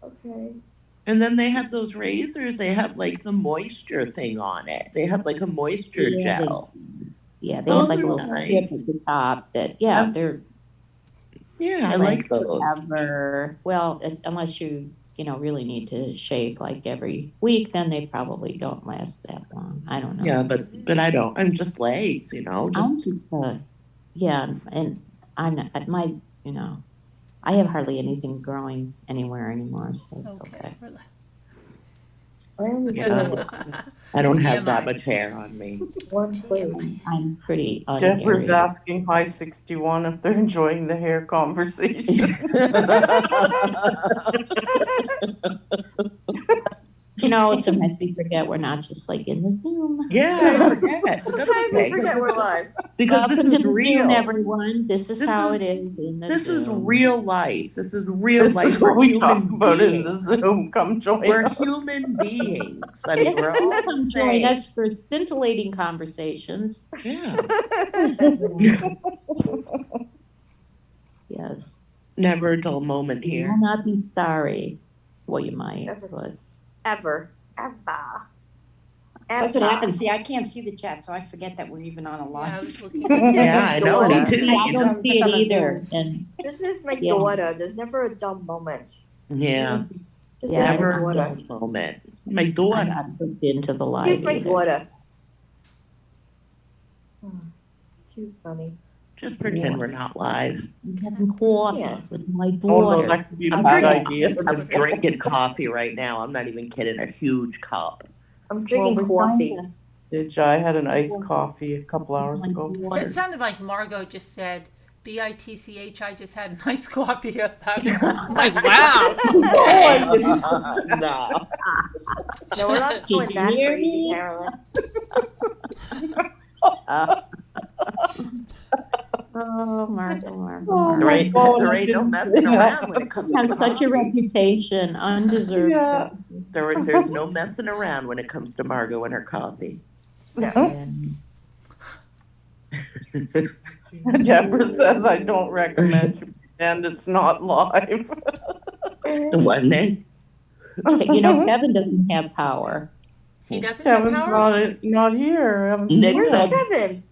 Speaker 5: Okay.
Speaker 2: And then they have those razors. They have like the moisture thing on it. They have like a moisture
Speaker 6: Yeah, they-
Speaker 2: gel.
Speaker 6: Yeah, they
Speaker 2: Those
Speaker 6: have like a
Speaker 2: are
Speaker 6: little strip
Speaker 2: nice.
Speaker 6: at the top that, yeah,
Speaker 2: Um,
Speaker 6: they're
Speaker 2: Yeah, I like those.
Speaker 6: forever. Well, unless you really need to shave like every week, then they probably don't last that long. I don't know.
Speaker 2: Yeah, but I don't. I'm just legs, Just
Speaker 6: I'm just, yeah, and I'm not, I have hardly anything growing anywhere anymore, so it's okay.
Speaker 3: Relax.
Speaker 5: I am
Speaker 2: Yeah.
Speaker 5: doing it
Speaker 2: I don't have
Speaker 3: TMI.
Speaker 2: that much hair on me.
Speaker 5: one place.
Speaker 6: I'm pretty
Speaker 4: Deborah's
Speaker 6: unirritated.
Speaker 4: asking High 61 if they're enjoying the hair conversation.
Speaker 6: Sometimes we forget we're not just like in the Zoom.
Speaker 2: Yeah, I forget. But that's
Speaker 5: Sometimes
Speaker 2: okay,
Speaker 5: I forget we're live.
Speaker 2: because this
Speaker 6: Welcome to
Speaker 2: is
Speaker 6: the
Speaker 2: real.
Speaker 6: Zoom, everyone. This is
Speaker 2: This
Speaker 6: how
Speaker 2: is-
Speaker 6: it is in the
Speaker 2: This is
Speaker 6: Zoom.
Speaker 2: real life. This is real
Speaker 4: This
Speaker 2: life.
Speaker 4: is what we
Speaker 2: We're
Speaker 4: talk
Speaker 2: human
Speaker 4: about in
Speaker 2: beings.
Speaker 4: the Zoom. Come join
Speaker 2: We're
Speaker 4: us.
Speaker 2: human beings. I mean, we're all the
Speaker 6: Come join
Speaker 2: same.
Speaker 6: us for scintillating conversations.
Speaker 2: Yeah.
Speaker 6: Yes.
Speaker 2: Never a dull moment
Speaker 6: You
Speaker 2: here.
Speaker 6: will not be sorry. Well, you might,
Speaker 5: Ever.
Speaker 6: but
Speaker 5: Ever.
Speaker 1: That's what happens. See, I can't see the chat, so I forget that we're even on a
Speaker 3: Yeah, I
Speaker 1: live.
Speaker 3: was looking.
Speaker 2: Yeah, I know. Me too.
Speaker 6: I
Speaker 2: You
Speaker 6: don't
Speaker 2: just-
Speaker 6: see it either. And
Speaker 5: This is my
Speaker 6: Yeah.
Speaker 5: daughter. There's never a dumb moment.
Speaker 2: Yeah.
Speaker 5: Just
Speaker 6: Yeah,
Speaker 5: as my
Speaker 2: Never a
Speaker 5: daughter.
Speaker 2: dull moment. My
Speaker 6: I'm
Speaker 2: daughter.
Speaker 6: not hooked into the live
Speaker 5: Here's my
Speaker 6: either.
Speaker 5: daughter. Too funny.
Speaker 2: Just pretend we're not live.
Speaker 6: I'm having coffee
Speaker 5: Yeah.
Speaker 6: with my
Speaker 4: Oh no,
Speaker 6: daughter.
Speaker 4: that could be a
Speaker 2: I'm
Speaker 4: bad
Speaker 2: drinking-
Speaker 4: idea.
Speaker 2: I'm drinking coffee right now. I'm not even kidding. A huge cup.
Speaker 5: I'm drinking
Speaker 4: Well, we're
Speaker 5: coffee.
Speaker 6: trying
Speaker 4: Did you? I had an iced coffee a couple hours ago.
Speaker 3: So it sounded like Margot just said, BITCH, I just had a nice coffee of that. I'm like, wow. Okay.
Speaker 2: No.
Speaker 5: No, we're not
Speaker 6: Did
Speaker 5: going
Speaker 6: you
Speaker 5: that
Speaker 6: hear
Speaker 5: crazy,
Speaker 6: me?
Speaker 5: Carolyn.
Speaker 6: Oh, Martha.
Speaker 4: Oh,
Speaker 2: There ain't,
Speaker 4: Oh,
Speaker 2: there
Speaker 4: you
Speaker 2: ain't no
Speaker 4: didn't
Speaker 2: messing
Speaker 4: say that.
Speaker 2: around when it comes
Speaker 6: You
Speaker 2: to
Speaker 6: have such a
Speaker 2: coffee.
Speaker 6: reputation, undeserved.
Speaker 4: Yeah.
Speaker 2: There's no messing around when it comes to Margot and her coffee.
Speaker 6: reputation.
Speaker 4: Deborah says I don't recommend you pretend it's not live.
Speaker 2: Wasn't it?
Speaker 6: Kevin doesn't have power.
Speaker 3: He doesn't have
Speaker 4: Kevin's
Speaker 3: power?
Speaker 4: not here. I haven't
Speaker 2: Nick
Speaker 4: seen
Speaker 5: Where's
Speaker 2: said-
Speaker 4: him.
Speaker 5: Kevin?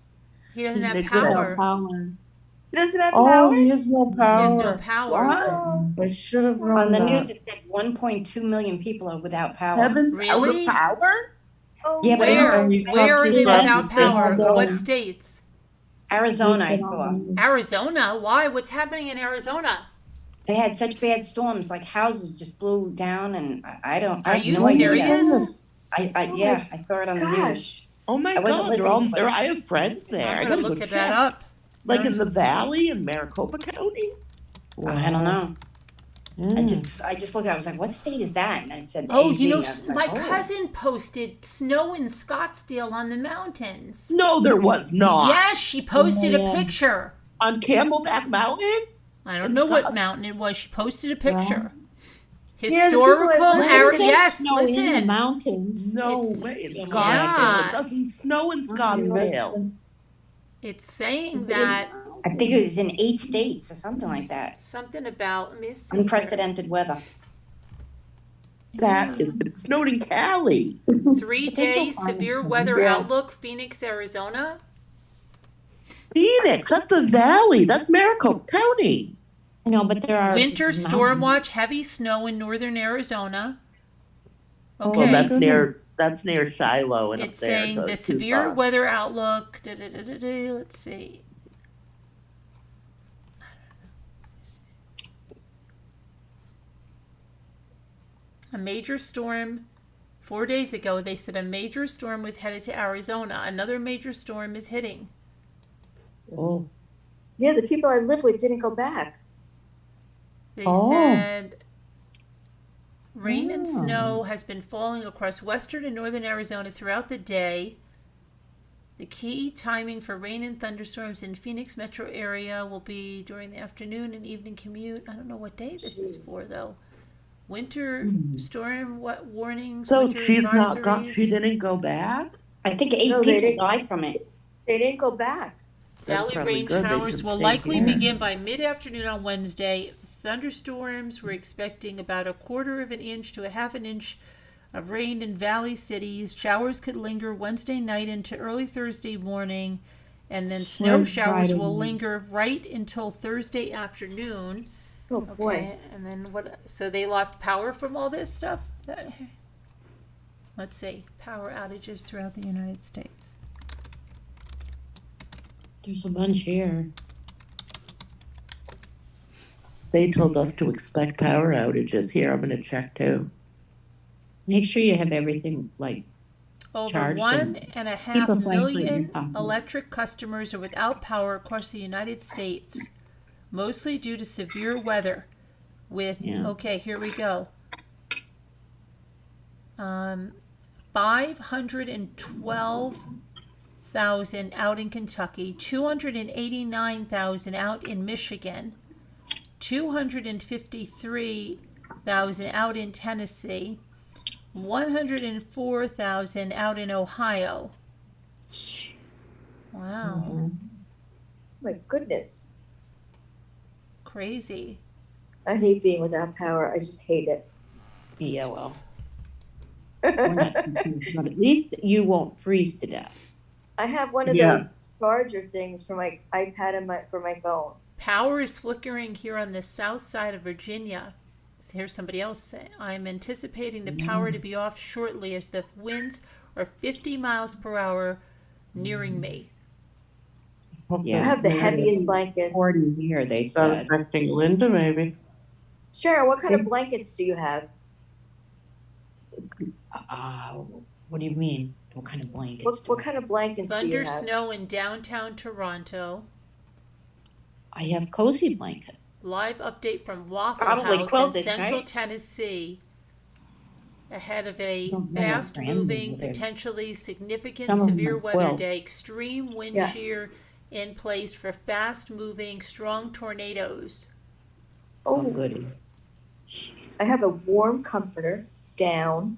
Speaker 3: He doesn't have
Speaker 2: Nick's
Speaker 3: power.
Speaker 6: Power.
Speaker 5: He doesn't have
Speaker 4: Oh,
Speaker 5: power?
Speaker 4: he has no
Speaker 3: He has no
Speaker 4: power.
Speaker 3: power.
Speaker 2: What?
Speaker 4: I should have
Speaker 1: On
Speaker 4: run
Speaker 1: the
Speaker 4: that.
Speaker 1: news, it said 1.2 million people are without power.
Speaker 2: Kevin's
Speaker 3: Really?
Speaker 2: out of power?
Speaker 5: Oh,
Speaker 1: Yeah, but
Speaker 3: Where?
Speaker 4: he's not
Speaker 3: Where are
Speaker 4: too
Speaker 3: they
Speaker 4: bad.
Speaker 3: without power?
Speaker 6: Yeah.
Speaker 3: What states?
Speaker 1: Arizona, I saw.
Speaker 3: Arizona? Why? What's happening in Arizona?
Speaker 1: They had such bad storms, like houses just blew down, and I don't. I
Speaker 3: Are
Speaker 1: have
Speaker 3: you
Speaker 1: no idea.
Speaker 3: serious?
Speaker 1: Yeah, I saw it on the news.
Speaker 5: Gosh.
Speaker 2: Oh my
Speaker 1: I wasn't
Speaker 2: God, they're all
Speaker 1: listening, but-
Speaker 2: there. I have friends there. I
Speaker 3: I'm
Speaker 2: gotta
Speaker 3: gonna
Speaker 2: go
Speaker 3: look
Speaker 2: check.
Speaker 3: that up.
Speaker 2: Like
Speaker 3: No.
Speaker 2: in the valley in Maricopa County.
Speaker 1: I don't know. I
Speaker 6: Mm.
Speaker 1: just looked. I was like, "What state is that?" And it said
Speaker 3: Oh,
Speaker 1: AZ.
Speaker 3: you know,
Speaker 1: I was like,
Speaker 3: my
Speaker 1: "Oh."
Speaker 3: cousin posted snow in Scottsdale on the mountains.
Speaker 2: No, there was not.
Speaker 3: Yes, she posted
Speaker 6: Oh,
Speaker 3: a
Speaker 6: yeah.
Speaker 3: picture.
Speaker 2: On Camelback Mountain?
Speaker 3: I don't
Speaker 2: In
Speaker 3: know what
Speaker 2: Scott-
Speaker 3: mountain it was. She posted a picture.
Speaker 5: Yeah, the people that
Speaker 3: Historical
Speaker 5: live in
Speaker 3: area.
Speaker 5: Texas
Speaker 3: Yes,
Speaker 6: Snow in the
Speaker 3: listen.
Speaker 6: mountains.
Speaker 2: No
Speaker 3: It's-
Speaker 2: way. It's
Speaker 6: yeah.
Speaker 2: Scottsdale. It doesn't snow in Scottsdale.
Speaker 3: It's saying that
Speaker 1: I think it was in 8 states or something like that.
Speaker 3: something about, let me see here.
Speaker 1: Unprecedented weather.
Speaker 2: That is, it snowed in Cali.
Speaker 3: 3-day severe weather
Speaker 5: Yeah.
Speaker 3: outlook, Phoenix, Arizona.
Speaker 2: Phoenix, that's the valley. That's Maricopa County.
Speaker 6: No, but there are.
Speaker 3: Winter storm
Speaker 6: mountains.
Speaker 3: watch, heavy snow in northern Arizona.
Speaker 6: Oh,
Speaker 3: Okay.
Speaker 2: Well, that's near Shiloh and
Speaker 3: It's
Speaker 2: up there.
Speaker 3: saying
Speaker 2: to
Speaker 3: the severe
Speaker 2: Tucson.
Speaker 3: weather outlook. Let's see. A major storm. 4 days ago, they said a major storm was headed to Arizona. Another major storm is hitting.
Speaker 6: Oh,
Speaker 5: Yeah, the people I live with didn't go back.
Speaker 3: They
Speaker 6: Oh.
Speaker 3: said rain and
Speaker 6: Oh.
Speaker 3: snow has been falling across western and northern Arizona throughout the day. The key timing for rain and thunderstorms in Phoenix metro area will be during the afternoon and evening commute. I don't know what day this is for though. Winter storm warnings.
Speaker 2: So
Speaker 3: winter
Speaker 2: she's not got.
Speaker 3: advisories.
Speaker 2: She didn't go back.
Speaker 1: I think 8
Speaker 5: No, they
Speaker 1: people
Speaker 5: didn't.
Speaker 1: died from it.
Speaker 5: They didn't go back.
Speaker 2: That's
Speaker 3: Valley
Speaker 2: probably
Speaker 3: rain
Speaker 2: good. They
Speaker 3: showers
Speaker 2: should
Speaker 3: will
Speaker 2: stay
Speaker 3: likely
Speaker 2: here.
Speaker 3: begin by mid-afternoon on Wednesday. Thunderstorms, we're expecting about 1/4 of an inch to 1/2 an inch of rain in valley cities. Showers could linger Wednesday night into early Thursday morning, and then snow
Speaker 6: Where's
Speaker 3: showers
Speaker 6: Friday
Speaker 3: will
Speaker 6: night?
Speaker 3: linger right until Thursday afternoon.
Speaker 5: Oh boy.
Speaker 3: Okay, and then what? So they lost power from all this stuff. Let's see, power outages throughout the United States.
Speaker 6: there's a bunch here.
Speaker 2: They told us to expect power outages. Here, I'm gonna check too.
Speaker 6: Make sure you have everything like.
Speaker 3: Over
Speaker 6: Charged
Speaker 3: one
Speaker 6: and
Speaker 3: and a
Speaker 6: keep
Speaker 3: half
Speaker 6: a flashlight in your
Speaker 3: million
Speaker 6: pocket.
Speaker 3: electric customers are without power across the United States, mostly due to severe weather. With
Speaker 6: Yeah.
Speaker 3: okay, here we go. 512,000 out in Kentucky, 289,000 out in Michigan, 253,000 out in Tennessee, 104,000 out in Ohio.
Speaker 5: Jeez.
Speaker 3: Wow,
Speaker 5: My goodness.
Speaker 3: crazy.
Speaker 5: I hate being without power. I just hate it.
Speaker 6: Yeah, well, we're not confused, but at least you won't freeze to death.
Speaker 5: I have one of
Speaker 4: Yeah.
Speaker 5: those charger things for my iPad and for my phone.
Speaker 3: Power is flickering here on the south side of Virginia. So here's somebody else saying, I'm anticipating the power to be off shortly as the winds are 50 miles per hour nearing me.
Speaker 6: Yeah.
Speaker 5: I have the heaviest blankets.
Speaker 6: 40 here, they
Speaker 4: Is that
Speaker 6: said.
Speaker 4: affecting Linda, maybe?
Speaker 5: Sharon, what kind of blankets do you have?
Speaker 6: What do you mean? What kind of blankets?
Speaker 5: What kind of blankets do you
Speaker 3: Thunder,
Speaker 5: have?
Speaker 3: snow in downtown Toronto.
Speaker 6: I have cozy blankets.
Speaker 3: Live update from Waffle
Speaker 6: Probably
Speaker 3: House in
Speaker 6: quilted,
Speaker 3: central
Speaker 6: right?
Speaker 3: Tennessee. Ahead of a
Speaker 6: Don't know what
Speaker 3: fast
Speaker 6: brand
Speaker 3: moving,
Speaker 6: they're-
Speaker 3: potentially significant
Speaker 6: Some of them
Speaker 3: severe
Speaker 6: are
Speaker 3: weather
Speaker 6: quilts.
Speaker 3: day, extreme wind
Speaker 5: Yeah.
Speaker 3: shear in place for fast moving, strong tornadoes.
Speaker 6: Oh,
Speaker 5: Oh,
Speaker 6: goody.
Speaker 5: I have a warm comforter down.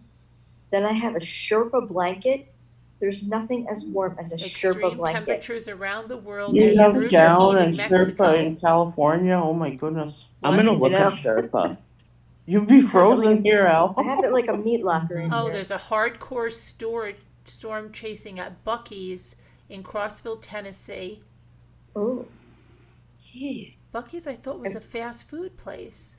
Speaker 5: Then I have a Sherpa blanket. There's nothing as warm as a Sherpa
Speaker 3: Extreme
Speaker 5: blanket.
Speaker 3: temperatures around the world.
Speaker 4: You
Speaker 3: There's
Speaker 4: have
Speaker 3: brutal
Speaker 4: down
Speaker 3: heat
Speaker 4: and
Speaker 3: in Mexico.
Speaker 4: Sherpa in California? Oh my goodness.
Speaker 2: I'm gonna look
Speaker 5: know.
Speaker 2: up Sherpa.
Speaker 4: You'd be frozen here, Al.
Speaker 5: I have it like a meat locker in
Speaker 3: Oh,
Speaker 5: here.
Speaker 3: there's a hardcore storm chasing at Buc-ee's in Crossville, Tennessee.
Speaker 5: Oh,
Speaker 6: Jeez.
Speaker 3: Buc-ee's I thought was a fast food place.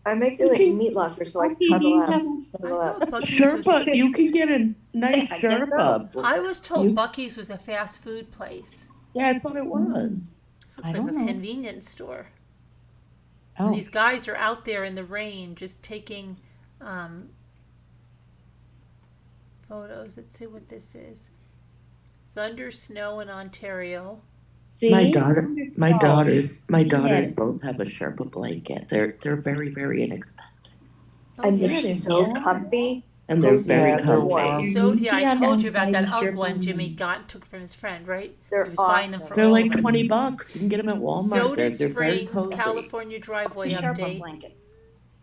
Speaker 5: I make it like a meat locker so I can cuddle out.
Speaker 3: I
Speaker 5: Snuggle out.
Speaker 3: thought Buc-ee's was.
Speaker 2: Sherpa, you can get a nice
Speaker 1: I guess so.
Speaker 2: Sherpa.
Speaker 3: I was told
Speaker 2: You-
Speaker 3: Buc-ee's was a fast food place.
Speaker 2: Yeah, I thought it was.
Speaker 3: This looks
Speaker 6: I
Speaker 3: like a
Speaker 6: don't know.
Speaker 3: convenience store. And
Speaker 6: Oh,
Speaker 3: these guys are out there in the rain just taking photos. Let's see what this is. Thunder, snow in Ontario.
Speaker 6: see?
Speaker 2: My daughters
Speaker 6: Yeah.
Speaker 2: both have a Sherpa blanket. They're very, very inexpensive.
Speaker 3: Oh,
Speaker 5: And
Speaker 3: yeah.
Speaker 5: they're
Speaker 6: they're
Speaker 5: so
Speaker 6: warm.
Speaker 5: comfy.
Speaker 2: And they're
Speaker 5: Cozy
Speaker 2: very
Speaker 5: and
Speaker 2: comfy.
Speaker 5: warm.
Speaker 3: So yeah, I
Speaker 6: Yeah,
Speaker 3: told
Speaker 6: that's
Speaker 3: you about that
Speaker 6: like
Speaker 3: Ugg one
Speaker 6: Sherpa.
Speaker 3: Jimmy took from his friend, right?
Speaker 5: They're
Speaker 3: He was buying them
Speaker 5: awesome.
Speaker 3: for
Speaker 2: They're
Speaker 3: all
Speaker 2: like
Speaker 3: of us.
Speaker 2: $20. You can get them at Walmart.
Speaker 3: Soda
Speaker 2: They're very
Speaker 3: Springs,
Speaker 2: cozy.
Speaker 3: California
Speaker 1: It's
Speaker 3: driveway
Speaker 1: a Sherpa
Speaker 3: update.
Speaker 1: blanket.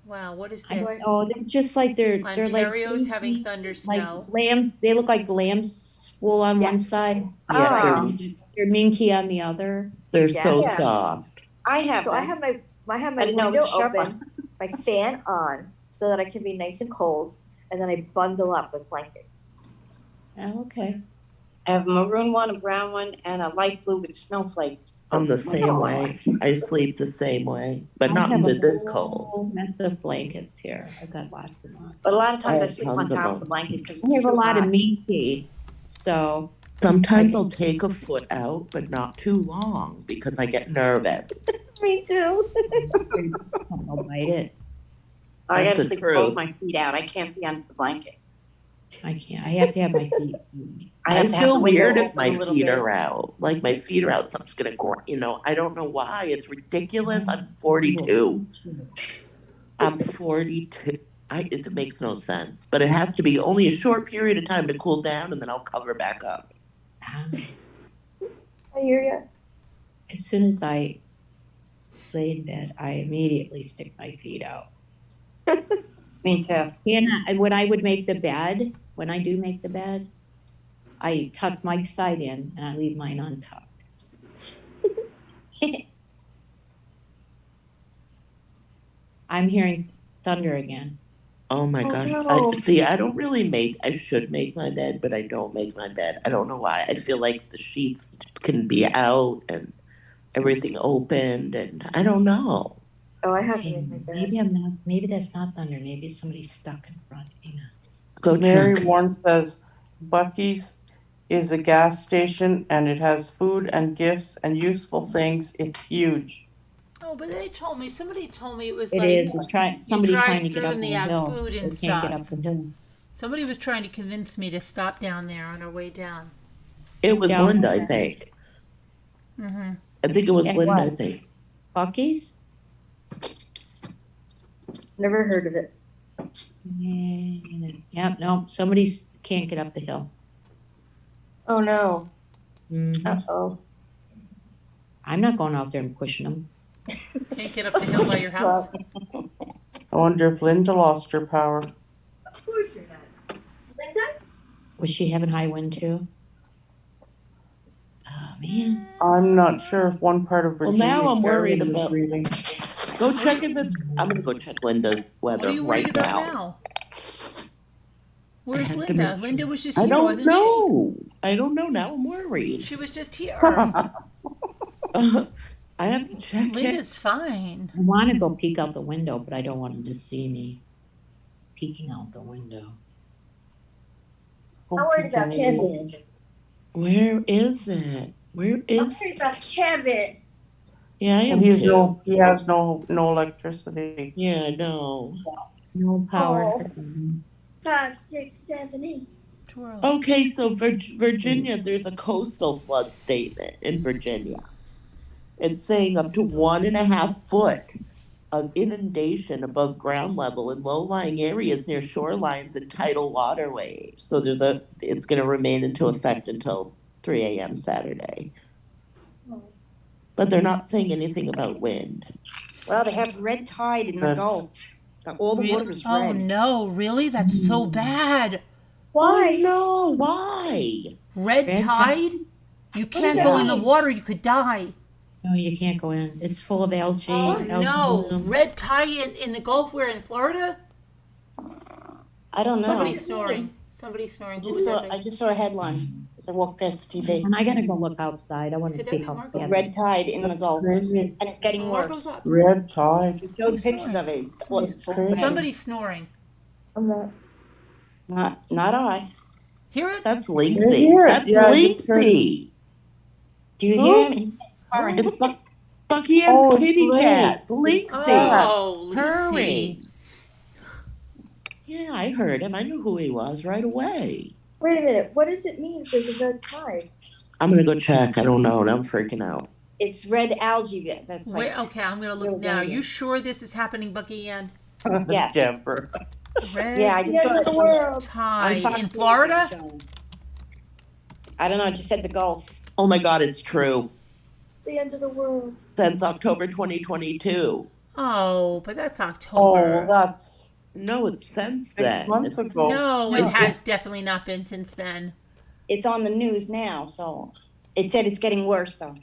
Speaker 3: Wow, what is
Speaker 6: I
Speaker 3: this?
Speaker 6: oh, they're just like they're like
Speaker 3: Ontario's having
Speaker 6: pinky,
Speaker 3: thunder
Speaker 6: like
Speaker 3: snow.
Speaker 6: lambs. They look like lambs wool on one
Speaker 5: Yes.
Speaker 6: side.
Speaker 2: Yeah,
Speaker 1: Ah.
Speaker 6: They're minky on the other.
Speaker 2: they're
Speaker 5: Yeah.
Speaker 2: so
Speaker 1: Yeah.
Speaker 2: soft.
Speaker 1: I have
Speaker 5: So I
Speaker 1: them.
Speaker 5: have my
Speaker 1: I didn't know it
Speaker 5: window
Speaker 1: was Sherpa.
Speaker 5: open, my fan on, so that I can be nice and cold, and then I bundle up with blankets.
Speaker 6: Oh, okay.
Speaker 1: I have a maroon one, a brown one, and a light blue with snowflakes.
Speaker 2: I'm the same way. I sleep the same way, but
Speaker 6: I
Speaker 2: not
Speaker 6: have
Speaker 2: in
Speaker 6: a
Speaker 2: this cold.
Speaker 6: whole mess of blankets here. I got lots of them.
Speaker 1: But a lot of times
Speaker 2: I
Speaker 1: I
Speaker 2: have
Speaker 1: sleep on
Speaker 2: tons of
Speaker 1: top of
Speaker 2: them.
Speaker 1: the blanket because
Speaker 6: I
Speaker 1: it's
Speaker 6: have a
Speaker 1: too
Speaker 6: lot of
Speaker 1: hot.
Speaker 6: minky, so
Speaker 2: Sometimes I'll take a foot out, but not too long because I get nervous.
Speaker 5: Me too.
Speaker 6: something will bite it.
Speaker 1: I
Speaker 2: That's
Speaker 1: gotta
Speaker 2: the
Speaker 1: sleep
Speaker 2: truth.
Speaker 1: both my feet out. I can't be under the blanket.
Speaker 6: I can't. I have to have my feet.
Speaker 1: I
Speaker 2: I
Speaker 1: have to have
Speaker 2: feel
Speaker 1: the window
Speaker 2: weird if
Speaker 1: open
Speaker 2: my
Speaker 1: a little
Speaker 2: feet
Speaker 1: bit.
Speaker 2: are out. Like my feet are out, something's gonna go. I don't know why. It's ridiculous. I'm 42. I'm 42. It makes no sense, but it has to be only a short period of time to cool down, and then I'll cover back up.
Speaker 5: I hear you.
Speaker 6: As soon as I lay in bed, I immediately stick my feet out.
Speaker 1: Me too.
Speaker 6: When I would make the bed, when I do make the bed, I tuck my side in and I leave mine untucked. I'm hearing thunder again.
Speaker 2: Oh my
Speaker 5: Oh,
Speaker 2: gosh.
Speaker 5: no.
Speaker 2: I should make my bed, but I don't make my bed. I don't know why. I feel like the sheets can be out and everything opened, and I don't know.
Speaker 5: Oh, I have to make my bed.
Speaker 6: Maybe that's not thunder. Maybe somebody's stuck in front. Hang on.
Speaker 2: Go
Speaker 4: Mary
Speaker 2: check.
Speaker 4: Warren says Bucky's is a gas station and it has food and gifts and useful things. It's huge.
Speaker 3: Oh, but somebody told me it was
Speaker 6: It
Speaker 3: like
Speaker 6: is. It's somebody
Speaker 3: drive
Speaker 6: trying to get
Speaker 3: through
Speaker 6: up
Speaker 3: and
Speaker 6: the
Speaker 3: they have
Speaker 6: hill.
Speaker 3: food
Speaker 6: They
Speaker 3: and
Speaker 6: can't get
Speaker 3: stuff.
Speaker 6: up the hill.
Speaker 3: Somebody was trying to convince me to stop down there on our way down.
Speaker 2: It was
Speaker 6: Down
Speaker 2: Linda, I
Speaker 6: there.
Speaker 2: think.
Speaker 3: Mm-hmm.
Speaker 2: I think it was
Speaker 6: It
Speaker 2: Linda, I
Speaker 6: was.
Speaker 2: think.
Speaker 6: Bucky's?
Speaker 5: Never heard of it.
Speaker 6: Yeah, no, somebody can't get up the hill.
Speaker 5: Oh no.
Speaker 6: Mhm.
Speaker 5: Uh-oh.
Speaker 6: I'm not going out there and pushing them.
Speaker 3: Can't get up the hill by your house.
Speaker 4: I wonder if Linda lost her power.
Speaker 5: Of course you're not. Linda?
Speaker 6: Was she having high wind too? Oh, man.
Speaker 4: I'm not sure if one part of
Speaker 2: Well,
Speaker 4: Virginia.
Speaker 2: now I'm worried
Speaker 4: is
Speaker 2: about-
Speaker 4: reading.
Speaker 2: Go check if it's. I'm gonna go check Linda's
Speaker 3: What
Speaker 2: weather
Speaker 3: are you worried
Speaker 2: right
Speaker 3: about
Speaker 2: now.
Speaker 3: now? Where's
Speaker 2: have to
Speaker 3: Linda?
Speaker 2: make
Speaker 3: Linda was just
Speaker 2: I
Speaker 3: here,
Speaker 2: don't
Speaker 3: wasn't
Speaker 2: know. I don't know. Now I'm worried.
Speaker 3: she? She was just here.
Speaker 2: I have to check it.
Speaker 3: Linda's fine.
Speaker 6: I want to go peek out the window, but I don't want them to see me peeking out the window.
Speaker 5: I'm worried about Kevin.
Speaker 2: Where is it? Where
Speaker 5: I'm
Speaker 2: is?
Speaker 5: worried about Kevin.
Speaker 2: Yeah, I am
Speaker 4: He
Speaker 2: too.
Speaker 4: has no electricity.
Speaker 2: Yeah, I know.
Speaker 6: No power.
Speaker 5: 5, 6, 7, 8.
Speaker 3: Twirl.
Speaker 2: Okay, so Virginia, there's a coastal flood statement in Virginia. It's saying up to 1.5 foot of inundation above ground level in low-lying areas near shorelines and tidal waterways. So it's going to remain into effect until 3 a.m. Saturday. But they're not saying anything about wind.
Speaker 1: Well, they have red tide in the
Speaker 4: That's-
Speaker 1: Gulf. All the water is
Speaker 3: Oh
Speaker 1: red.
Speaker 3: no, really? That's so bad.
Speaker 5: Why?
Speaker 2: Oh, no, why?
Speaker 3: Red
Speaker 6: Red
Speaker 3: tide? You can't
Speaker 5: does
Speaker 3: go
Speaker 5: that
Speaker 3: in the
Speaker 5: mean?
Speaker 3: water, you could die.
Speaker 6: No, you can't go in. It's full of algae.
Speaker 3: Oh
Speaker 6: algae
Speaker 3: no.
Speaker 6: bloom.
Speaker 3: Red tide in the Gulf, where in Florida?
Speaker 1: I don't know.
Speaker 3: Somebody's snoring. Somebody's snoring. Who was that?
Speaker 1: I just saw a headline as I walked past the TV.
Speaker 6: And I gotta go look outside. I want to
Speaker 3: Could that
Speaker 6: see
Speaker 3: be
Speaker 6: how
Speaker 3: Marco?
Speaker 6: bad.
Speaker 1: Red tide in the Gulf.
Speaker 4: Crazy.
Speaker 1: And it's getting
Speaker 3: More goes
Speaker 1: worse.
Speaker 3: up.
Speaker 4: Red tide.
Speaker 1: They showed pictures of it. Well, it's all
Speaker 4: crazy.
Speaker 1: bad.
Speaker 3: Somebody's snoring.
Speaker 5: I'm not.
Speaker 1: Not I.
Speaker 3: Hear it?
Speaker 2: That's
Speaker 4: I
Speaker 2: Lacey.
Speaker 4: hear it.
Speaker 2: That's
Speaker 4: Yeah, I just heard it.
Speaker 2: Lacey.
Speaker 1: Do you
Speaker 2: Who?
Speaker 1: hear me?
Speaker 2: It's Bucky Ann's
Speaker 4: Oh,
Speaker 2: kitty
Speaker 4: great.
Speaker 2: cats, Linksy,
Speaker 3: Oh, Lucy.
Speaker 2: purring. Yeah, I heard him. I knew who he was right away.
Speaker 5: Wait a minute, what does it mean if there's a red tide?
Speaker 2: I'm gonna go check. I don't know. And I'm freaking out.
Speaker 1: It's red algae that's like,
Speaker 3: Wait, okay, I'm gonna look
Speaker 1: Real
Speaker 3: now. Are
Speaker 1: danger.
Speaker 3: you sure this is happening, Bucky Ann?
Speaker 1: Yeah.
Speaker 2: Jumper.
Speaker 3: Red
Speaker 1: yeah, I
Speaker 5: The
Speaker 1: just
Speaker 5: end of
Speaker 1: saw
Speaker 5: the
Speaker 1: it.
Speaker 5: world.
Speaker 3: tide
Speaker 1: Fox
Speaker 3: in
Speaker 1: News
Speaker 3: Florida?
Speaker 1: showing. I don't know, it just said the Gulf.
Speaker 2: Oh my God, it's true.
Speaker 5: The end of the world.
Speaker 2: Since October 2022.
Speaker 3: Oh, but that's
Speaker 4: Oh,
Speaker 3: October.
Speaker 4: that's
Speaker 2: No, it's since
Speaker 4: 6
Speaker 2: then.
Speaker 4: months
Speaker 2: It's-
Speaker 4: ago.
Speaker 3: No,
Speaker 1: No,
Speaker 3: it has definitely not been since then.
Speaker 1: It's on the news now, so it said it's getting worse though.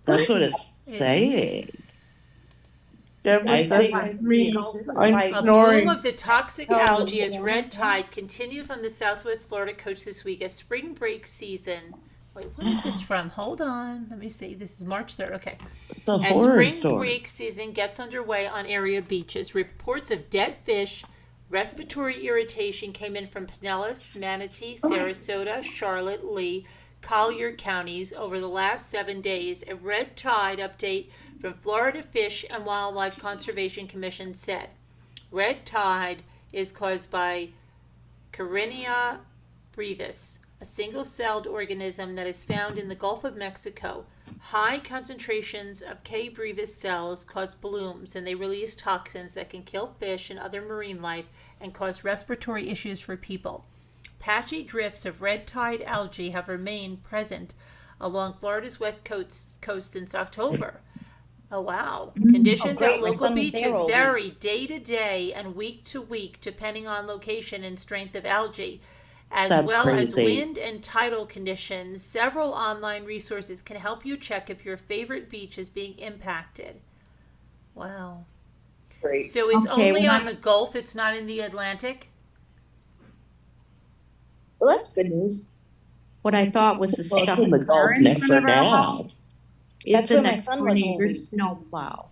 Speaker 2: That's what it's saying.
Speaker 4: Deborah
Speaker 2: I
Speaker 4: says
Speaker 2: see.
Speaker 4: it's me. I'm
Speaker 1: A
Speaker 3: A bloom
Speaker 4: snoring.
Speaker 3: of the toxic
Speaker 1: Oh,
Speaker 3: algae as
Speaker 1: yeah.
Speaker 3: red tide continues on the southwest Florida coast this week as spring break season. Wait, what is this from? Hold on. Let me see. This is March 3rd. Okay.
Speaker 2: It's a
Speaker 3: As
Speaker 2: horror
Speaker 3: spring
Speaker 2: story.
Speaker 3: break season gets underway on area beaches, reports of dead fish, respiratory irritation came in from Pinellas, Manatee, Sarasota, Charlotte, Lee, Collier counties over the last 7 days. A red tide update from Florida Fish and Wildlife Conservation Commission said red tide is caused by Carina brevis, a single-celled organism that is found in the Gulf of Mexico. High concentrations of K. brevis cells cause blooms, and they release toxins that can kill fish and other marine life and cause respiratory issues for people. Patchy drifts of red tide algae have remained present along Florida's west coast since October. Oh, wow. Conditions
Speaker 1: great.
Speaker 3: at
Speaker 1: My
Speaker 3: local
Speaker 1: son was there
Speaker 3: beaches
Speaker 1: all
Speaker 3: vary day to day and week to week depending on location and strength of algae, as
Speaker 2: That's
Speaker 3: well as
Speaker 2: crazy.
Speaker 3: wind and tidal conditions. Several online resources can help you check if your favorite beach is being impacted. Wow.
Speaker 5: Great.
Speaker 3: So it's
Speaker 6: Okay,
Speaker 3: only
Speaker 6: when
Speaker 3: on the Gulf, it's not in the Atlantic?
Speaker 5: Well, that's good news.
Speaker 6: What I thought was the
Speaker 2: Well, it's
Speaker 6: stuff
Speaker 2: in the
Speaker 6: in
Speaker 2: Gulf
Speaker 6: front
Speaker 2: next for
Speaker 6: of our house
Speaker 2: now.
Speaker 6: is
Speaker 1: That's
Speaker 6: the
Speaker 1: where my
Speaker 6: next
Speaker 1: son
Speaker 6: door
Speaker 1: was
Speaker 6: neighbor's
Speaker 1: holding.
Speaker 6: snow plow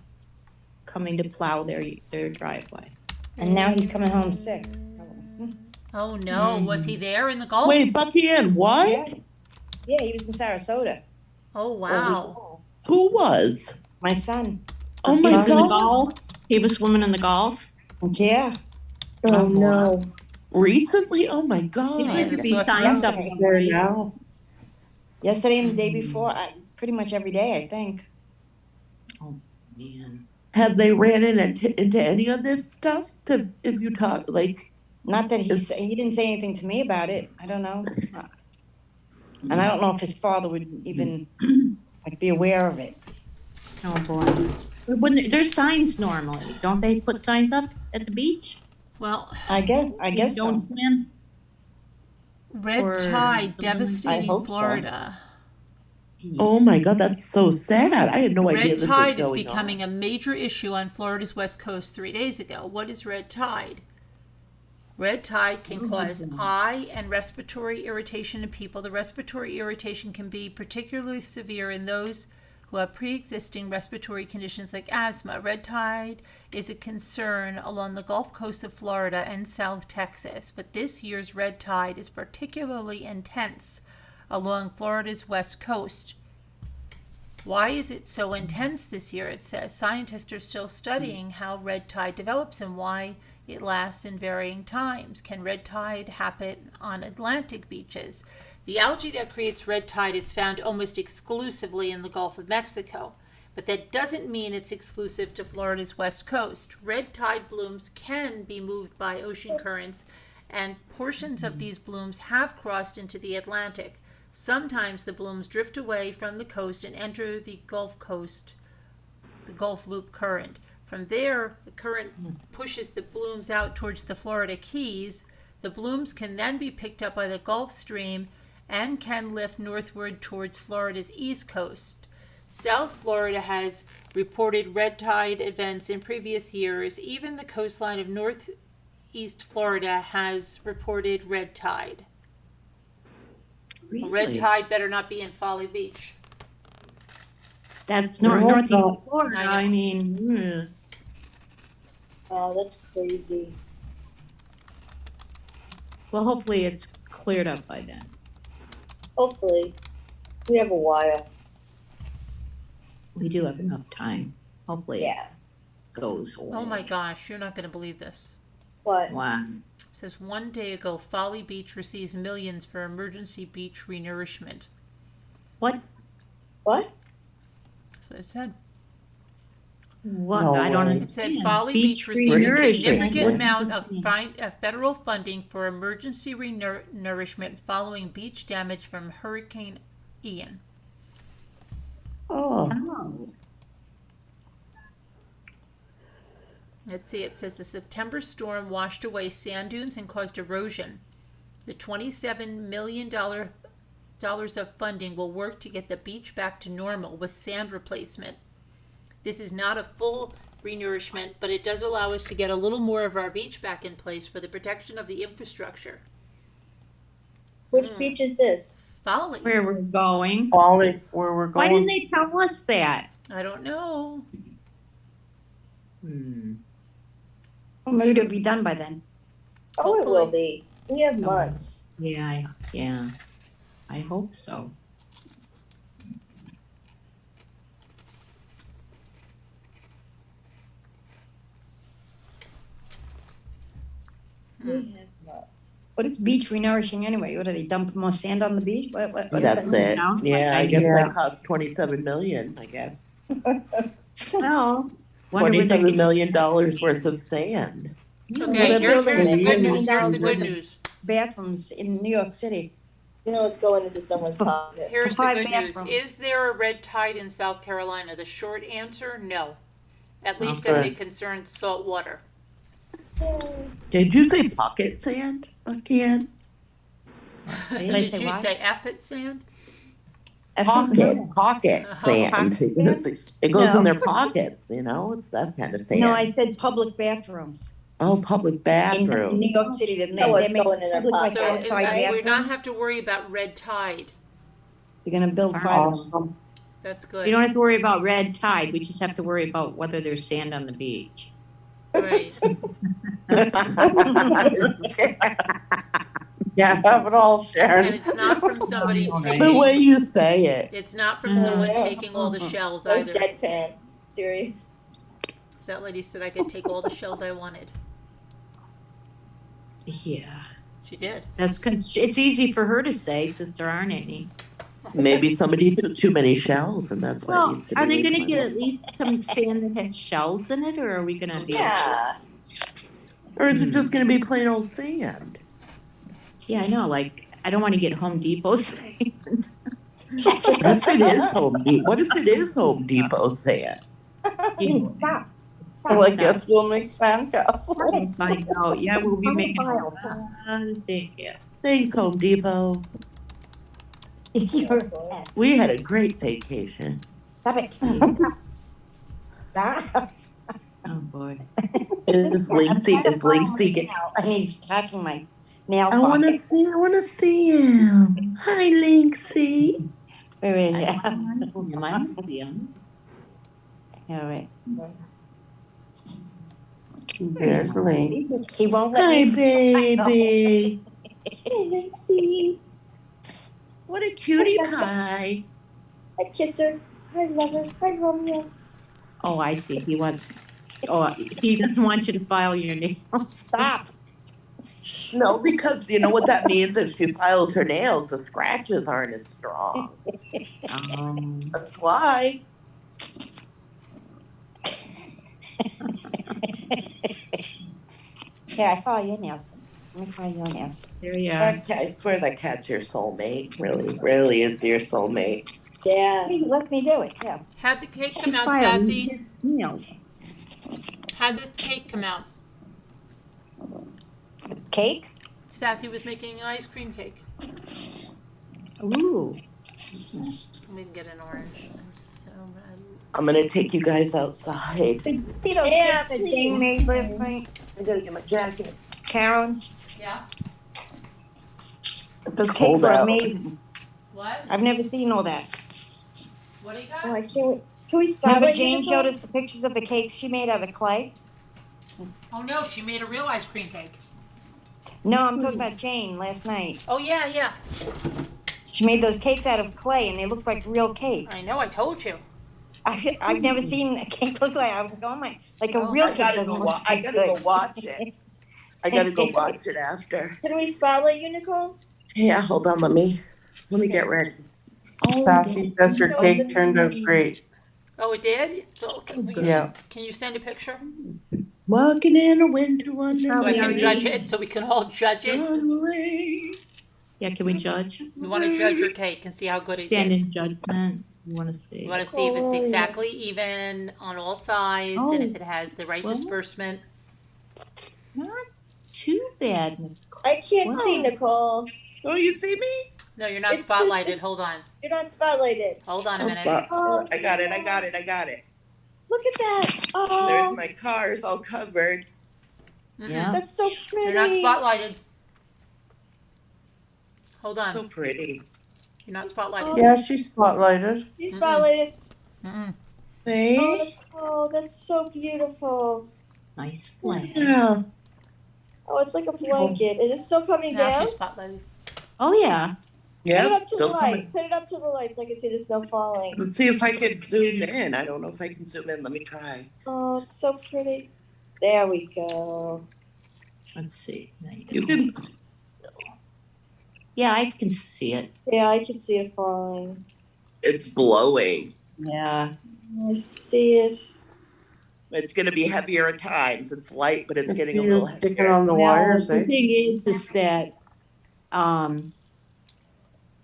Speaker 6: coming to plow their driveway.
Speaker 1: And now he's coming home sick.
Speaker 3: Oh no, was he there in the Gulf?
Speaker 2: Wait, Bucky Ann, what?
Speaker 1: Yeah. Yeah, he was in Sarasota.
Speaker 3: Oh wow.
Speaker 2: Who was?
Speaker 1: My son.
Speaker 2: Oh
Speaker 6: He
Speaker 2: my
Speaker 6: was in the
Speaker 2: God.
Speaker 6: Gulf. He was swimming in the Gulf.
Speaker 1: Yeah.
Speaker 5: Oh, no.
Speaker 2: Recently? Oh my
Speaker 6: There
Speaker 2: God.
Speaker 6: used to
Speaker 3: just
Speaker 6: be
Speaker 3: saw
Speaker 6: signs up
Speaker 1: yesterday.
Speaker 4: There
Speaker 6: right?
Speaker 4: now.
Speaker 1: Yesterday and the day before, pretty much every day, I think.
Speaker 6: Man.
Speaker 2: Have they ran into any of this stuff? If you talk, like,
Speaker 1: Not that he didn't say anything to me about it. I don't know. And I don't know if his father would even like be aware of it.
Speaker 6: Oh boy. There's signs normally, don't they put signs up at the beach?
Speaker 3: Well,
Speaker 1: I guess so.
Speaker 6: Don't swim.
Speaker 3: red
Speaker 6: Or
Speaker 3: tide
Speaker 6: something like-
Speaker 1: I
Speaker 3: devastating
Speaker 1: hope so.
Speaker 3: Florida.
Speaker 2: oh my God, that's so sad. I had no idea
Speaker 3: Red
Speaker 2: this was
Speaker 3: tide is
Speaker 2: going
Speaker 3: becoming
Speaker 2: on.
Speaker 3: a major issue on Florida's west coast 3 days ago. What is red tide? Red tide can cause eye and respiratory irritation in people. The respiratory irritation can be particularly severe in those who have pre-existing respiratory conditions like asthma. Red tide is a concern along the Gulf Coast of Florida and South Texas, but this year's red tide is particularly intense along Florida's west coast. Why is it so intense this year? It says scientists are still studying how red tide develops and why it lasts in varying times. Can red tide happen on Atlantic beaches? The algae that creates red tide is found almost exclusively in the Gulf of Mexico, but that doesn't mean it's exclusive to Florida's west coast. Red tide blooms can be moved by ocean currents, and portions of these blooms have crossed into the Atlantic. Sometimes the blooms drift away from the coast and enter the Gulf Coast, the Gulf Loop current. From there, the current pushes the blooms out towards the Florida Keys. The blooms can then be picked up by the Gulf Stream and can lift northward towards Florida's east coast. South Florida has reported red tide events in previous years. Even the coastline of northeast Florida has reported red tide.
Speaker 6: Really?
Speaker 3: Red tide better not be in Folly Beach.
Speaker 6: That's
Speaker 4: No,
Speaker 6: northeast
Speaker 4: no.
Speaker 6: Florida.
Speaker 3: I know.
Speaker 6: I mean,
Speaker 5: Oh, that's crazy.
Speaker 6: well, hopefully it's cleared up by then.
Speaker 5: Hopefully. We have a while.
Speaker 6: We do have enough time. Hopefully it
Speaker 5: Yeah.
Speaker 6: goes away.
Speaker 3: Oh my gosh, you're not gonna believe this.
Speaker 5: What?
Speaker 6: Wow.
Speaker 3: It says 1 day ago, Folly Beach receives millions for emergency beach renourishment.
Speaker 6: What?
Speaker 5: What?
Speaker 3: That's what it said.
Speaker 6: What?
Speaker 2: No
Speaker 6: I don't
Speaker 2: way.
Speaker 3: It
Speaker 6: understand.
Speaker 3: said Folly Beach received a
Speaker 6: renourishment.
Speaker 3: significant
Speaker 6: What
Speaker 3: amount
Speaker 6: does
Speaker 3: of
Speaker 6: that mean?
Speaker 3: federal funding for emergency renourishment following beach damage from Hurricane Ian.
Speaker 2: Oh,
Speaker 6: Oh.
Speaker 3: Let's see, it says the September storm washed away sand dunes and caused erosion. The $27 million of funding will work to get the beach back to normal with sand replacement. This is not a full renourishment, but it does allow us to get a little more of our beach back in place for the protection of the infrastructure.
Speaker 5: Which beach is this?
Speaker 3: Folly.
Speaker 6: Where we're going.
Speaker 2: Folly, where we're
Speaker 6: Why didn't
Speaker 2: going.
Speaker 6: they tell us that?
Speaker 3: I don't know.
Speaker 1: Well, maybe it'll be done by then.
Speaker 5: Oh, it will
Speaker 3: Hopefully.
Speaker 5: be. We have months.
Speaker 6: Yeah, yeah. I hope so.
Speaker 5: We have months.
Speaker 1: What is beach renourishing anyway? What, do they dump more sand on the beach? What is
Speaker 2: That's
Speaker 1: that?
Speaker 2: it.
Speaker 6: Sounds
Speaker 2: Yeah,
Speaker 6: like
Speaker 2: I guess
Speaker 6: idea.
Speaker 2: that cost 27 million, I guess.
Speaker 6: Well, wonder where they
Speaker 2: $27
Speaker 6: get-
Speaker 2: million worth of sand.
Speaker 3: Okay,
Speaker 1: they're
Speaker 3: here's
Speaker 1: building
Speaker 3: the good
Speaker 1: $1
Speaker 3: news.
Speaker 1: million
Speaker 3: Here's the good
Speaker 1: worth of
Speaker 3: news.
Speaker 1: Bathrooms in New York City.
Speaker 5: You know it's going into someone's pocket.
Speaker 3: Here's the
Speaker 1: 5
Speaker 3: good news.
Speaker 1: bathrooms.
Speaker 3: Is there a red tide in South Carolina? The short answer, no. At least as
Speaker 2: Okay.
Speaker 3: it concerns salt water.
Speaker 2: Did you say pocket sand again?
Speaker 1: Did I say
Speaker 3: you
Speaker 1: what?
Speaker 3: say effort sand?
Speaker 2: Pocket sand.
Speaker 1: Pocket
Speaker 2: Because it goes
Speaker 1: No.
Speaker 2: in their pockets, you know? It's that kind of sand.
Speaker 1: No, I said public bathrooms.
Speaker 2: Oh, public
Speaker 1: In
Speaker 2: bathroom.
Speaker 1: New York City, that
Speaker 5: Oh, it's
Speaker 1: make
Speaker 5: going in their
Speaker 1: public like
Speaker 5: pocket.
Speaker 3: So
Speaker 1: outside
Speaker 3: we're not
Speaker 1: bathrooms.
Speaker 3: have to worry about red tide.
Speaker 1: They're gonna build 5 of them.
Speaker 4: Awesome.
Speaker 3: That's
Speaker 6: You
Speaker 3: good.
Speaker 6: don't have to worry about red tide. We just have to worry about whether there's sand on the beach.
Speaker 3: Right.
Speaker 2: Yeah, have it all,
Speaker 3: And
Speaker 2: Sharon.
Speaker 3: it's not from somebody
Speaker 6: The
Speaker 2: The way
Speaker 3: taking,
Speaker 2: you say it.
Speaker 3: it's not from someone
Speaker 5: Yeah.
Speaker 3: taking all the shells
Speaker 5: So
Speaker 3: either.
Speaker 5: deadpan. Serious.
Speaker 3: That lady said I could take all the shells I wanted.
Speaker 6: Yeah,
Speaker 3: She did.
Speaker 6: that's it's easy for her to say since there aren't any.
Speaker 2: Maybe somebody took too many shells and that's why it
Speaker 6: Well,
Speaker 2: needs to be
Speaker 6: are they gonna
Speaker 2: replenished.
Speaker 6: get at least some sand that has shells in it, or are we gonna be?
Speaker 5: Yeah.
Speaker 2: Or is it just gonna be plain old sand?
Speaker 6: Yeah, I know. Like, I don't want to get Home Depot sand.
Speaker 2: What if it is Home Depot? What if it is Home Depot sand?
Speaker 1: Stop.
Speaker 4: Well, I guess we'll make sandcastles.
Speaker 6: Find out. Yeah, we'll be making a lot of sand. Yeah.
Speaker 2: Thanks, Home Depot.
Speaker 1: You're
Speaker 2: We had a great vacation.
Speaker 1: Stop it. Stop.
Speaker 6: Oh boy.
Speaker 2: Is Lacey get,
Speaker 1: And he's packing my nail
Speaker 2: I wanna
Speaker 1: polish.
Speaker 2: see him. Hi, Lacey.
Speaker 1: Wait, wait,
Speaker 6: I
Speaker 1: yeah.
Speaker 6: want to see 'em.
Speaker 1: All right.
Speaker 2: There's Lacey.
Speaker 1: He won't let
Speaker 2: Hi,
Speaker 1: me.
Speaker 2: baby.
Speaker 5: Hey, Lexi.
Speaker 2: What a cutie pie.
Speaker 5: I kiss her. I love her. I love you.
Speaker 6: Oh, I see. He wants. Oh, he doesn't want you to file your nails.
Speaker 1: Stop.
Speaker 2: No, because you know what that means? If she files her nails, the scratches aren't as strong. That's why.
Speaker 1: Yeah, I follow your nails. Let me follow your nails.
Speaker 6: There you are.
Speaker 2: That cat, I swear that cat's your soulmate. Really is your soulmate.
Speaker 5: Yeah.
Speaker 1: He lets me do it, yeah.
Speaker 3: How'd the cake
Speaker 6: She
Speaker 3: come out,
Speaker 6: filed
Speaker 3: Sassy?
Speaker 6: nails.
Speaker 3: How'd this cake come out?
Speaker 1: Cake?
Speaker 3: Sassy was making an ice cream cake.
Speaker 6: Ooh.
Speaker 3: Let me get an orange. I'm just so mad.
Speaker 2: I'm gonna take you guys outside.
Speaker 1: See those
Speaker 5: Yeah,
Speaker 1: cakes that
Speaker 5: please.
Speaker 1: Jane made last night?
Speaker 2: I gotta get my jacket.
Speaker 1: Karen,
Speaker 3: Yeah?
Speaker 1: those
Speaker 2: It's
Speaker 1: cakes
Speaker 2: cold
Speaker 1: were
Speaker 2: out.
Speaker 1: amazing.
Speaker 3: What?
Speaker 1: I've never seen all that.
Speaker 3: What do you
Speaker 5: Oh, I
Speaker 3: got?
Speaker 5: can't wait. Can we
Speaker 1: Remember
Speaker 5: spotlight
Speaker 1: Jane
Speaker 5: you?
Speaker 1: showed us the pictures of the cakes she made out of clay?
Speaker 3: Oh no, she made a real ice cream cake.
Speaker 1: No, I'm talking about Jane last night.
Speaker 3: Oh yeah, yeah.
Speaker 1: She made those cakes out of clay and they look like real cakes.
Speaker 3: I know, I told you.
Speaker 1: I've never seen a cake look like. I was like, oh my, like a
Speaker 3: Oh,
Speaker 1: real
Speaker 2: I
Speaker 1: cake
Speaker 2: gotta
Speaker 1: doesn't
Speaker 2: go.
Speaker 1: look
Speaker 2: I
Speaker 1: that
Speaker 2: gotta go
Speaker 1: good.
Speaker 2: watch it. I gotta go watch it after.
Speaker 5: Can we spotlight you, Nicole?
Speaker 2: Yeah, hold on. Let me get ready.
Speaker 6: Oh,
Speaker 4: Sassy says her
Speaker 5: Show us
Speaker 4: cake
Speaker 5: this.
Speaker 4: turned out great.
Speaker 3: Oh, it did? So,
Speaker 4: Yeah.
Speaker 3: can you send a picture?
Speaker 2: Walking in a winter
Speaker 3: So I
Speaker 2: wonderland.
Speaker 3: can judge it, so we can all judge it?
Speaker 6: Yeah, can we judge?
Speaker 3: We want to judge your cake and see how good it
Speaker 6: Stand
Speaker 3: is.
Speaker 6: in judgment. You want to see?
Speaker 3: We want to see if it's
Speaker 5: Oh,
Speaker 3: exactly
Speaker 5: yes.
Speaker 3: even on all sides and
Speaker 6: Oh,
Speaker 3: if it has the right
Speaker 6: well.
Speaker 3: disbursement.
Speaker 6: Not too bad, Nicole.
Speaker 5: I can't see
Speaker 6: Wow.
Speaker 5: Nicole.
Speaker 2: Oh, you see me?
Speaker 3: No, you're not
Speaker 5: It's too-
Speaker 3: spotlighted.
Speaker 5: it's-
Speaker 3: Hold on.
Speaker 5: You're not spotlighted.
Speaker 3: Hold on a
Speaker 2: I'll
Speaker 3: minute.
Speaker 2: stop.
Speaker 5: Oh,
Speaker 2: I got it. I got it. I got it.
Speaker 5: Look at that.
Speaker 2: There's
Speaker 5: Oh,
Speaker 2: my cars all covered.
Speaker 3: Mhm.
Speaker 6: Yeah.
Speaker 5: that's so pretty.
Speaker 3: You're not spotlighted. Hold on.
Speaker 2: So pretty.
Speaker 3: You're not spotlighted.
Speaker 5: Oh,
Speaker 4: Yeah, she's spotlighted.
Speaker 5: You spotlighted.
Speaker 3: Mm-mm.
Speaker 2: See?
Speaker 5: Oh, Nicole, that's so beautiful.
Speaker 6: Nice flag.
Speaker 2: Yeah.
Speaker 5: Oh, it's like a blanket. Is it still coming
Speaker 3: Now
Speaker 5: down?
Speaker 3: she's spotlighted.
Speaker 6: Oh yeah.
Speaker 5: Put it
Speaker 2: Yeah,
Speaker 5: up to the
Speaker 2: still
Speaker 5: light.
Speaker 2: coming.
Speaker 5: Put it up to the light so I can see the snow falling.
Speaker 2: Let's see if I can zoom in. I don't know if I can zoom in. Let me try.
Speaker 5: Oh, it's so pretty. There we go.
Speaker 6: Let's see. Now
Speaker 2: You can.
Speaker 6: Yeah, I can see it.
Speaker 5: Yeah, I can see it falling.
Speaker 2: It's blowing.
Speaker 6: Yeah.
Speaker 5: I see it.
Speaker 2: It's gonna be heavier at times. It's light, but it's getting a
Speaker 4: She
Speaker 2: little
Speaker 4: was sticking
Speaker 2: heavier.
Speaker 4: on the
Speaker 6: Well,
Speaker 4: wires,
Speaker 6: the
Speaker 4: eh?
Speaker 6: thing is that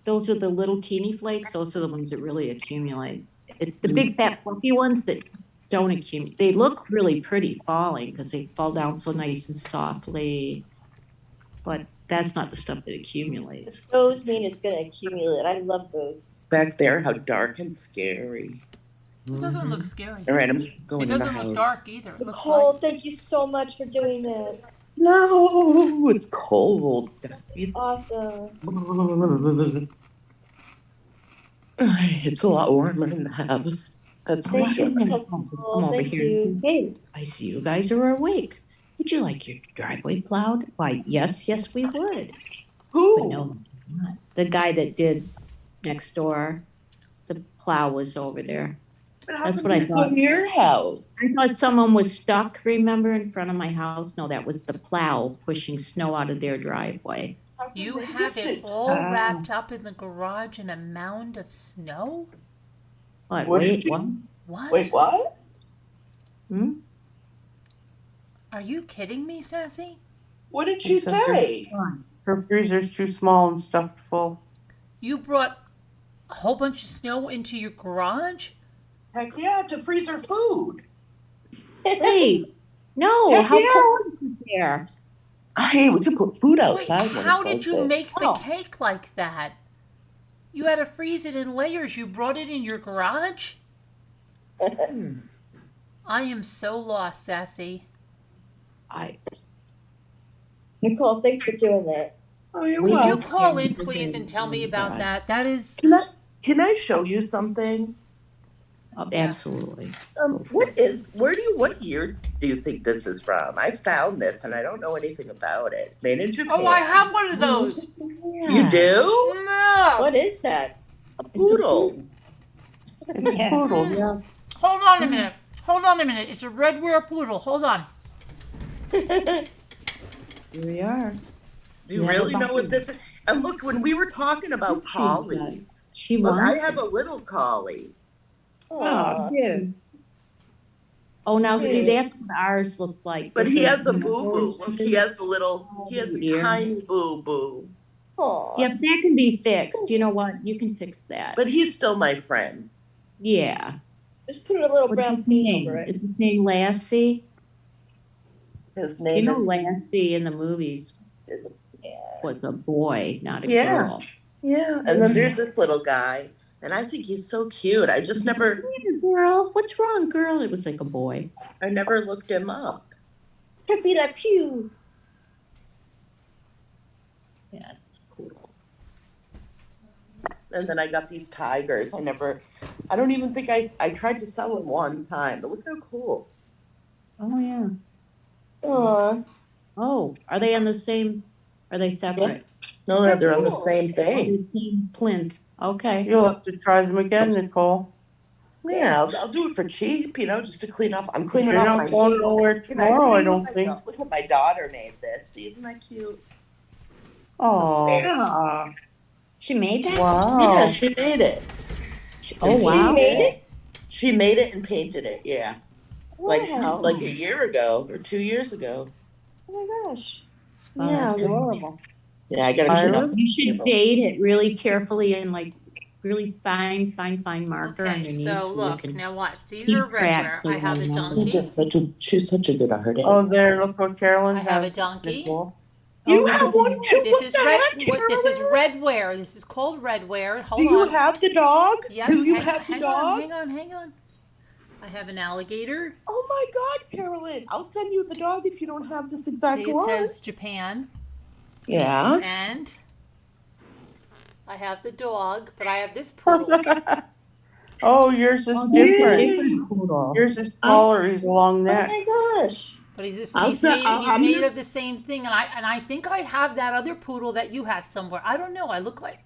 Speaker 6: those are the little teeny flakes. Those are the ones that really accumulate. It's the big fat fluffy ones that don't accumulate. They look really pretty falling because they fall down so nice and softly. But that's not the stuff that accumulates.
Speaker 5: Those mean it's going to accumulate. I love those.
Speaker 2: Back there, how dark and scary.
Speaker 3: It doesn't look scary.
Speaker 2: All right, I'm
Speaker 3: It
Speaker 2: going in the
Speaker 3: doesn't
Speaker 2: house.
Speaker 3: look dark either. It looks
Speaker 5: Nicole,
Speaker 3: like
Speaker 5: thank you so much for doing that.
Speaker 2: No, it's cold.
Speaker 5: Awesome.
Speaker 2: It's a lot warmer in the house. That's for
Speaker 5: Thank
Speaker 2: sure.
Speaker 5: you.
Speaker 6: I'm gonna come over
Speaker 5: thank
Speaker 6: here and
Speaker 5: you.
Speaker 6: say, hey, I see you guys are awake. Would you like your driveway plowed? Why, yes, we would. But
Speaker 2: Who?
Speaker 6: no, not. The guy that did next door, the plow was over there.
Speaker 2: But
Speaker 6: That's what I thought.
Speaker 2: In your house.
Speaker 6: I thought someone was stuck, remember, in front of my house? No, that was the plow pushing snow out of their driveway.
Speaker 3: you have it all wrapped up in the garage in a mound of snow?
Speaker 6: What,
Speaker 2: What did
Speaker 6: wait,
Speaker 2: you-
Speaker 6: what?
Speaker 3: What?
Speaker 2: Wait, what?
Speaker 6: Hmm?
Speaker 3: Are you kidding me, Sassy?
Speaker 2: What did she say?
Speaker 4: Her freezer's too small and stuffed full.
Speaker 3: You brought a whole bunch of snow into your garage?
Speaker 2: Heck yeah, to freeze her food.
Speaker 6: Wait, no,
Speaker 2: Heck
Speaker 6: how
Speaker 2: yeah.
Speaker 6: cold is it there?
Speaker 2: Hey, we could put food
Speaker 3: Wait,
Speaker 2: outside. when
Speaker 3: how
Speaker 2: it's
Speaker 3: did you
Speaker 2: open.
Speaker 3: make the
Speaker 6: Oh.
Speaker 3: cake like that? You had to freeze it in layers. You brought it in your garage? I am so lost, Sassy.
Speaker 5: Nicole, thanks for doing that.
Speaker 2: Oh, you're
Speaker 6: Would
Speaker 3: Would you
Speaker 2: welcome.
Speaker 3: call in, please, and tell me about that? That is.
Speaker 2: Can I show you something?
Speaker 6: Oh, absolutely.
Speaker 2: What year do you think this is from? I found this and I don't know anything about it. It's made in Japan.
Speaker 3: Oh, I have one of those.
Speaker 2: You do?
Speaker 3: No.
Speaker 5: What is that?
Speaker 2: A poodle.
Speaker 4: It's a
Speaker 1: Yeah.
Speaker 4: poodle, yeah.
Speaker 3: Hold on a minute. Hold on a minute. It's a red rare poodle. Hold on.
Speaker 6: Here we are.
Speaker 2: Do you
Speaker 6: Yeah,
Speaker 2: really
Speaker 6: the
Speaker 2: know what
Speaker 6: bucket.
Speaker 2: this is? And look, when we were talking about collies,
Speaker 6: She
Speaker 2: look, I
Speaker 6: wants
Speaker 2: have a little collie.
Speaker 5: Aw.
Speaker 6: Oh, now see,
Speaker 5: Yeah.
Speaker 6: that's what ours look like.
Speaker 2: But
Speaker 6: This
Speaker 2: he
Speaker 6: is
Speaker 2: has a
Speaker 6: the
Speaker 2: boo-boo. Look, he has a
Speaker 6: Dear.
Speaker 2: tiny boo-boo.
Speaker 5: Aw.
Speaker 6: Yeah, but that can be fixed. You know what? You can fix that.
Speaker 2: But he's still my friend.
Speaker 6: Yeah.
Speaker 5: Just put a little
Speaker 6: What's
Speaker 5: brown
Speaker 6: his
Speaker 5: paint
Speaker 6: name?
Speaker 5: over it.
Speaker 6: Is his name Lassie?
Speaker 2: His
Speaker 6: You
Speaker 2: name
Speaker 6: know
Speaker 2: is
Speaker 6: Lassie in the movies
Speaker 5: Yeah.
Speaker 6: was a boy, not a
Speaker 2: Yeah.
Speaker 6: girl.
Speaker 2: Yeah. And then there's this little guy. And I think he's so cute. I just never
Speaker 6: Girl, what's wrong, girl? It was like a boy.
Speaker 2: looked him up.
Speaker 5: Pepe Le Pew.
Speaker 6: Yeah, it's cool.
Speaker 2: And then I got these tigers. I don't even think I tried to sell them one time, but look how cool.
Speaker 6: Oh yeah.
Speaker 5: Aw.
Speaker 6: Oh, are they on the same? Are they separate?
Speaker 2: No,
Speaker 5: They're
Speaker 2: they're on the
Speaker 5: cool.
Speaker 2: same
Speaker 6: Oh,
Speaker 2: thing.
Speaker 6: the same plinth. Okay.
Speaker 4: You'll have to try them again, Nicole.
Speaker 2: Yeah, I'll do it for cheap, just to clean off. I'm cleaning
Speaker 4: You're
Speaker 2: off
Speaker 4: not
Speaker 2: my
Speaker 4: going
Speaker 2: knee.
Speaker 4: nowhere
Speaker 2: Can I
Speaker 4: tomorrow,
Speaker 2: show
Speaker 4: I
Speaker 2: you
Speaker 4: don't
Speaker 2: my
Speaker 4: think.
Speaker 2: Look what my daughter made this. Isn't that cute?
Speaker 4: Oh,
Speaker 1: Aw, she made that?
Speaker 2: Yeah,
Speaker 4: wow.
Speaker 2: she made it.
Speaker 6: Oh,
Speaker 2: And
Speaker 5: She
Speaker 6: wow.
Speaker 5: made it?
Speaker 2: She made it and painted it. Yeah,
Speaker 5: Wow.
Speaker 2: like a year ago or 2 years ago.
Speaker 5: Oh my gosh.
Speaker 6: Oh, that's
Speaker 2: Yeah,
Speaker 6: adorable.
Speaker 2: yeah. I gotta clean
Speaker 4: Iris?
Speaker 2: up.
Speaker 6: You should date it really carefully and like really fine marker
Speaker 3: Okay,
Speaker 6: underneath.
Speaker 3: so
Speaker 6: you
Speaker 3: look,
Speaker 6: can
Speaker 3: now watch. These
Speaker 6: keep
Speaker 3: are
Speaker 6: tracks
Speaker 3: redware.
Speaker 6: so
Speaker 3: I
Speaker 6: you
Speaker 3: have a
Speaker 6: won't remember.
Speaker 3: donkey.
Speaker 2: She's such a good artist.
Speaker 4: Oh, there, look what Carolyn
Speaker 3: I have
Speaker 4: has.
Speaker 3: a donkey.
Speaker 4: Nicole.
Speaker 2: You
Speaker 6: Oh,
Speaker 2: have one too.
Speaker 3: This
Speaker 2: What
Speaker 3: is
Speaker 2: the
Speaker 3: red.
Speaker 2: heck,
Speaker 3: This is
Speaker 2: Carolyn?
Speaker 3: redware. This is called redware.
Speaker 2: Do
Speaker 3: Hold
Speaker 2: you
Speaker 3: on.
Speaker 2: have the dog?
Speaker 3: Yes.
Speaker 2: Do you
Speaker 3: hang,
Speaker 2: have the
Speaker 3: hang
Speaker 2: dog?
Speaker 3: on. Hang on. I have an alligator.
Speaker 2: Oh my God, Carolyn! I'll send you the dog if you don't have this exact
Speaker 3: See, it
Speaker 2: one.
Speaker 3: says Japan,
Speaker 2: Yeah.
Speaker 3: and I have the dog, but I have this poodle.
Speaker 4: Oh, yours is
Speaker 6: Oh, that's a
Speaker 4: different.
Speaker 6: different poodle.
Speaker 4: Yours is taller, he's a long
Speaker 5: Oh
Speaker 4: neck.
Speaker 5: my gosh.
Speaker 3: But he's
Speaker 2: I'll
Speaker 3: he's
Speaker 2: say-
Speaker 3: made,
Speaker 2: I'll-
Speaker 3: he's
Speaker 2: I'm
Speaker 3: made
Speaker 2: gonna-
Speaker 3: of the same thing, and I think I have that other poodle that you have somewhere. I don't know. I look like.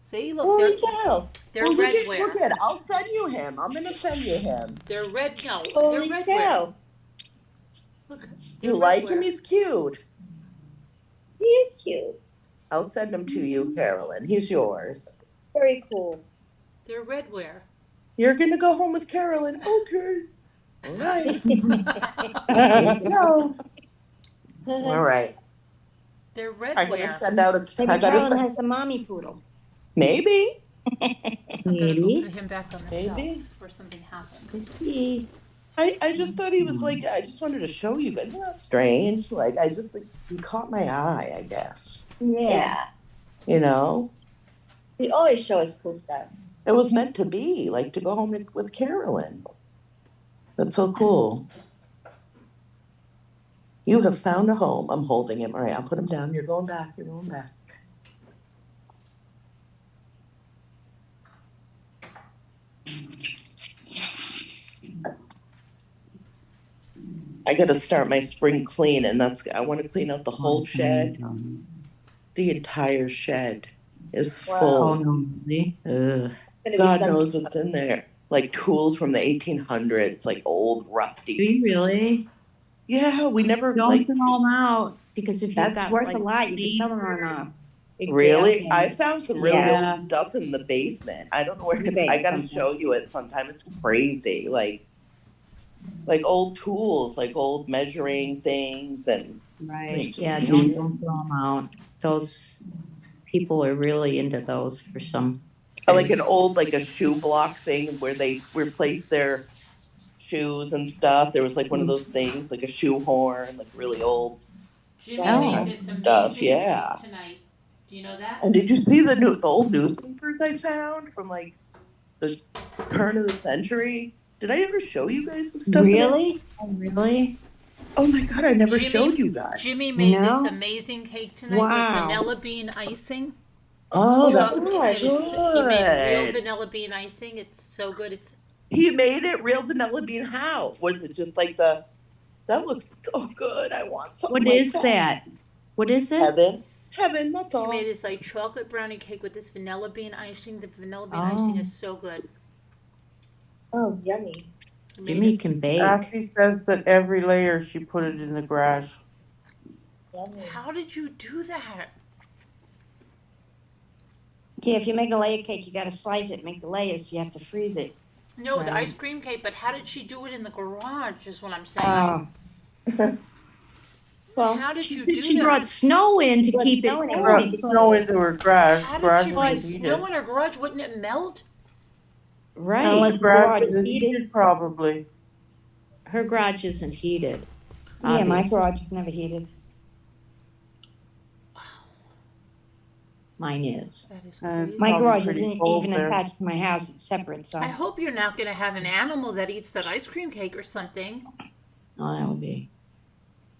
Speaker 3: See, look,
Speaker 5: Holy cow.
Speaker 3: they're
Speaker 2: Well,
Speaker 3: redware.
Speaker 2: look at. I'll send you him. I'm gonna send you him.
Speaker 3: They're red. No,
Speaker 5: Holy
Speaker 3: they're redware.
Speaker 5: cow.
Speaker 3: Look,
Speaker 2: You
Speaker 3: they're
Speaker 2: like
Speaker 3: redware.
Speaker 2: him? He's cute.
Speaker 5: He is cute.
Speaker 2: I'll send him to you, Carolyn. He's yours.
Speaker 5: Very cool.
Speaker 3: They're redware.
Speaker 2: You're gonna go home with Carolyn. Okay. All right. No. All right.
Speaker 3: They're
Speaker 2: I'm gonna
Speaker 3: redware.
Speaker 2: send out a.
Speaker 1: Maybe
Speaker 2: I gotta
Speaker 1: Carolyn
Speaker 2: send,
Speaker 1: has the mommy poodle.
Speaker 2: maybe.
Speaker 3: I'm gonna
Speaker 6: Maybe.
Speaker 3: put him back on the
Speaker 2: Maybe.
Speaker 3: shelf before something happens.
Speaker 6: See.
Speaker 2: I just thought he was like. I just wanted to show you guys. Isn't that strange? Like I just like he caught my eye. I guess.
Speaker 5: Yeah.
Speaker 2: You know.
Speaker 5: We always show us cool stuff.
Speaker 2: It was meant to be, like to go home with Carolyn. That's so cool. You have found a home. I'm holding him. All right, I'll put him down. You're going back. You're going back. I got to start my spring clean, and I want to clean out the whole shed. The entire shed is
Speaker 5: Wow.
Speaker 2: full.
Speaker 6: Oh, no, really? Ugh.
Speaker 5: Gonna be
Speaker 2: God
Speaker 5: some-
Speaker 2: knows what's in there. Like tools from the 1800s, like old
Speaker 6: Do
Speaker 2: rusty.
Speaker 6: you really?
Speaker 2: Yeah, we never
Speaker 6: Don't
Speaker 2: like.
Speaker 6: throw them out because if you've
Speaker 1: That's
Speaker 6: got
Speaker 1: worth
Speaker 6: like
Speaker 1: a lot. You can sell them on
Speaker 2: Really,
Speaker 6: Exactly.
Speaker 2: I found some really
Speaker 6: Yeah.
Speaker 2: old stuff in the basement. I don't know where.
Speaker 1: eBay
Speaker 2: I gotta
Speaker 1: something.
Speaker 2: show you it sometime. It's crazy, like old tools, like old measuring things, and
Speaker 6: Right. Yeah. Don't throw them out. Those people are really into those for some.
Speaker 2: like an old like a shoe block thing where they replace their shoes and stuff. There was like one of those things, like a shoe horn, like really old.
Speaker 3: Jimmy
Speaker 6: Oh.
Speaker 3: made this amazing
Speaker 2: Stuff, yeah.
Speaker 3: cake tonight. Do you know that?
Speaker 2: And did you see the old newspapers I found from like the turn of the century? Did I ever show you guys the stuff? that I-
Speaker 6: Really? Oh, really?
Speaker 2: Oh my God, I never
Speaker 3: Jimmy-
Speaker 2: showed you guys.
Speaker 3: Jimmy made
Speaker 1: No?
Speaker 3: this amazing cake tonight
Speaker 1: Wow.
Speaker 3: with vanilla bean icing.
Speaker 2: Oh,
Speaker 3: So-
Speaker 2: that
Speaker 3: and
Speaker 2: was
Speaker 3: He made real
Speaker 2: good.
Speaker 3: vanilla bean icing. It's so good. It's
Speaker 2: He made it real vanilla bean. How was it? Just like that looks so good. I want something.
Speaker 6: What
Speaker 2: like
Speaker 6: is that? What is it?
Speaker 2: Heaven. That's
Speaker 3: he
Speaker 2: all.
Speaker 3: made this like chocolate brownie cake with this vanilla bean icing. The vanilla bean
Speaker 6: Oh.
Speaker 3: icing is so good.
Speaker 5: Oh, yummy.
Speaker 3: He made
Speaker 6: Jimmy
Speaker 3: it-
Speaker 6: can bake.
Speaker 4: Cassie says that every layer she put it in the garage.
Speaker 5: Yummy.
Speaker 3: How did you do that?
Speaker 1: Yeah, if you make a layer cake, you gotta slice it, make the layers, you have to freeze it.
Speaker 3: No, the
Speaker 6: Right.
Speaker 3: ice cream cake, but how did she do it in the garage? Is what I'm saying.
Speaker 1: Well,
Speaker 3: How did
Speaker 6: She
Speaker 3: you
Speaker 6: said
Speaker 3: do
Speaker 6: she
Speaker 3: that?
Speaker 6: brought snow in to
Speaker 1: Brought
Speaker 6: keep it
Speaker 1: snow in.
Speaker 6: cool.
Speaker 4: Brought snow into her garage.
Speaker 3: How
Speaker 4: Garage
Speaker 3: did you bring
Speaker 4: was heated.
Speaker 3: snow in her garage? Wouldn't it melt?
Speaker 6: Right.
Speaker 1: Unless-
Speaker 4: The garage
Speaker 1: garage
Speaker 4: isn't
Speaker 1: heated.
Speaker 4: heated probably.
Speaker 6: Her garage isn't heated.
Speaker 1: yeah, my
Speaker 6: obviously.
Speaker 1: garage is never heated.
Speaker 6: Mine is.
Speaker 3: That is
Speaker 4: Uh,
Speaker 3: crazy.
Speaker 1: My
Speaker 4: Probably
Speaker 1: garage
Speaker 4: pretty
Speaker 1: isn't
Speaker 4: cold
Speaker 1: even
Speaker 4: there.
Speaker 1: attached to my house, it's separate, so.
Speaker 3: I hope you're not going to have an animal that eats that ice cream cake or something.
Speaker 6: Oh, that would be.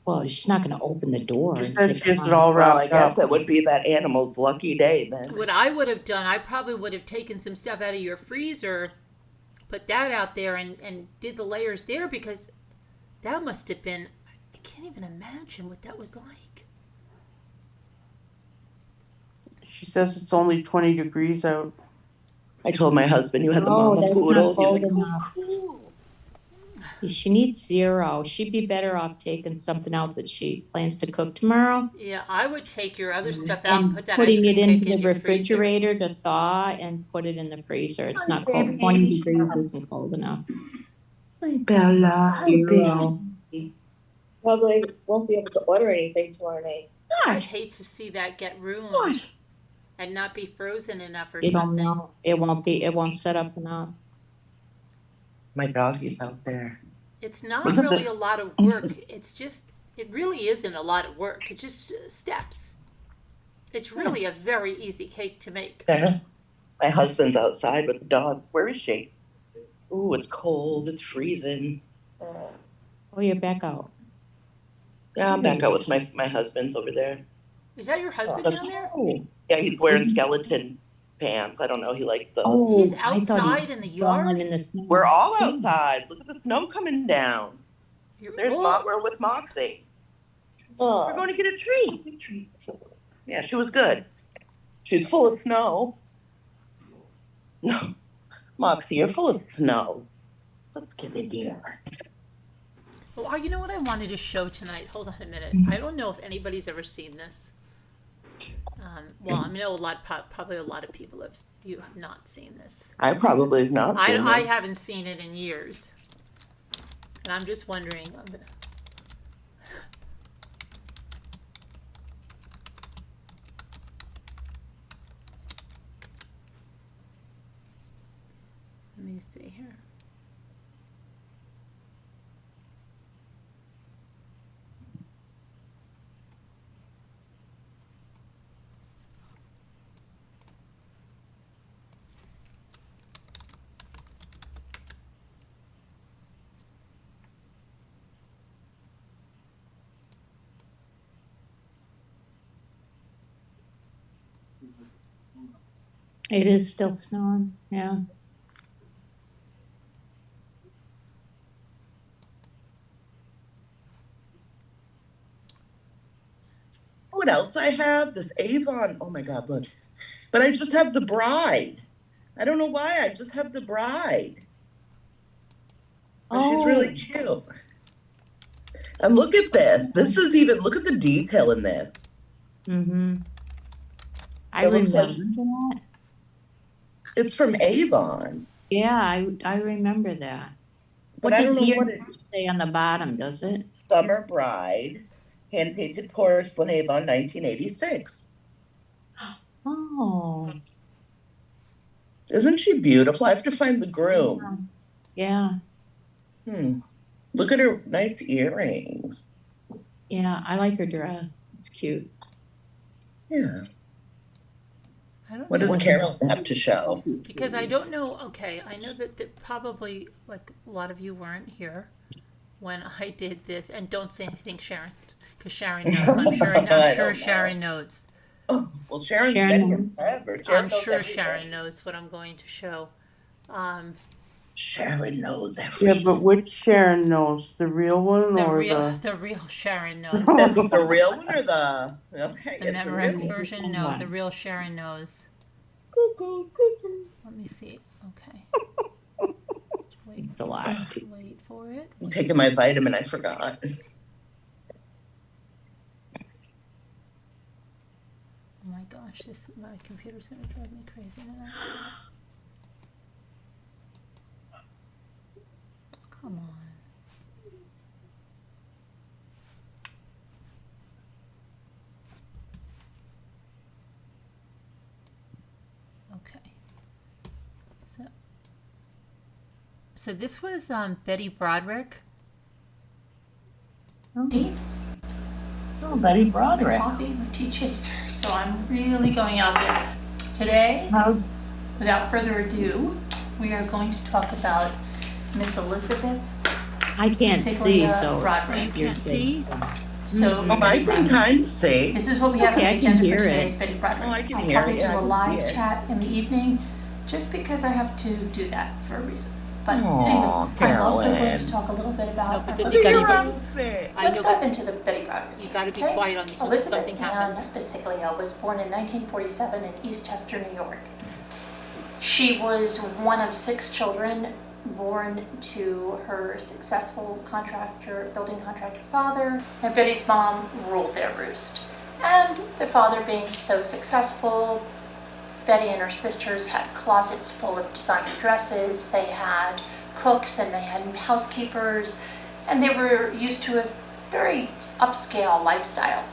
Speaker 6: Well, she's not going to open the door.
Speaker 4: She
Speaker 6: and
Speaker 4: said
Speaker 6: say,
Speaker 4: she has
Speaker 6: "Come
Speaker 4: it
Speaker 6: on."
Speaker 4: all
Speaker 2: Well, I
Speaker 4: wrapped
Speaker 2: guess
Speaker 4: up.
Speaker 2: it would be that animal's lucky day then.
Speaker 3: What I would have done, I probably would have taken some stuff out of your freezer, put that out there, and did the layers there because that must have been. I can't even imagine what that was like.
Speaker 4: She says it's only 20 degrees out.
Speaker 2: I told my husband you had the
Speaker 6: Oh,
Speaker 2: mama
Speaker 6: that's not
Speaker 2: poodle. He's
Speaker 6: cold
Speaker 2: like,
Speaker 6: enough.
Speaker 2: cool.
Speaker 6: She needs 0. She'd be better off taking something out that she plans to cook tomorrow
Speaker 3: Yeah, I would take your other stuff out and
Speaker 6: and
Speaker 3: put that ice
Speaker 6: putting
Speaker 3: cream
Speaker 6: it
Speaker 3: cake
Speaker 6: into
Speaker 3: in
Speaker 6: the
Speaker 3: your freezer.
Speaker 6: refrigerator to thaw and put it in the freezer. It's not cold.
Speaker 2: Baby.
Speaker 6: 20 degrees isn't cold enough.
Speaker 2: Hi, Bella. Hi,
Speaker 6: 0.
Speaker 2: baby.
Speaker 5: Probably won't be able to order anything tomorrow night.
Speaker 3: I'd
Speaker 2: Gosh,
Speaker 3: hate to see that get ruined
Speaker 2: gosh.
Speaker 3: and not be frozen enough or
Speaker 6: You don't
Speaker 3: something.
Speaker 6: know. It won't set up enough.
Speaker 2: My doggy's out there.
Speaker 3: It's not
Speaker 2: Look at
Speaker 3: really
Speaker 2: this.
Speaker 3: a lot of work. It's just, it really isn't a lot of work. It's just steps. It's really a very easy cake to make.
Speaker 2: There. My husband's outside with the dog. Where is she? Ooh, it's cold. It's freezing.
Speaker 6: Oh, you're back out.
Speaker 2: Yeah, I'm back out with my husband's over there.
Speaker 3: Is that your husband down there?
Speaker 6: Oh,
Speaker 2: Yeah, he's wearing skeleton pants. I don't know. He likes those.
Speaker 6: oh,
Speaker 3: He's
Speaker 6: I thought he
Speaker 3: outside in the yard?
Speaker 6: fallen in the snow.
Speaker 2: We're all outside. Look at the snow coming down. There's
Speaker 3: Oh,
Speaker 2: we're with Moxie.
Speaker 5: Oh,
Speaker 2: We're going to get a treat. Yeah, she was good. She's full of snow. No, Moxie, you're full of snow. Let's get in here.
Speaker 3: well, you know what I wanted to show tonight? Hold on a minute. I don't know if anybody's ever seen this. Well, I know probably a lot of people you have not seen this.
Speaker 2: I probably have not seen
Speaker 3: I
Speaker 2: this.
Speaker 3: haven't seen it in years. And I'm just wondering. Let me see here.
Speaker 6: It is still snowing, yeah.
Speaker 2: What else I have? This Avon. Oh my God, look. But I just have the bride. I don't know why. I just have the bride. But she's really cute. And look at this. This is even, look at the detail in this.
Speaker 6: Mm-hmm. I
Speaker 2: It looks
Speaker 6: remember
Speaker 2: like-
Speaker 6: that.
Speaker 2: It's from Avon.
Speaker 6: Yeah, I remember that.
Speaker 2: But
Speaker 6: What
Speaker 2: I
Speaker 6: does
Speaker 2: don't know
Speaker 6: here
Speaker 2: what it
Speaker 6: say on the bottom, does it?
Speaker 2: Summer Bride, hand painted porcelain, Avon, 1986.
Speaker 6: Oh,
Speaker 2: Isn't she beautiful? I have to find the groom.
Speaker 6: yeah,
Speaker 2: Look at her nice earrings.
Speaker 6: yeah, I like her dress. It's cute.
Speaker 2: Yeah.
Speaker 3: I don't
Speaker 2: What
Speaker 3: know.
Speaker 2: does Carol have to show?
Speaker 3: Because I don't know, okay, I know that probably, like, a lot of you weren't here when I did this, and don't say anything, Sharon, because Sharon knows. I'm sure
Speaker 2: I don't know.
Speaker 3: Sharon knows.
Speaker 2: Oh, well, Sharon's
Speaker 6: Sharon
Speaker 2: been here
Speaker 6: knows.
Speaker 2: forever.
Speaker 3: I'm
Speaker 2: knows
Speaker 3: sure
Speaker 2: everything.
Speaker 3: Sharon knows what I'm going to show.
Speaker 2: Sharon knows
Speaker 4: Yeah,
Speaker 2: everything.
Speaker 4: but which Sharon knows? The real one or
Speaker 3: The real Sharon knows.
Speaker 2: Is it the real one or the? Okay,
Speaker 3: The
Speaker 2: it's a real
Speaker 3: Memorex
Speaker 2: one.
Speaker 3: version, no, the real Sharon knows.
Speaker 2: Cuckoo, cuckoo.
Speaker 3: Let me see, okay. Wait,
Speaker 6: It's a lot.
Speaker 3: wait for it.
Speaker 2: I'm taking my vitamin. I forgot.
Speaker 3: Oh my gosh, my computer's gonna drive me crazy tonight. Come on. Okay. So this was Betty Broderick. Tea?
Speaker 2: Oh, Betty Broderick.
Speaker 3: Coffee, my tea chaser. So I'm really going out there. Today,
Speaker 6: How,
Speaker 3: without further ado, we are going to talk about Miss Elizabeth
Speaker 6: I can't see,
Speaker 3: Siglia
Speaker 6: so.
Speaker 3: Broderick. You
Speaker 6: you're
Speaker 3: can't
Speaker 6: safe.
Speaker 3: see? So
Speaker 2: Oh, I
Speaker 3: Betty
Speaker 2: can
Speaker 3: Broderick.
Speaker 2: kind of see.
Speaker 3: This is what we have on
Speaker 6: Okay,
Speaker 3: the
Speaker 6: I can
Speaker 3: agenda for
Speaker 6: hear
Speaker 3: today
Speaker 6: it.
Speaker 3: is Betty Broderick.
Speaker 2: Oh, I can
Speaker 3: I'll
Speaker 2: hear
Speaker 3: probably
Speaker 2: it. Yeah,
Speaker 3: do
Speaker 2: I
Speaker 3: a
Speaker 2: can
Speaker 3: live
Speaker 2: see it.
Speaker 3: chat in the evening just because I have to do that for a reason. But
Speaker 2: Aw,
Speaker 3: anyway, I'm also going
Speaker 2: Carolyn.
Speaker 3: to talk a little bit about.
Speaker 2: Look
Speaker 3: our
Speaker 2: at
Speaker 3: Betty
Speaker 2: your
Speaker 3: Broderick.
Speaker 2: outfit.
Speaker 3: know,
Speaker 5: Let's dive into the Betty Broderick.
Speaker 3: You gotta be
Speaker 5: okay?
Speaker 3: quiet on this one, so
Speaker 5: Elizabeth
Speaker 3: something
Speaker 5: Ann
Speaker 3: happens.
Speaker 5: Bisciglia was born in 1947 in East Chester, New York.
Speaker 3: She was one of 6 children born to her successful building contractor father, and Betty's mom ruled their roost. And their father being so successful, Betty and her sisters had closets full of designer dresses, they had cooks and they had housekeepers, and they were used to a very upscale lifestyle.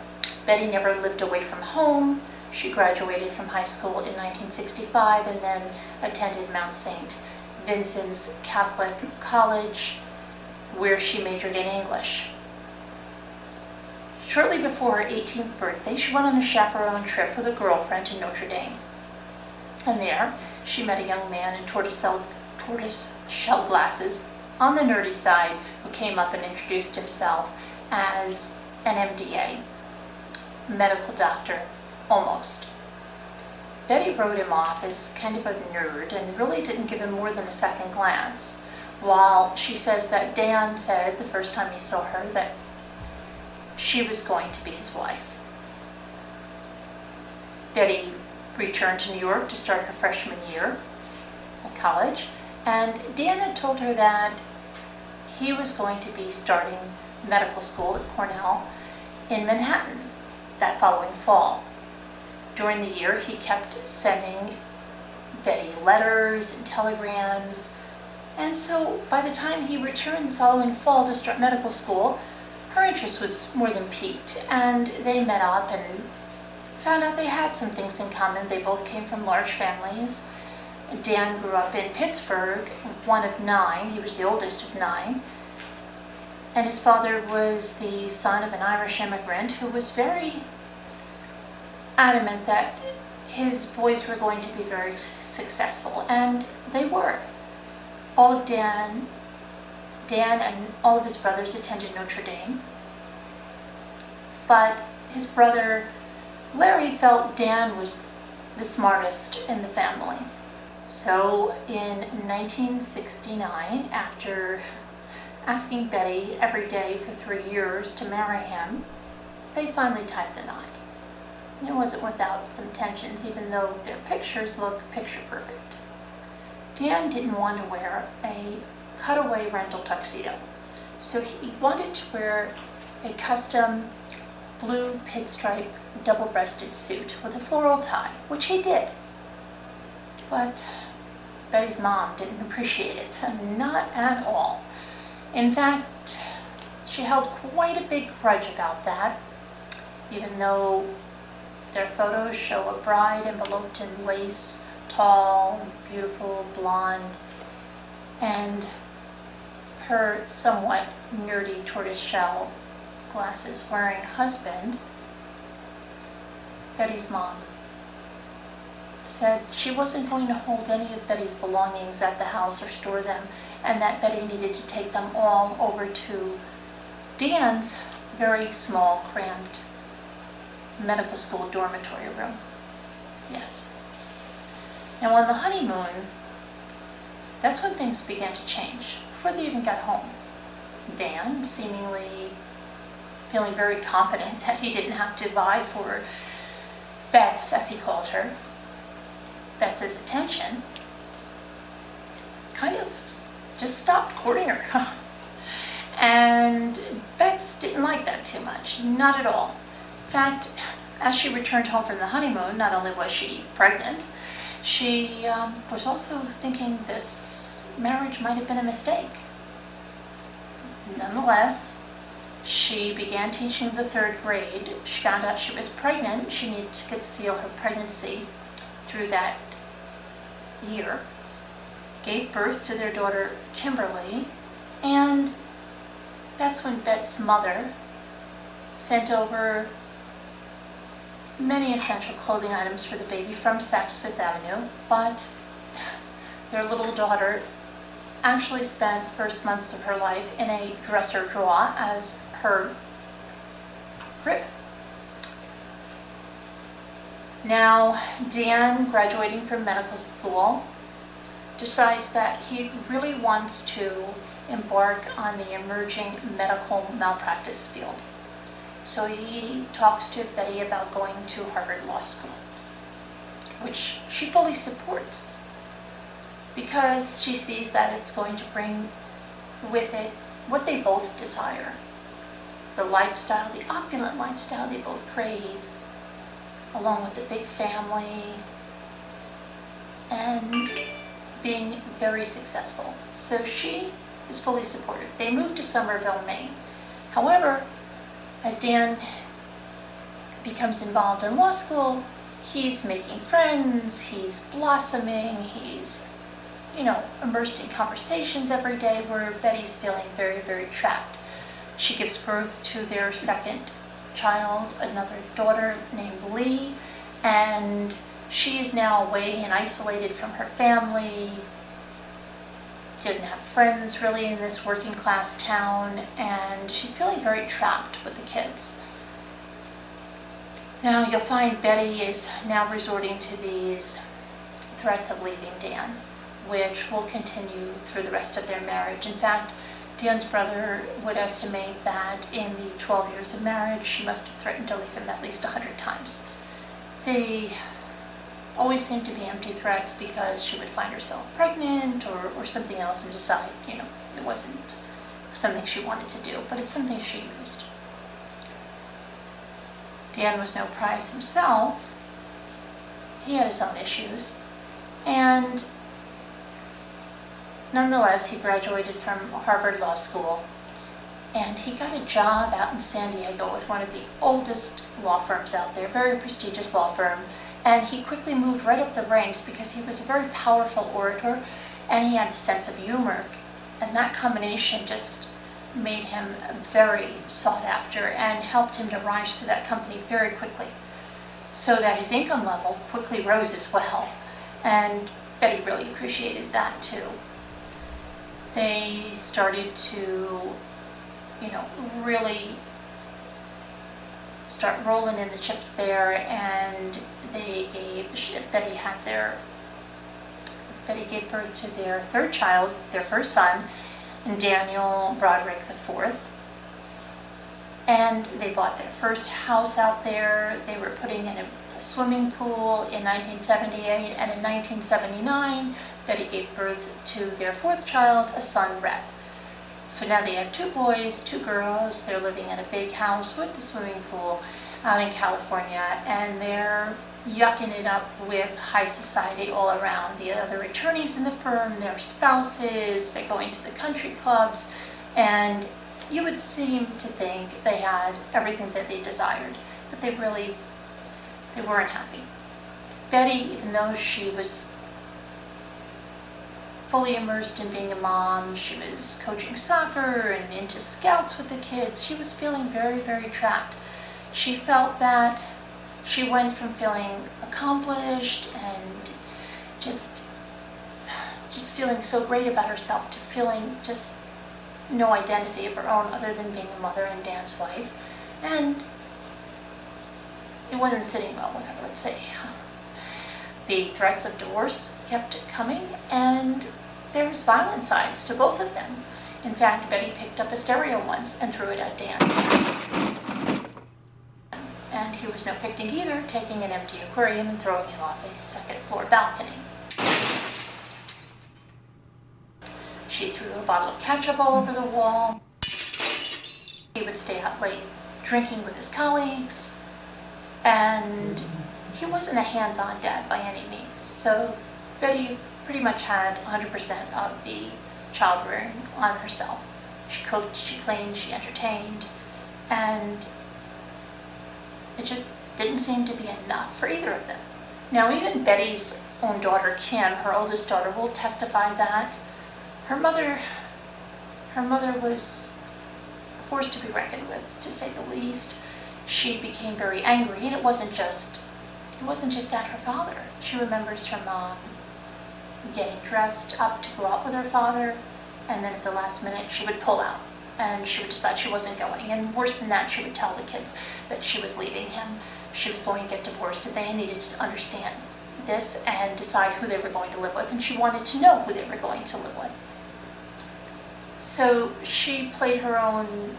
Speaker 3: Betty never lived away from home. She graduated from high school in 1965 and then attended Mount St. Vincent's Catholic College, where she majored in English. Shortly before her 18th birthday, she went on a chaperone trip with a girlfriend to Notre Dame. And there, she met a young man in tortoiseshell glasses on the nerdy side who came up and introduced himself as an MDA, medical doctor, almost. Betty wrote him off as kind of a nerd and really didn't give him more than a second glance, while she says that Dan said the first time he saw her that she was going to be his wife. Betty returned to New York to start her freshman year at college, and Dan had told her that he was going to be starting medical school at Cornell in Manhattan that following fall. During the year, he kept sending Betty letters and telegrams, and so by the time he returned the following fall to start medical school, her interest was more than piqued, and they met up and found out they had some things in common. They both came from large families. Dan grew up in Pittsburgh, one of 9. He was the oldest of 9. And his father was the son of an Irish immigrant who was very adamant that his boys were going to be very successful, and they were. All of Dan and all of his brothers attended Notre Dame, but his brother Larry felt Dan was the smartest in the family. So in 1969, after asking Betty every day for 3 years to marry him, they finally tied the knot. It wasn't without some tensions, even though their pictures look picture perfect. Dan didn't want to wear a cutaway rental tuxedo, so he wanted to wear a custom blue pinstripe double-breasted suit with a floral tie, which he did. But Betty's mom didn't appreciate it, not at all. In fact, she held quite a big grudge about that, even though their photos show a bride enveloped in lace, tall, beautiful, blonde, and her somewhat nerdy tortoiseshell glasses wearing husband. Betty's mom said she wasn't going to hold any of Betty's belongings at the house or store them, and that Betty needed to take them all over to Dan's very small, cramped medical school dormitory room. Yes. Now on the honeymoon, that's when things began to change, before they even got home. Dan, seemingly feeling very confident that he didn't have to vie for Bets, as he called her, Bets's attention, kind of just stopped courting her. And Bets didn't like that too much, not at all. In fact, as she returned home from the honeymoon, not only was she pregnant, she was also thinking this marriage might have been a mistake. Nonetheless, she began teaching the 3rd grade. She found out she was pregnant. She needed to conceal her pregnancy through that year. Gave birth to their daughter, Kimberly, and that's when Bet's mother sent over many essential clothing items for the baby from Saks Fifth Avenue, but their little daughter actually spent the first months of her life in a dresser drawer as her crib. Now, Dan, graduating from medical school, decides that he really wants to embark on the emerging medical malpractice field. So he talks to Betty about going to Harvard Law School, which she fully supports. because she sees that it's going to bring with it what they both desire. The lifestyle, the opulent lifestyle they both crave, along with the big family, and being very successful. So she is fully supportive. They moved to Somerville, Maine. However, as Dan becomes involved in law school, he's making friends, he's blossoming, he's, immersed in conversations every day, where Betty's feeling very, very trapped. She gives birth to their second child, another daughter named Lee, and she is now away and isolated from her family. She doesn't have friends really in this working class town, and she's feeling very trapped with the kids. Now you'll find Betty is now resorting to these threats of leaving Dan, which will continue through the rest of their marriage. In fact, Dan's brother would estimate that in the 12 years of marriage, she must have threatened to leave him at least 100 times. They always seemed to be empty threats, because she would find herself pregnant or something else and decide, it wasn't something she wanted to do, but it's something she used. Dan was no prize himself. He had his own issues. And nonetheless, he graduated from Harvard Law School, and he got a job out in San Diego with one of the oldest law firms out there, very prestigious law firm. And he quickly moved right up the ranks because he was a very powerful orator, and he had a sense of humor. And that combination just made him very sought after and helped him to rise through that company very quickly, so that his income level quickly rose as well. And Betty really appreciated that too. They started to, really start rolling in the chips there, and Betty gave birth to their third child, their first son, Daniel Broderick IV. And they bought their first house out there. They were putting in a swimming pool in 1978, and in 1979, Betty gave birth to their fourth child, a son, Red. So now they have 2 boys, 2 girls. They're living in a big house with the swimming pool out in California, and they're yucking it up with high society all around. The other attorneys in the firm, their spouses, they're going to the country clubs, and you would seem to think they had everything that they desired, but they weren't happy. Betty, even though she was fully immersed in being a mom, she was coaching soccer and into scouts with the kids, she was feeling very, very trapped. She felt that she went from feeling accomplished and just feeling so great about herself to feeling just no identity of her own other than being a mother and Dan's wife. And it wasn't sitting well with her, let's say. The threats of divorce kept coming, and there was violent sides to both of them. In fact, Betty picked up a stereo once and threw it at Dan. And he was no picnic either, taking an empty aquarium and throwing it off a second-floor balcony. She threw a bottle of ketchup all over the wall. He would stay out late drinking with his colleagues, and he wasn't a hands-on dad by any means. So Betty pretty much had 100% of the child rearing on herself. She cooked, she cleaned, she entertained, and it just didn't seem to be enough for either of them. Now, even Betty's own daughter, Kim, her oldest daughter, will testify that her mother was a force to be reckoned with, to say the least. She became very angry, and it wasn't just at her father. She remembers her mom getting dressed up to go out with her father, and then at the last minute she would pull out and she would decide she wasn't going. And worse than that, she would tell the kids that she was leaving him. She was going to get divorced, and they needed to understand this and decide who they were going to live with, and she wanted to know who they were going to live with. So she played her own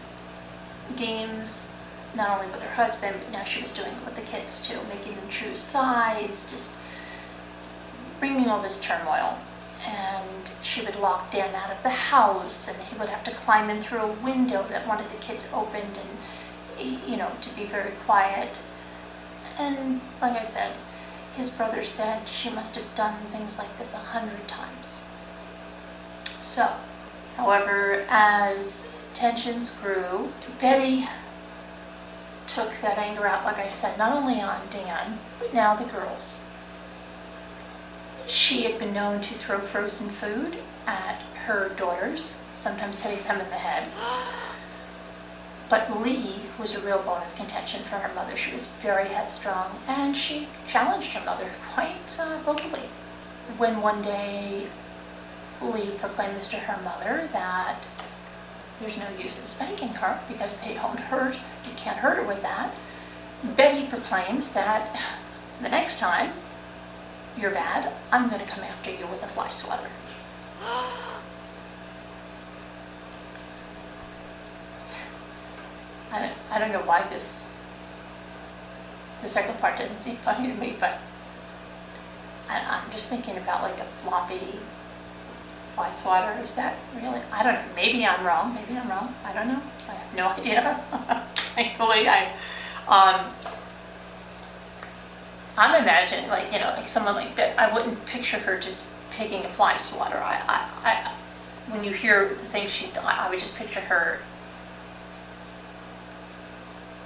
Speaker 3: games, not only with her husband, but now she was doing it with the kids too, making them choose sides, just bringing all this turmoil. and she would lock Dan out of the house, and he would have to climb in through a window that one of the kids opened, and, you know, to be very quiet. And like I said, his brother said she must have done things like this 100 times. So, however, as tensions grew, Betty took that anger out, like I said, not only on Dan, but now the girls. She had been known to throw frozen food at her daughters, sometimes hitting them in the head. But Lee was a real bone of contention for her mother. She was very headstrong, and she challenged her mother quite vocally. When one day Lee proclaimed this to her mother, that there's no use in spanking her because they don't hurt, you can't hurt her with that, Betty proclaims that the next time you're bad, I'm going to come after you with a fly swatter. I don't know why the second part doesn't seem funny to me, but I'm just thinking about like a floppy fly swatter. Is that really? I don't know. Maybe I'm wrong. I don't know. I have no idea. Thankfully, I'm imagining, like, you know, like someone like that. I wouldn't picture her just picking a fly swatter. When you hear the things she's done, I would just picture her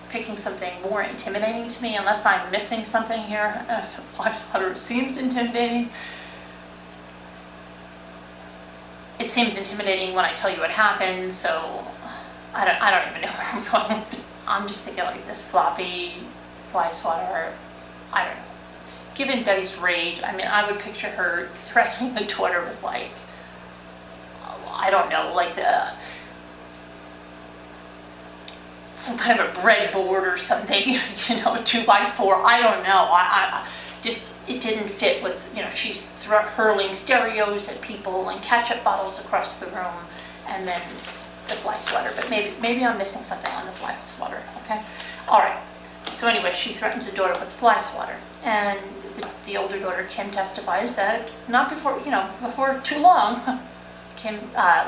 Speaker 3: picking something more intimidating to me, unless I'm missing something here. Fly swatter seems intimidating. It seems intimidating when I tell you what happened, so I don't even know where I'm going. I'm just thinking like this floppy fly swatter. I don't know. Given Betty's rage, I mean, I would picture her threatening the daughter with like, I don't know, like some kind of a breadboard or something, you know, a 2x4. I don't know. I just, it didn't fit with, you know, she's hurling stereos at people and ketchup bottles across the room, and then the fly swatter. But maybe I'm missing something on the fly swatter. Okay, all right. So anyway, she threatens the daughter with fly swatter, and the older daughter Kim testifies that not before too long,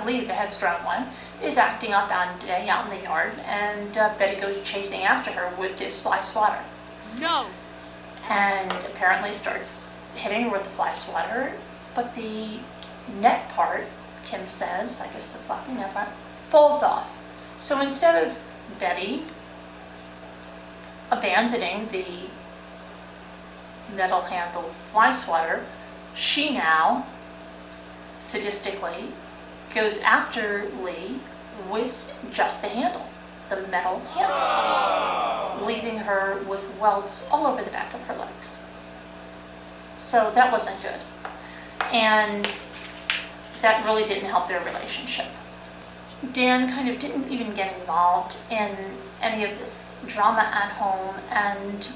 Speaker 3: Lee, the headstrong one, is acting up one day out in the yard, and Betty goes chasing after her with this fly swatter.
Speaker 7: No.
Speaker 3: And apparently starts hitting her with the fly swatter, but the net part, Kim says, I guess the floppy net part, falls off. So instead of Betty abandoning the metal-handled fly swatter, she now sadistically goes after Lee with just the handle, the metal handle, leaving her with welts all over the back of her legs. So that wasn't good. And that really didn't help their relationship. Dan kind of didn't even get involved in any of this drama at home, and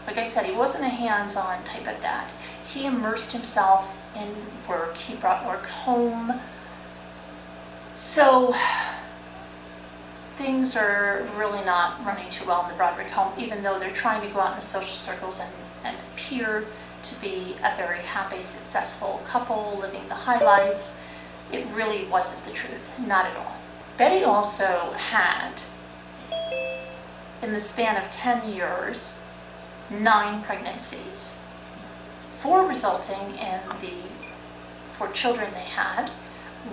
Speaker 3: like I said, he wasn't a hands-on type of dad. He immersed himself in work. He brought work home. So things are really not running too well in the Broderick home, even though they're trying to go out in the social circles and appear to be a very happy, successful couple living the high life. It really wasn't the truth, not at all. Betty also had, in the span of 10 years, 9 pregnancies, 4 resulting in the 4 children they had.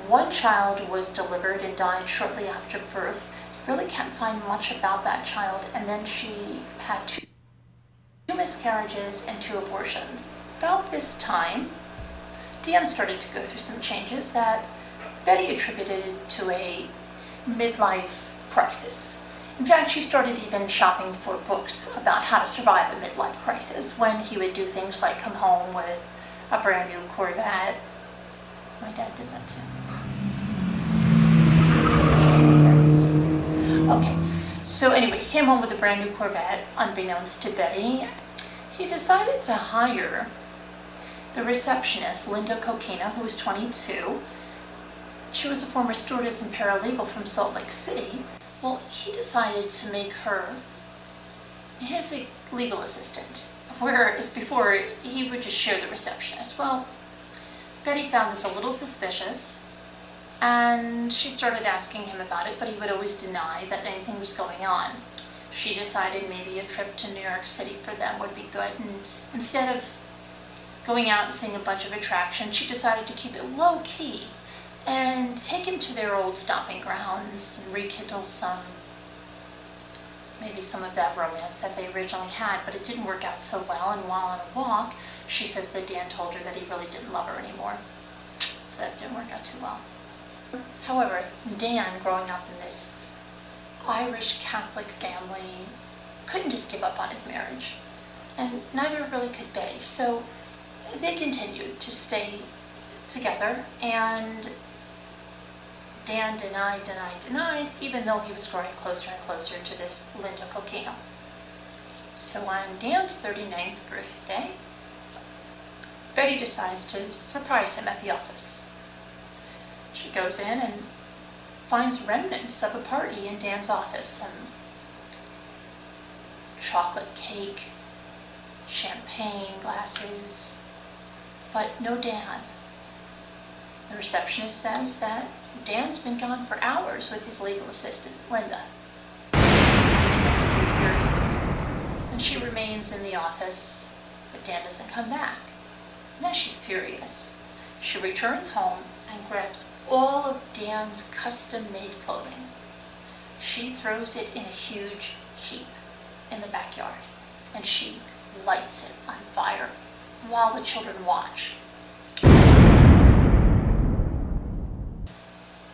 Speaker 3: 1 child was delivered and died shortly after birth. Really can't find much about that child. And then she had 2 miscarriages and 2 abortions. About this time, Dan started to go through some changes that Betty attributed to a midlife crisis. In fact, she started even shopping for books about how to survive a midlife crisis, when he would do things like come home with a brand new Corvette. My dad did that too. Okay, so anyway, he came home with a brand new Corvette, unbeknownst to Betty. He decided to hire the receptionist, Linda Coquina, who was 22. She was a former stewardess and paralegal from Salt Lake City. Well, he decided to make her his legal assistant, whereas before he would just share the receptionist. Well, Betty found this a little suspicious, and she started asking him about it, but he would always deny that anything was going on. She decided maybe a trip to New York City for them would be good, and instead of going out and seeing a bunch of attractions, she decided to keep it low-key and take him to their old stomping grounds and rekindle maybe some of that romance that they originally had, but it didn't work out so well, and while on a walk, she says that Dan told her that he really didn't love her anymore, so that didn't work out too well. However, Dan, growing up in this Irish Catholic family, couldn't just give up on his marriage, and neither really could Betty, so they continued to stay together, and Dan denied, even though he was growing closer and closer to this Linda Coquino. So on Dan's 39th birthday, Betty decides to surprise him at the office. She goes in and finds remnants of a party in Dan's office, some chocolate cake, champagne glasses, but no Dan. The receptionist says that Dan's been gone for hours with his legal assistant, Linda. Dan's pretty furious, and she remains in the office, but Dan doesn't come back. Now she's furious. She returns home and grabs all of Dan's custom-made clothing. She throws it in a huge heap in the backyard, and she lights it on fire while the children watch.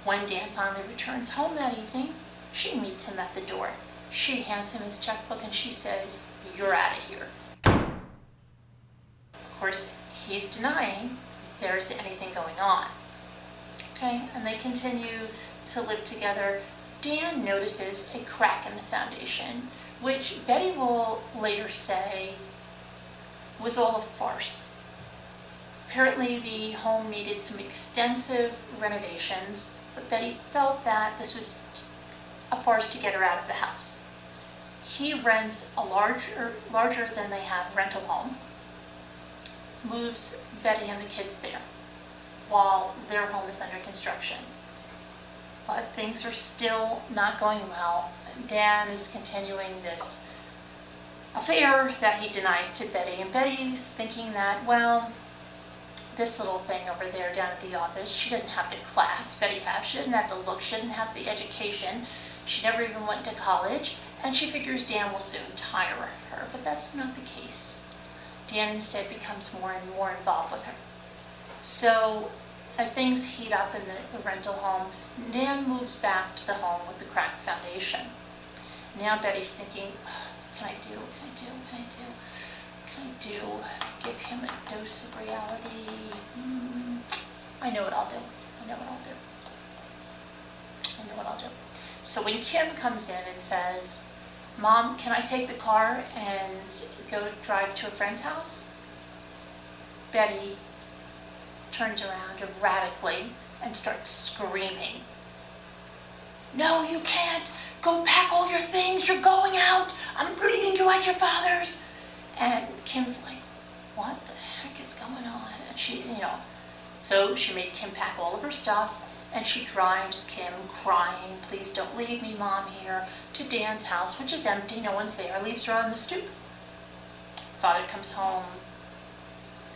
Speaker 3: When Dan finally returns home that evening, she meets him at the door. She hands him his checkbook and she says, "You're out of here." Of course, he's denying there's anything going on. Okay, and they continue to live together. Dan notices a crack in the foundation, which Betty will later say was all a farce. Apparently the home needed some extensive renovations, but Betty felt that this was a farce to get her out of the house. He rents a larger than they have rental home, moves Betty and the kids there while their home is under construction. But things are still not going well. Dan is continuing this affair that he denies to Betty, and Betty's thinking that, well, this little thing over there down at the office, she doesn't have the class Betty has, she doesn't have the look, she doesn't have the education, she never even went to college, and she figures Dan will soon tire of her, but that's not the case. Dan instead becomes more and more involved with her. So as things heat up in the rental home, Dan moves back to the home with the cracked foundation. Now Betty's thinking, what can I do? Give him a dose of reality. I know what I'll do. So when Kim comes in and says, "Mom, can I take the car and go drive to a friend's house?" Betty turns around erratically and starts screaming. "No, you can't. Go pack all your things. You're going out. I'm leaving you at your father's." And Kim's like, what the heck is going on? And she, so she made Kim pack all of her stuff, and she drives Kim crying, "Please don't leave me, Mom, here," to Dan's house, which is empty, no one's there, leaves her on the stoop. Father comes home,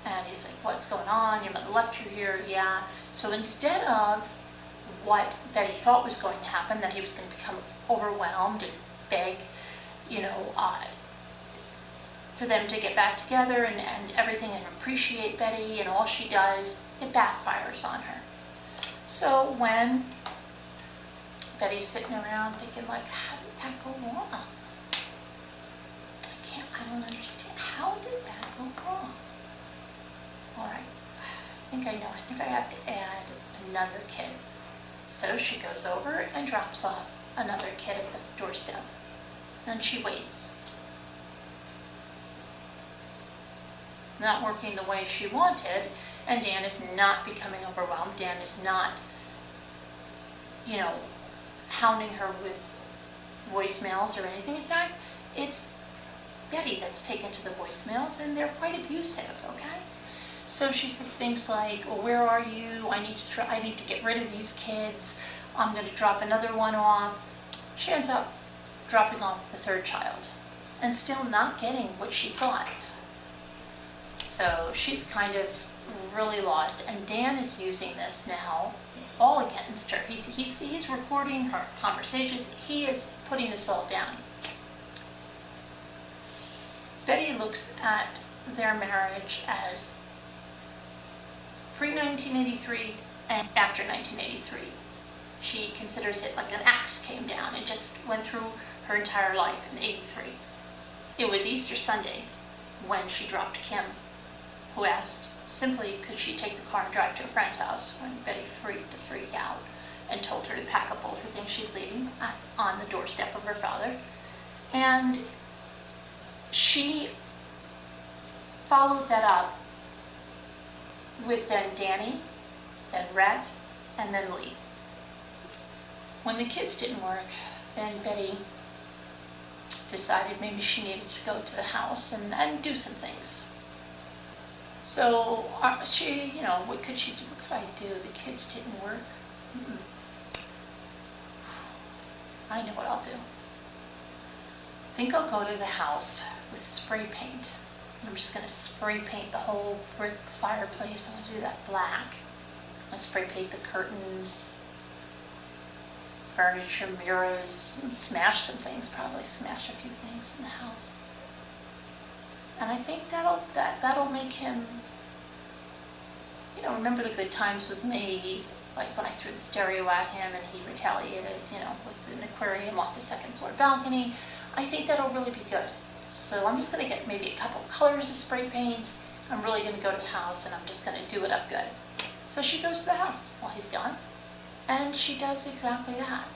Speaker 3: and he's like, "What's going on? Your mother left you here." Yeah. So instead of what Betty thought was going to happen, that he was going to become overwhelmed and beg, for them to get back together and everything and appreciate Betty and all she does, it backfires on her. So when Betty's sitting around thinking like, how did that go wrong? I don't understand. How did that go wrong? All right, I think I know. I think I have to add another kid. So she goes over and drops off another kid at the doorstep. Then she waits. Not working the way she wanted, and Dan is not becoming overwhelmed. Dan is not, hounding her with voicemails or anything. In fact, it's Betty that's taken to the voicemails, and they're quite abusive, okay? So she says things like, well, where are you? I need to get rid of these kids. I'm going to drop another one off. She ends up dropping off the third child and still not getting what she thought. So she's kind of really lost, and Dan is using this now all against her. He's recording her conversations. He is putting this all down. Betty looks at their marriage as pre-1983 and after 1983. She considers it like an axe came down and just went through her entire life in 83. It was Easter Sunday when she dropped Kim, who asked simply could she take the car and drive to a friend's house, when Betty freaked out and told her to pack up all her things she's leaving on the doorstep of her father. And she followed that up with then Danny, then Rhett, and then Lee. When the kids didn't work, then Betty decided maybe she needed to go to the house and do some things. So she, what could she do? What could I do? The kids didn't work. I know what I'll do. I think I'll go to the house with spray paint. I'm just going to spray paint the whole brick fireplace. I'm going to do that black. I'll spray paint the curtains, furniture, mirrors, and smash some things, probably smash a few things in the house. And I think that'll make him, remember the good times with me, like when I threw the stereo at him and he retaliated, with an aquarium off the second floor balcony. I think that'll really be good. So I'm just going to get maybe a couple colors of spray paint. I'm really going to go to the house and I'm just going to do it up good. So she goes to the house while he's gone, and she does exactly that.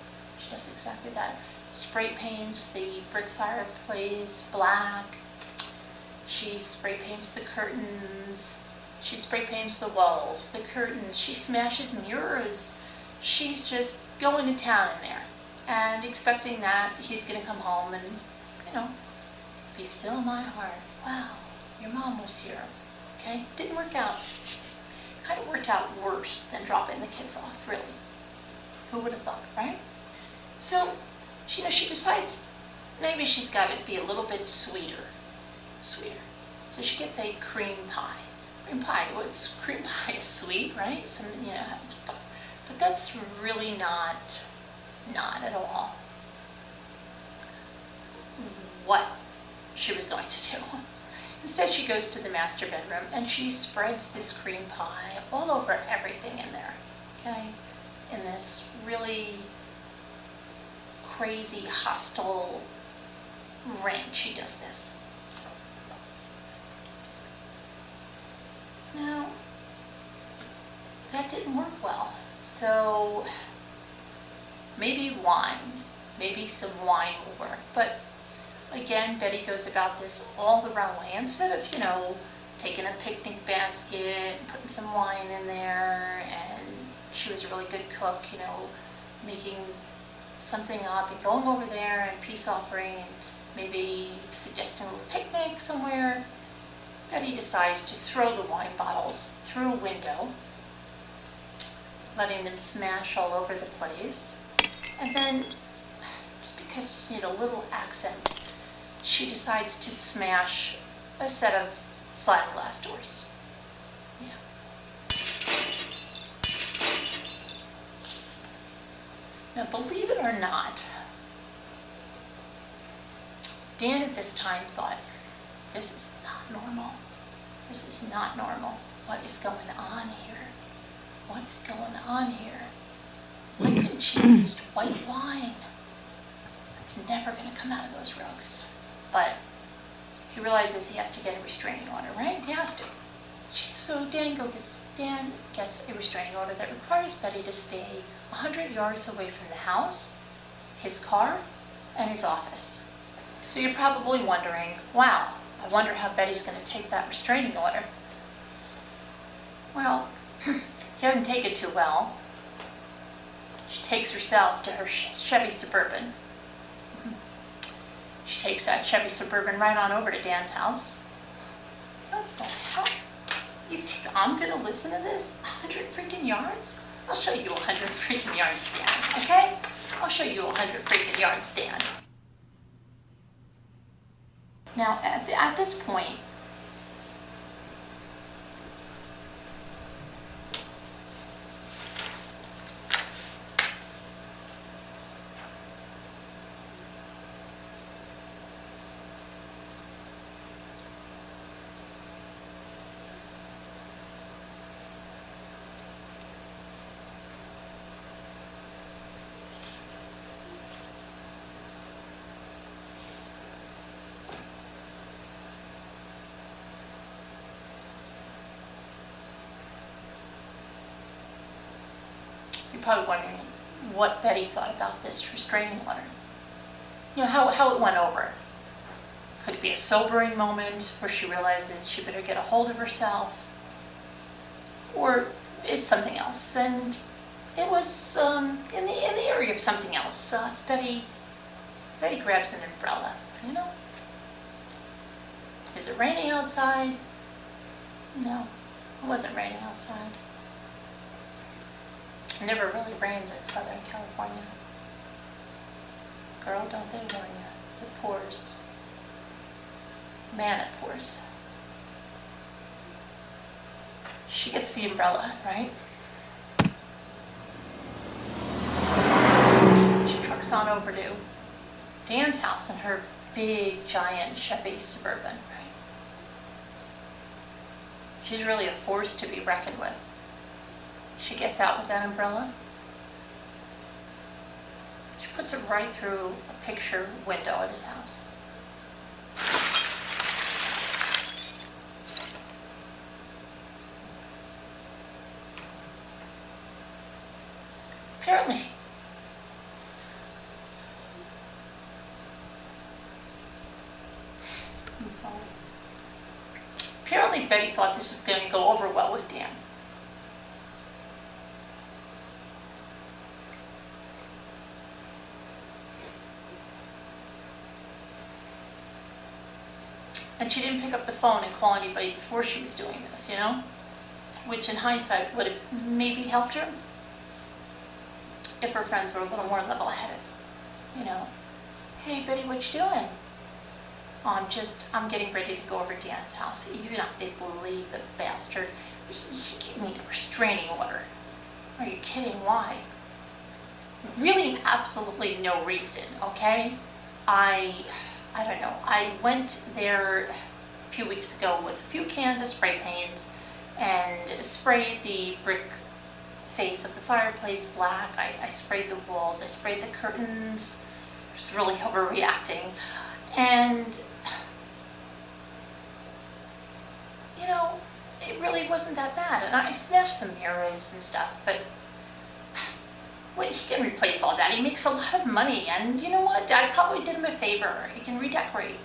Speaker 3: Spray paints the brick fireplace black. She spray paints the curtains. She spray paints the walls, the curtains. She smashes mirrors. She's just going to town in there and expecting that he's going to come home and, be still my heart. Wow, your mom was here. Okay, didn't work out. Kind of worked out worse than dropping the kids off, really. Who would have thought, right? So, she decides maybe she's got to be a little bit sweeter. So she gets a cream pie. Cream pie, cream pie is sweet, right? But that's really not at all what she was going to do. Instead, she goes to the master bedroom and she spreads this cream pie all over everything in there, okay? In this really crazy, hostile range, she does this. Now, that didn't work well, so maybe some wine will work, but again, Betty goes about this all the wrong way. Instead of, taking a picnic basket and putting some wine in there, and she was a really good cook, making something up and going over there and peace offering and maybe suggesting a little picnic somewhere, Betty decides to throw the wine bottles through a window, letting them smash all over the place. And then, just because, little accent, she decides to smash a set of sliding glass doors. Yeah. Now, believe it or not, Dan at this time thought, this is not normal. This is not normal. What is going on here? What is going on here? Why couldn't she have used white wine? It's never going to come out of those rugs. But he realizes he has to get a restraining order, right? He has to. So Dan gets a restraining order that requires Betty to stay 100 yards away from the house, his car, and his office. So you're probably wondering, wow, I wonder how Betty's going to take that restraining order. Well, she doesn't take it too well. She takes herself to her Chevy Suburban. She takes that Chevy Suburban right on over to Dan's house. What the hell? You think I'm gonna listen to this? 100 freaking yards? I'll show you 100 freaking yards, Dan, okay? I'll show you 100 freaking yards, Dan. Now, at this point, you're probably wondering what Betty thought about this restraining order. You know, how it went over. Could it be a sobering moment where she realizes she better get a hold of herself? Or is something else? And it was in the area of something else. Betty grabs an umbrella, you know? Is it raining outside? No, it wasn't raining outside. It never really rains in Southern California. Girl, don't they warn you? It pours. Man, it pours. She gets the umbrella, right? She trucks on over to Dan's house in her big, giant Chevy Suburban, right? She's really a force to be reckoned with. She gets out with that umbrella. She puts it right through a picture window at his house. Apparently, I'm sorry. Apparently Betty thought this was going to go over well with Dan. And she didn't pick up the phone and call anybody before she was doing this, you know? Which in hindsight would have maybe helped her if her friends were a little more level-headed. You know, hey Betty, what you doing? Oh, I'm getting ready to go over to Dan's house. You're not going to believe the bastard. He gave me a restraining order. Are you kidding? Why? Really absolutely no reason, okay? I don't know. I went there a few weeks ago with a few cans of spray paints and sprayed the brick face of the fireplace black. I sprayed the walls. I sprayed the curtains. I was really overreacting. And, you know, it really wasn't that bad. And I smashed some mirrors and stuff, but wait, he can replace all that. He makes a lot of money, and you know what? I probably did him a favor. He can redecorate.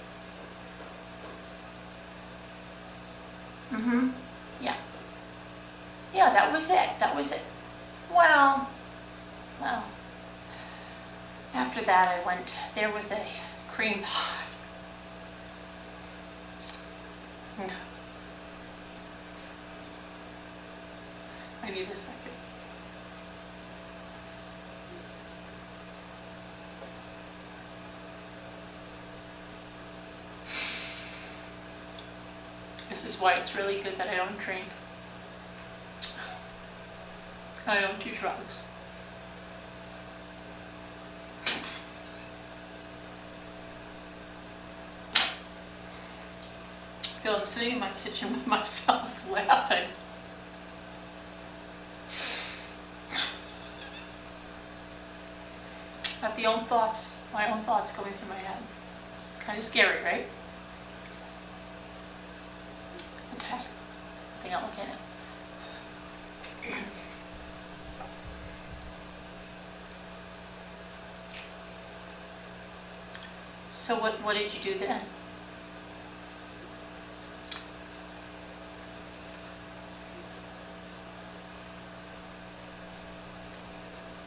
Speaker 3: Yeah. Yeah, that was it. Well, after that I went there with a cream pie. I need a second. This is why it's really good that I don't drink. I don't do drugs. I feel I'm sitting in my kitchen with myself laughing. At my own thoughts going through my head. It's kind of scary, right? Okay, I think I'll look at it. So what did you do then?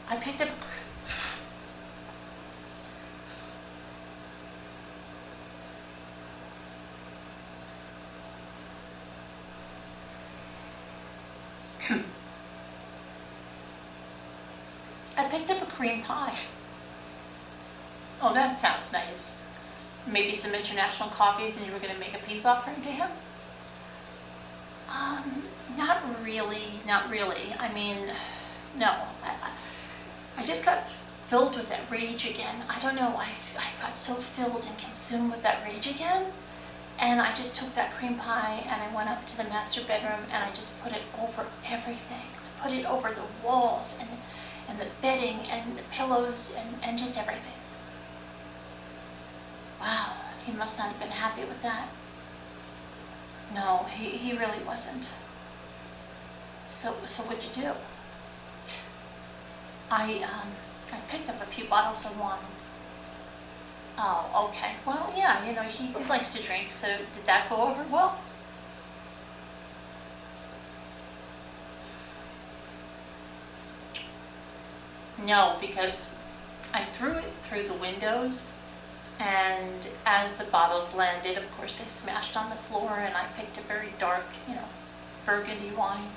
Speaker 3: I picked up I picked up a cream pie. Oh, that sounds nice. Maybe some international coffees, and you were going to make a peace offering to him? Not really, not really. I mean, no. I just got filled with that rage again. I don't know, I got so filled and consumed with that rage again. And I just took that cream pie and I went up to the master bedroom and I just put it over everything. I put it over the walls and the bedding and the pillows and just everything. Wow, he must not have been happy with that. No, he really wasn't. So what'd you do? I picked up a few bottles of wine. Oh, okay. Well, yeah, you know, he likes to drink, so did that go over well? No, because I threw it through the windows, and as the bottles landed, of course, they smashed on the floor, and I picked a very dark, you know, burgundy wine.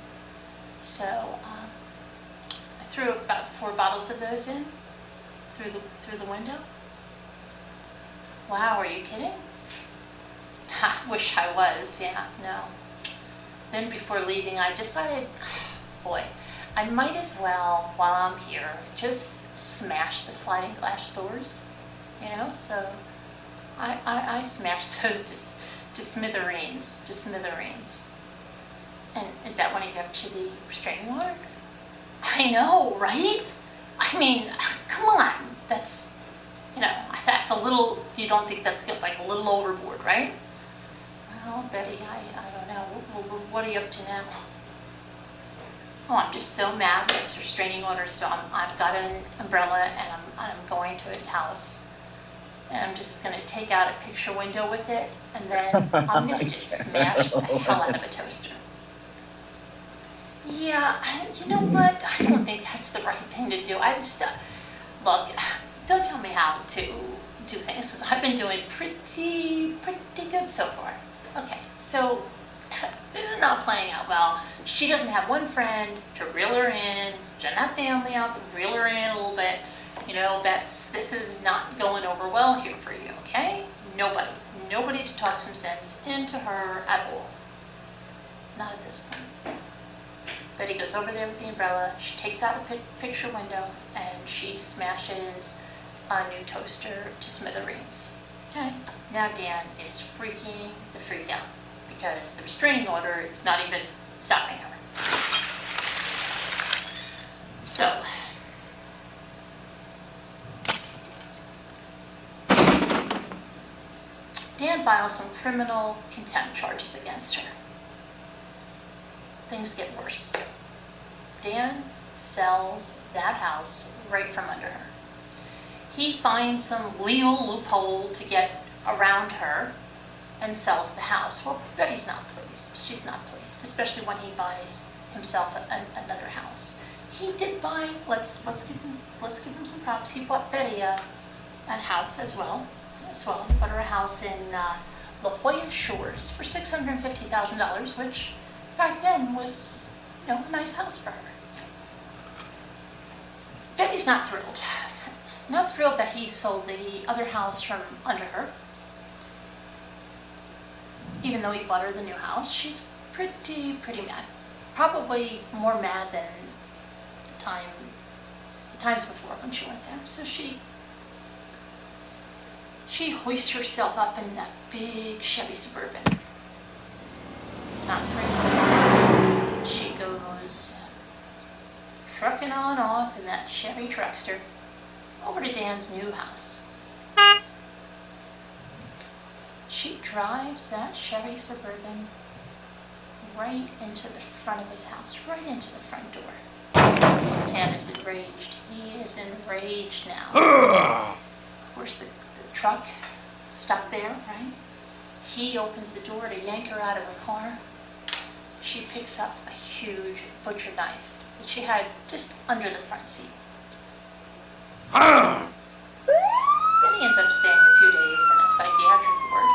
Speaker 3: So I threw about 4 bottles of those in through the window. Wow, are you kidding? I wish I was, yeah, no. Then before leaving, I decided, boy, I might as well, while I'm here, just smash the sliding glass doors, you know? So I smashed those to smithereens. And is that when he got to the restraining order? I know, right? I mean, come on, that's, you know, that's a little, you don't think that's like a little overboard, right? Well, Betty, I don't know. What are you up to now? Oh, I'm just so mad with this restraining order, so I've got an umbrella and I'm going to his house. And I'm just going to take out a picture window with it, and then I'm going to just smash the hell out of a toaster. Yeah, you know what? I don't think that's the right thing to do. I just, look, don't tell me how to do things, because I've been doing pretty good so far. Okay, so this is not playing out well. She doesn't have one friend to reel her in. She doesn't have family out to reel her in a little bit. You know, this is not going over well here for you, okay? Nobody to talk some sense into her at all. Not at this point. Betty goes over there with the umbrella, she takes out a picture window, and she smashes a new toaster to smithereens. Okay, now Dan is freaking the freak out because the restraining order is not even stopping her. So, Dan files some criminal contempt charges against her. Things get worse. Dan sells that house right from under her. He finds some legal loophole to get around her and sells the house. Well, Betty's not pleased. She's not pleased, especially when he buys himself another house. He did buy, let's give him some props. He bought Betty a house as well. He bought her a house in La Jolla Shores for $650,000, which back then was, you know, a nice house for her. Betty's not thrilled. Not thrilled that he sold the other house from under her. Even though he bought her the new house, she's pretty mad. Probably more mad than the times before when she went there. So she hoists herself up into that big Chevy Suburban. It's not pretty. She goes trucking on off in that Chevy truckster over to Dan's new house. She drives that Chevy Suburban right into the front of his house, right into the front door. Dan is enraged. He is enraged now. Of course, the truck stuck there, right? He opens the door to yank her out of the car. She picks up a huge butcher knife that she had just under the front seat. Then he ends up staying a few days in a psychiatric ward.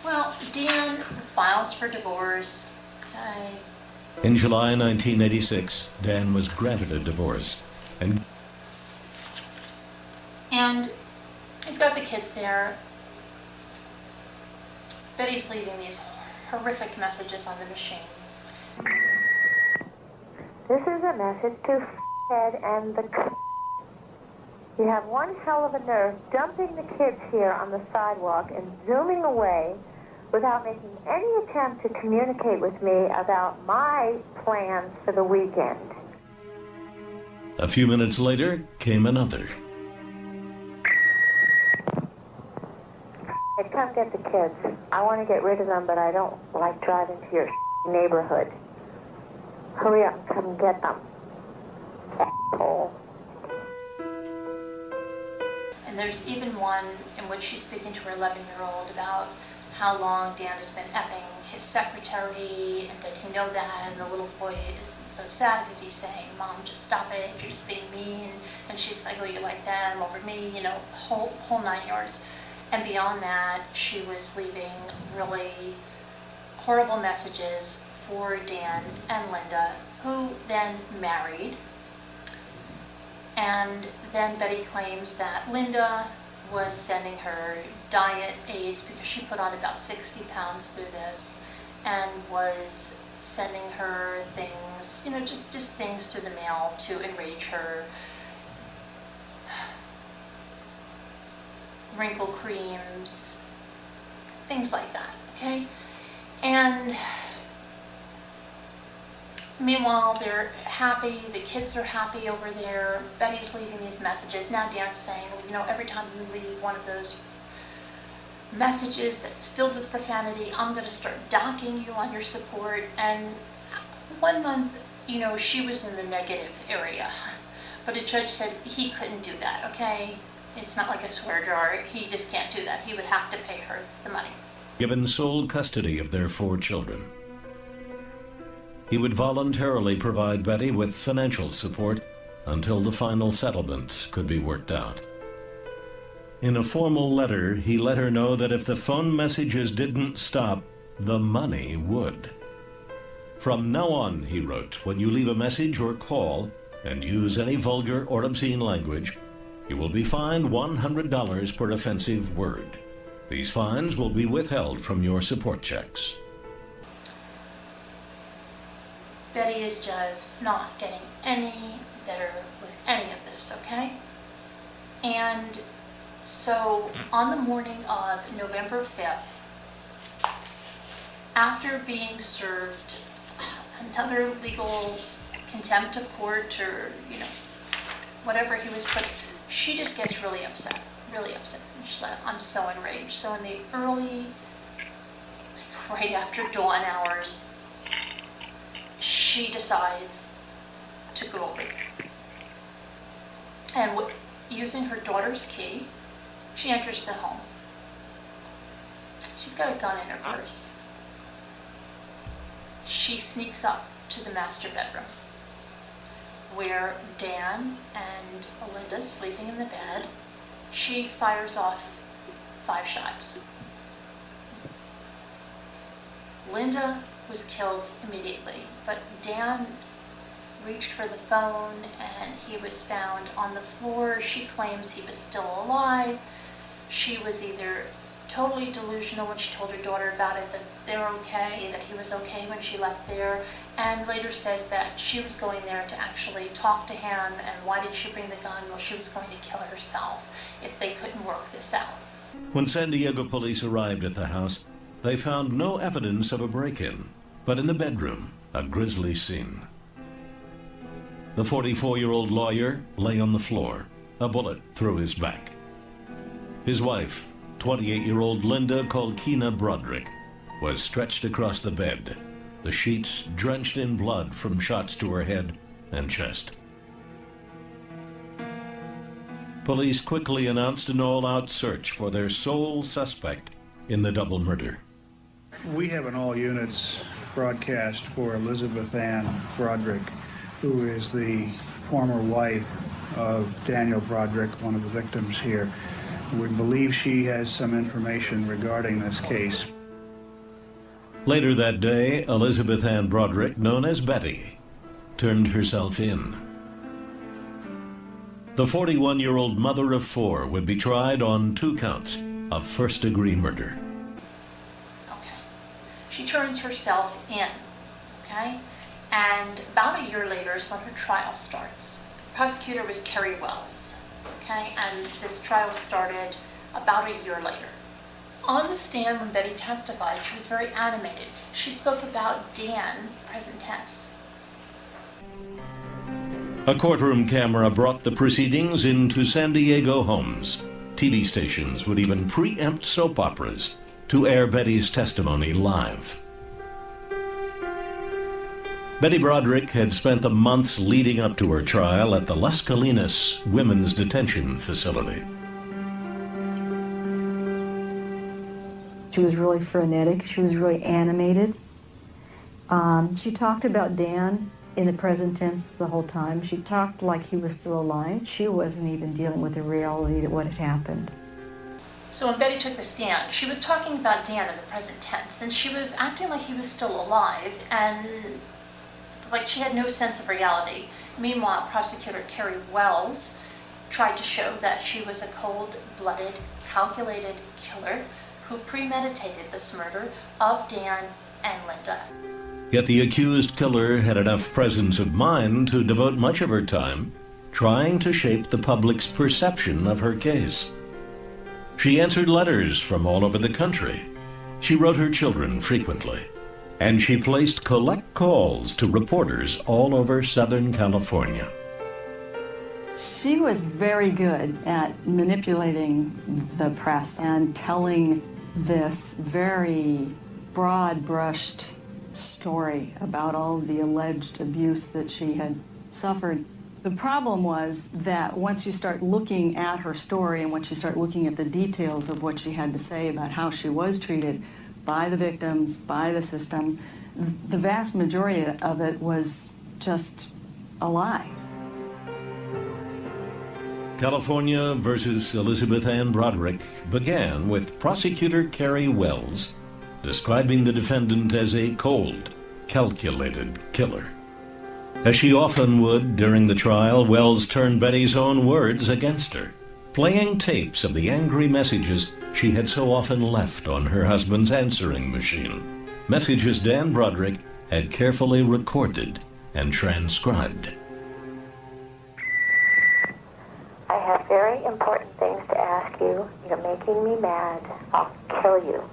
Speaker 3: Well, Dan files for divorce. Okay.
Speaker 7: In July 1986, Dan was granted a divorce, and
Speaker 3: He's got the kids there. Betty's leaving these horrific messages on the machine.
Speaker 8: This is a message to Ed and the You have one hell of a nerve dumping the kids here on the sidewalk and zooming away without making any attempt to communicate with me about my plans for the weekend.
Speaker 7: a few minutes later came another.
Speaker 8: Ed, come get the kids. I want to get rid of them, but I don't like driving to your neighborhood. Hurry up, come get them. Asshole.
Speaker 3: And there's even one in which she's speaking to her 11-year-old about how long Dan has been effing his secretary, and did he know that? And the little boy is so sad because he's saying, Mom, just stop it, you're just being mean. And she's like, oh, you like them over me, you know, whole 9 yards. And beyond that, she was leaving really horrible messages for Dan and Linda, who then married. And then Betty claims that Linda was sending her diet aids because she put on about 60 pounds through this, and was sending her things, you know, just things through the mail to enrage her. Wrinkle creams, things like that, okay? And meanwhile, they're happy, the kids are happy over there. Betty's leaving these messages. Now Dan's saying, well, you know, every time you leave one of those messages that's filled with profanity, I'm going to start docking you on your support. And 1 month, you know, she was in the negative area. But a judge said he couldn't do that, okay? It's not like a swear jar. He just can't do that. He would have to pay her the money.
Speaker 7: Given sole custody of their 4 children. He would voluntarily provide Betty with financial support until the final settlement could be worked out. In a formal letter, he let her know that if the phone messages didn't stop, the money would. From now on, he wrote, when you leave a message or call and use any vulgar or obscene language, you will be fined $100 per offensive word. These fines will be withheld from your support checks.
Speaker 3: Betty is just not getting any better with any of this, okay? And so on the morning of November 5th, after being served another legal contempt of court, or, you know, whatever he was put, she just gets really upset. She's like, I'm so enraged. So in the early, like right after dawn hours, she decides to go over there. And using her daughter's key, she enters the home. She's got a gun in her purse. She sneaks up to the master bedroom, where Dan and Linda's sleeping in the bed. She fires off 5 shots. Linda was killed immediately, but Dan reached for the phone and he was found on the floor. She claims he was still alive. She was either totally delusional when she told her daughter about it, that they're okay, that he was okay when she left there, and later says that she was going there to actually talk to him, and why did she bring the gun? Well, she was going to kill herself if they couldn't work this out.
Speaker 7: When San Diego police arrived at the house, they found no evidence of a break-in, but in the bedroom, a grisly scene. The 44-year-old lawyer lay on the floor, a bullet through his back. His wife, 28-year-old Linda Colkina Broderick, was stretched across the bed, the sheets drenched in blood from shots to her head and chest. Police quickly announced an all-out search for their sole suspect in the double murder.
Speaker 9: We have an all-units broadcast for Elizabeth Ann Broderick, who is the former wife of Daniel Broderick, one of the victims here. We believe she has some information regarding this case.
Speaker 7: Later that day, Elizabeth Ann Broderick, known as Betty, turned herself in. The 41-year-old mother of 4 would be tried on 2 counts of first-degree murder.
Speaker 3: Okay. She turns herself in, okay? And about a year later is when her trial starts. The prosecutor was Carrie Wells, okay? And this trial started about a year later. On the stand when Betty testified, she was very animated. She spoke about Dan, present tense.
Speaker 7: A courtroom camera brought the proceedings into San Diego homes. TV stations would even preempt soap operas to air Betty's testimony live. Betty Broderick had spent the months leading up to her trial at the Las Colinas Women's Detention Facility.
Speaker 10: She was really frenetic. She was really animated. She talked about Dan in the present tense the whole time. She talked like he was still alive. She wasn't even dealing with the reality of what had happened.
Speaker 3: So when Betty took the stand, she was talking about Dan in the present tense, and she was acting like he was still alive, and like she had no sense of reality. Meanwhile, prosecutor Carrie Wells tried to show that she was a cold-blooded, calculated killer who premeditated this murder of Dan and Linda.
Speaker 7: Yet the accused killer had enough presence of mind to devote much of her time trying to shape the public's perception of her case. She answered letters from all over the country. She wrote her children frequently. And she placed collect calls to reporters all over Southern California.
Speaker 10: She was very good at manipulating the press and telling this very broad-brushed story about all of the alleged abuse that she had suffered. The problem was that once you start looking at her story and once you start looking at the details of what she had to say about how she was treated by the victims, by the system, the vast majority of it was just a lie.
Speaker 7: California versus Elizabeth Ann Broderick began with prosecutor Carrie Wells describing the defendant as a cold, calculated killer. As she often would during the trial, Wells turned Betty's own words against her, playing tapes of the angry messages she had so often left on her husband's answering machine, messages Dan Broderick had carefully recorded and transcribed.
Speaker 8: I have very important things to ask you. You're making me mad. I'll kill you.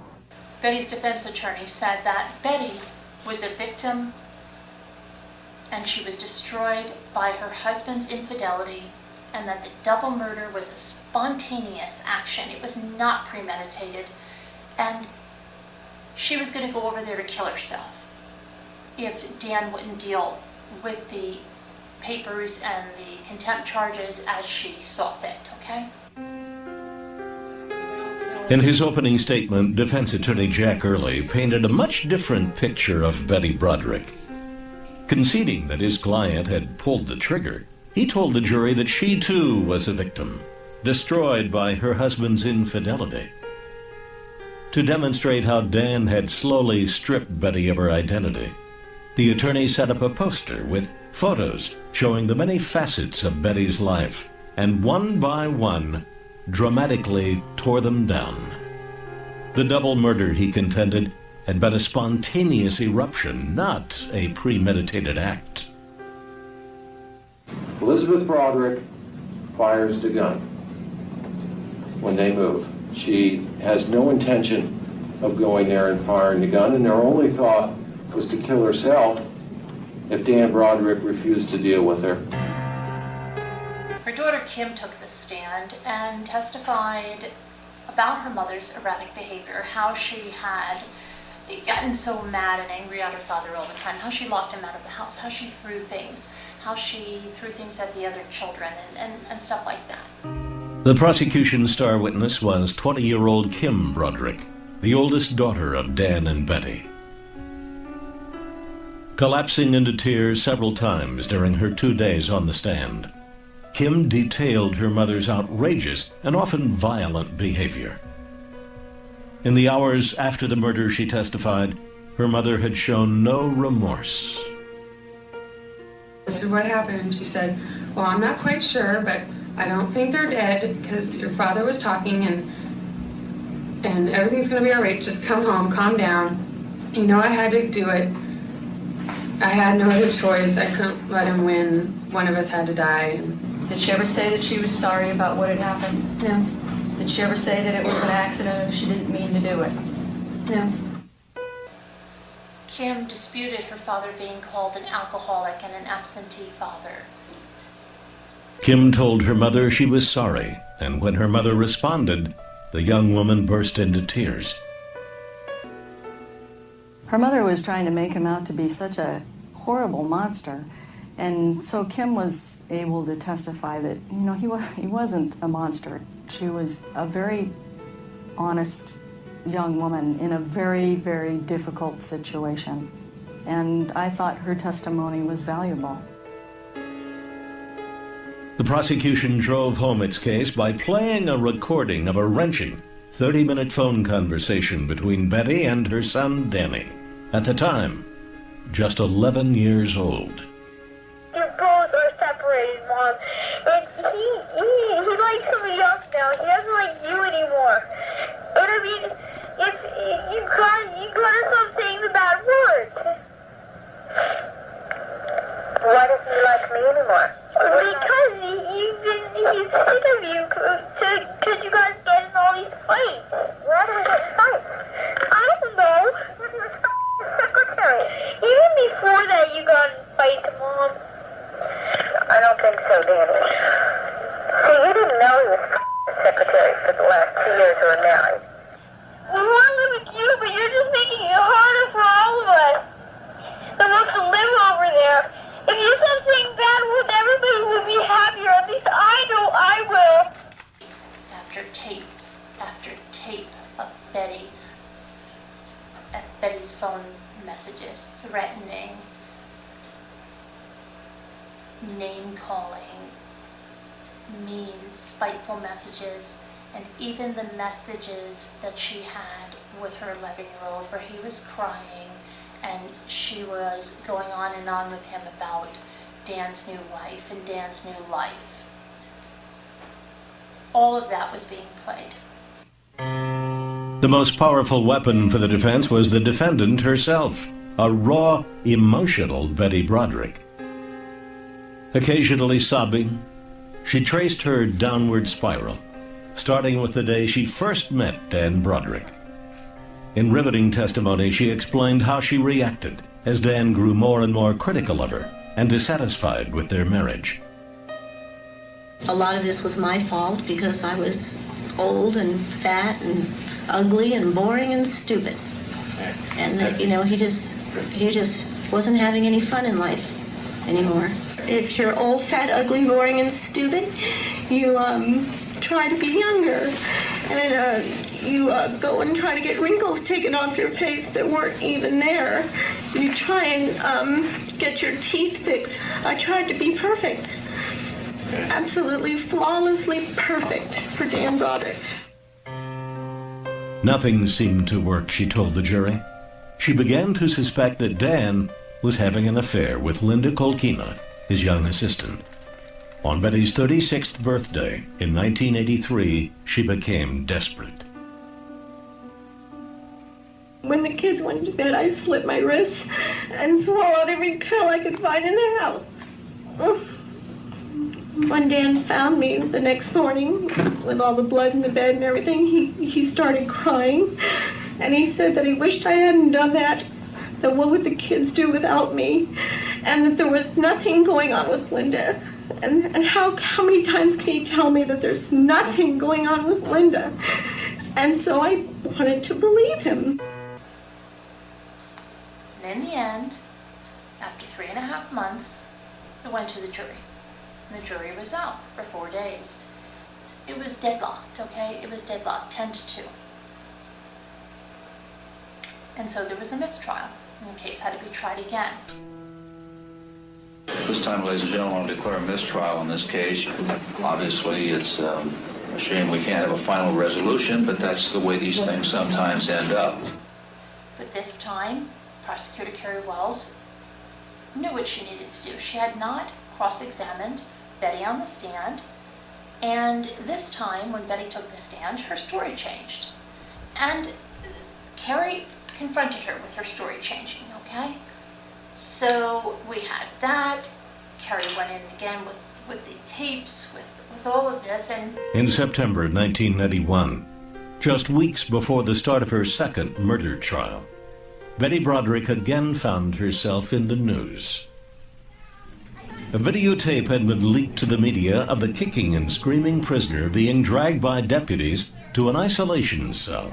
Speaker 3: Betty's defense attorney said that Betty was a victim and she was destroyed by her husband's infidelity, and that the double murder was a spontaneous action. It was not premeditated, and she was going to go over there to kill herself if Dan wouldn't deal with the papers and the contempt charges as she saw fit, okay?
Speaker 7: In his opening statement, defense attorney Jack Early painted a much different picture of Betty Broderick. Conceding that his client had pulled the trigger, he told the jury that she too was a victim, destroyed by her husband's infidelity. To demonstrate how Dan had slowly stripped Betty of her identity, the attorney set up a poster with photos showing the many facets of Betty's life, and one by one, dramatically tore them down. The double murder, he contended, had been a spontaneous eruption, not a premeditated act.
Speaker 11: Elizabeth Broderick fires the gun when they move. She has no intention of going there and firing the gun, and their only thought was to kill herself if Dan Broderick refused to deal with her.
Speaker 3: Her daughter Kim took the stand and testified about her mother's erratic behavior, how she had gotten so mad and angry at her father all the time, how she locked him out of the house, how she threw things at the other children, and stuff like that.
Speaker 7: The prosecution's star witness was 20-year-old Kim Broderick, the oldest daughter of Dan and Betty. Collapsing into tears several times during her 2 days on the stand, Kim detailed her mother's outrageous and often violent behavior. In the hours after the murder, she testified, her mother had shown no remorse.
Speaker 12: I said, what happened? And she said, well, I'm not quite sure, but I don't think they're dead because your father was talking and everything's gonna be all right. Just come home, calm down. You know I had to do it. I had no other choice. I couldn't let him win. One of us had to die.
Speaker 10: Did she ever say that she was sorry about what had happened?
Speaker 12: No.
Speaker 10: Did she ever say that it was an accident or she didn't mean to do it?
Speaker 12: No.
Speaker 3: Kim disputed her father being called an alcoholic and an absentee father.
Speaker 7: Kim told her mother she was sorry, and when her mother responded, the young woman burst into tears.
Speaker 10: Her mother was trying to make him out to be such a horrible monster. And so Kim was able to testify that, you know, he wasn't a monster. She was a very honest young woman in a very, very difficult situation. And I thought her testimony was valuable.
Speaker 7: The prosecution drove home its case by playing a recording of a wrenching 30-minute phone conversation between Betty and her son, Danny. At the time, just 11 years old.
Speaker 8: You both are separated, Mom. And he likes somebody else now. He doesn't like you anymore. And I mean, if you gotta stop saying the bad words. Why doesn't he like me anymore? Because he's sick of you, because you guys get in all these fights. Why do we get fights? I don't know. Secretary. Even before that, you got in fights, Mom. I don't think so, Danny. See, you didn't know he was secretary for the last 2 years we were married. We want to live with you, but you're just making it harder for all of us that wants to live over there. If you stop saying bad words, everybody will be happier. At least I know I will.
Speaker 3: After tape of Betty's phone messages, threatening, name-calling, mean, spiteful messages, and even the messages that she had with her 11-year-old where he was crying and she was going on and on with him about Dan's new wife and Dan's new life. All of that was being played.
Speaker 7: The most powerful weapon for the defense was the defendant herself, a raw, emotional Betty Broderick. Occasionally sobbing, she traced her downward spiral, starting with the day she first met Dan Broderick. In riveting testimony, she explained how she reacted as Dan grew more and more critical of her and dissatisfied with their marriage.
Speaker 13: A lot of this was my fault because I was old and fat and ugly and boring and stupid. And that, you know, he just wasn't having any fun in life anymore. If you're old, fat, ugly, boring, and stupid, you try to be younger. And you go and try to get wrinkles taken off your face that weren't even there. You try and get your teeth fixed. I tried to be perfect. Absolutely flawlessly perfect for Dan Broderick.
Speaker 7: Nothing seemed to work, she told the jury. She began to suspect that Dan was having an affair with Linda Kolkina, his young assistant. On Betty's 36th birthday in 1983, she became desperate.
Speaker 13: When the kids went to bed, I slit my wrists and swallowed every pill I could find in the house. When Dan found me the next morning with all the blood in the bed and everything, he started crying. And he said that he wished I hadn't done that what would the kids do without me? And that there was nothing going on with Linda. And how many times can he tell me that there's nothing going on with Linda? And so I wanted to believe him.
Speaker 3: And in the end, after 3.5 months, it went to the jury. And the jury was out for 4 days. It was deadlocked, okay? It was deadlocked, 10-2. And so there was a mistrial, and the case had to be tried again.
Speaker 14: This time, ladies and gentlemen, I'll declare a mistrial in this case. Obviously, it's a shame we can't have a final resolution, but that's the way these things sometimes end up.
Speaker 3: But this time, Prosecutor Carrie Wells knew what she needed to do. She had not cross-examined Betty on the stand, and this time when Betty took the stand, her story changed. And Carrie confronted her with her story changing, okay? So we had that. Carrie went in again with the tapes, with all of this, and...
Speaker 7: In September 1991, just weeks before the start of her second murder trial, Betty Broderick again found herself in the news. A videotape had been leaked to the media of the kicking and screaming prisoner being dragged by deputies to an isolation cell.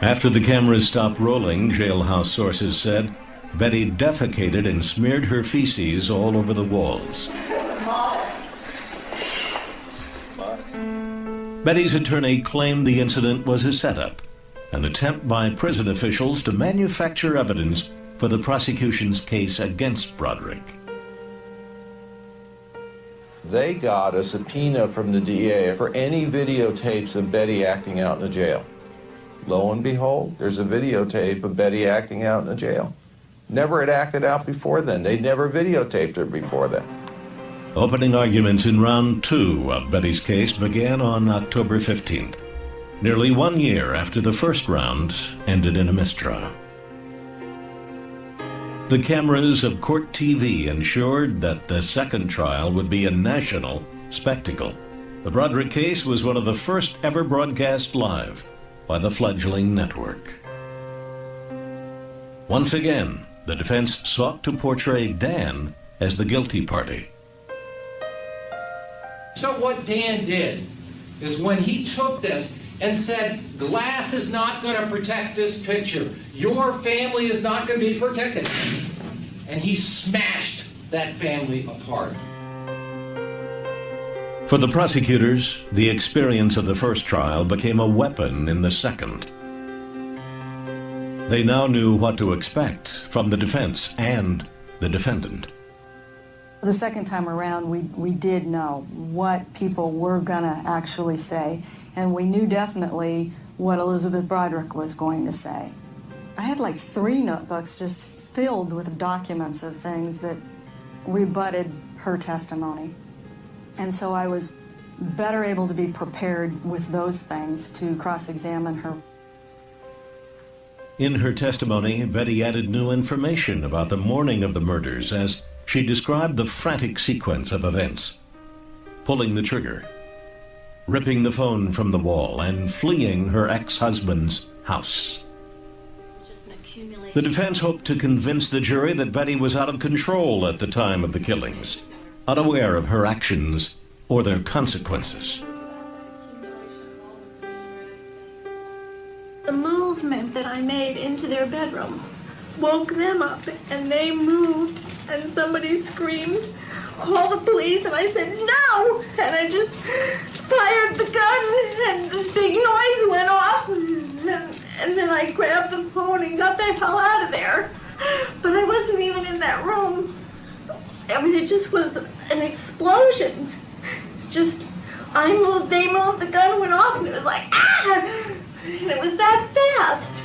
Speaker 7: After the cameras stopped rolling, jailhouse sources said, Betty defecated and smeared her feces all over the walls. Betty's attorney claimed the incident was a setup, an attempt by prison officials to manufacture evidence for the prosecution's case against Broderick.
Speaker 11: They got a subpoena from the DA for any videotapes of Betty acting out in the jail. Lo and behold, there's a videotape of Betty acting out in the jail. Never had acted out before then. They'd never videotaped her before then.
Speaker 7: Opening arguments in round 2 of Betty's case began on October 15th, nearly 1 year after the first round ended in a mistrial. The cameras of Court TV ensured that the second trial would be a national spectacle. The Broderick case was one of the first ever broadcast live by the fledgling network. Once again, the defense sought to portray Dan as the guilty party.
Speaker 15: So what Dan did is when he took this and said, glass is not going to protect this picture. Your family is not going to be protected. And he smashed that family apart.
Speaker 7: For the prosecutors, the experience of the first trial became a weapon in the second. They now knew what to expect from the defense and the defendant.
Speaker 10: The second time around, we did know what people were gonna actually say, and we knew definitely what Elizabeth Broderick was going to say. I had like 3 notebooks just filled with documents of things that rebutted her testimony. And so I was better able to be prepared with those things to cross-examine her.
Speaker 7: In her testimony, Betty added new information about the morning of the murders as she described the frantic sequence of events. Pulling the trigger, ripping the phone from the wall, and fleeing her ex-husband's house. The defense hoped to convince the jury that Betty was out of control at the time of the killings, unaware of her actions or their consequences.
Speaker 16: The movement that I made into their bedroom woke them up, and they moved, and somebody screamed, "Call the police," and I said, "No!" And I just fired the gun, and this big noise went off, and then I grabbed the phone and got the hell out of there. But I wasn't even in that room. I mean, it just was an explosion. Just, I moved, they moved, the gun went off, and it was like, ah! And it was that fast.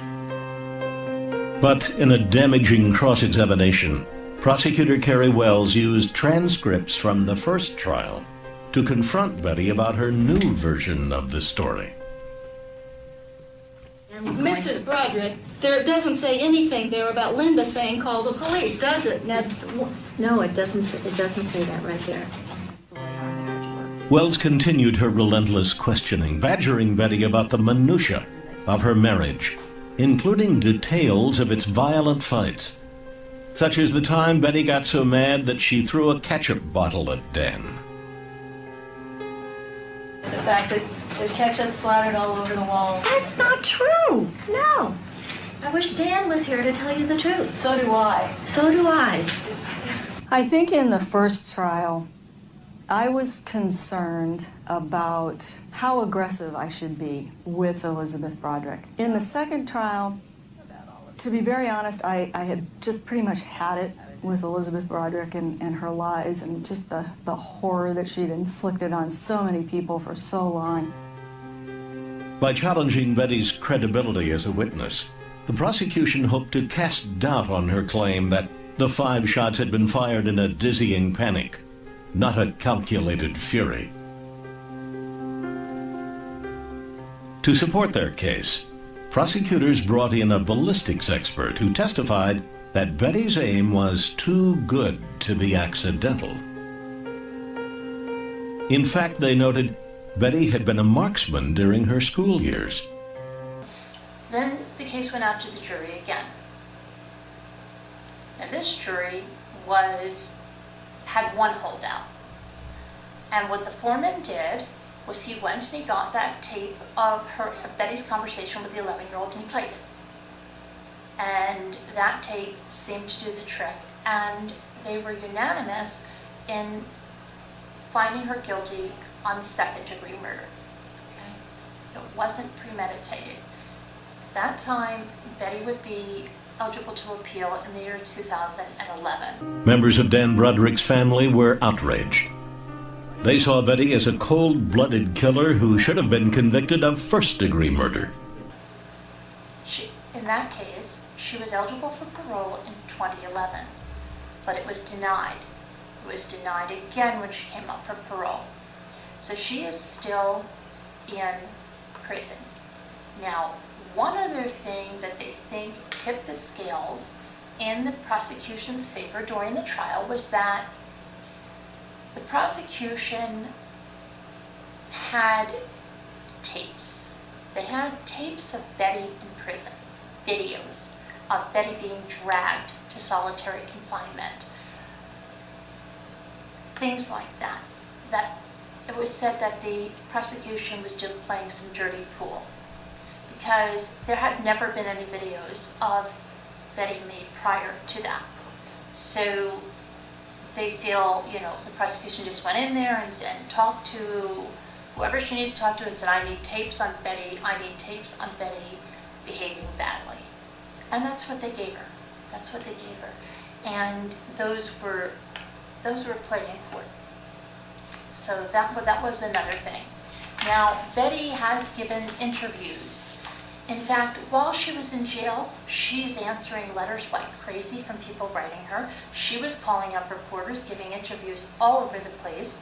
Speaker 7: But in a damaging cross-examination, prosecutor Carrie Wells used transcripts from the first trial to confront Betty about her new version of the story.
Speaker 16: Mrs. Broderick, there doesn't say anything there about Linda saying call the police, does it?
Speaker 13: No, it doesn't say that right there.
Speaker 7: Wells continued her relentless questioning, badgering Betty about the minutiae of her marriage, including details of its violent fights, such as the time Betty got so mad that she threw a ketchup bottle at Dan.
Speaker 16: The fact that the ketchup splattered all over the wall. That's not true. No. I wish Dan was here to tell you the truth. So do I. So do I.
Speaker 10: I think in the first trial, I was concerned about how aggressive I should be with Elizabeth Broderick. In the second trial, to be very honest, I had just pretty much had it with Elizabeth Broderick and her lies and just the horror that she'd inflicted on so many people for so long.
Speaker 7: By challenging Betty's credibility as a witness, the prosecution hoped to cast doubt on her claim that the 5 shots had been fired in a dizzying panic, not a calculated fury. To support their case, prosecutors brought in a ballistics expert who testified that Betty's aim was too good to be accidental. In fact, they noted Betty had been a marksman during her school years.
Speaker 3: Then the case went out to the jury again. And this jury had one holdout. And what the foreman did was he went and he got that tape of Betty's conversation with the 11-year-old and he played it. And that tape seemed to do the trick, and they were unanimous in finding her guilty on second-degree murder. Okay? It wasn't premeditated. At that time, Betty would be eligible to appeal in the year 2011.
Speaker 7: Members of Dan Broderick's family were outraged. They saw Betty as a cold-blooded killer who should have been convicted of first-degree murder.
Speaker 3: In that case, she was eligible for parole in 2011, but it was denied. It was denied again when she came up for parole. So she is still in prison. Now, one other thing that they think tipped the scales in the prosecution's favor during the trial was that the prosecution had tapes. They had tapes of Betty in prison, videos of Betty being dragged to solitary confinement. Things like that. That it was said that the prosecution was playing some dirty pool because there had never been any videos of Betty made prior to that. So they feel, the prosecution just went in there and talked to whoever she needed to talk to and said, I need tapes on Betty behaving badly. And that's what they gave her. And those were played in court. So that was another thing. Now, Betty has given interviews. In fact, while she was in jail, she's answering letters like crazy from people writing her. She was calling up reporters, giving interviews all over the place.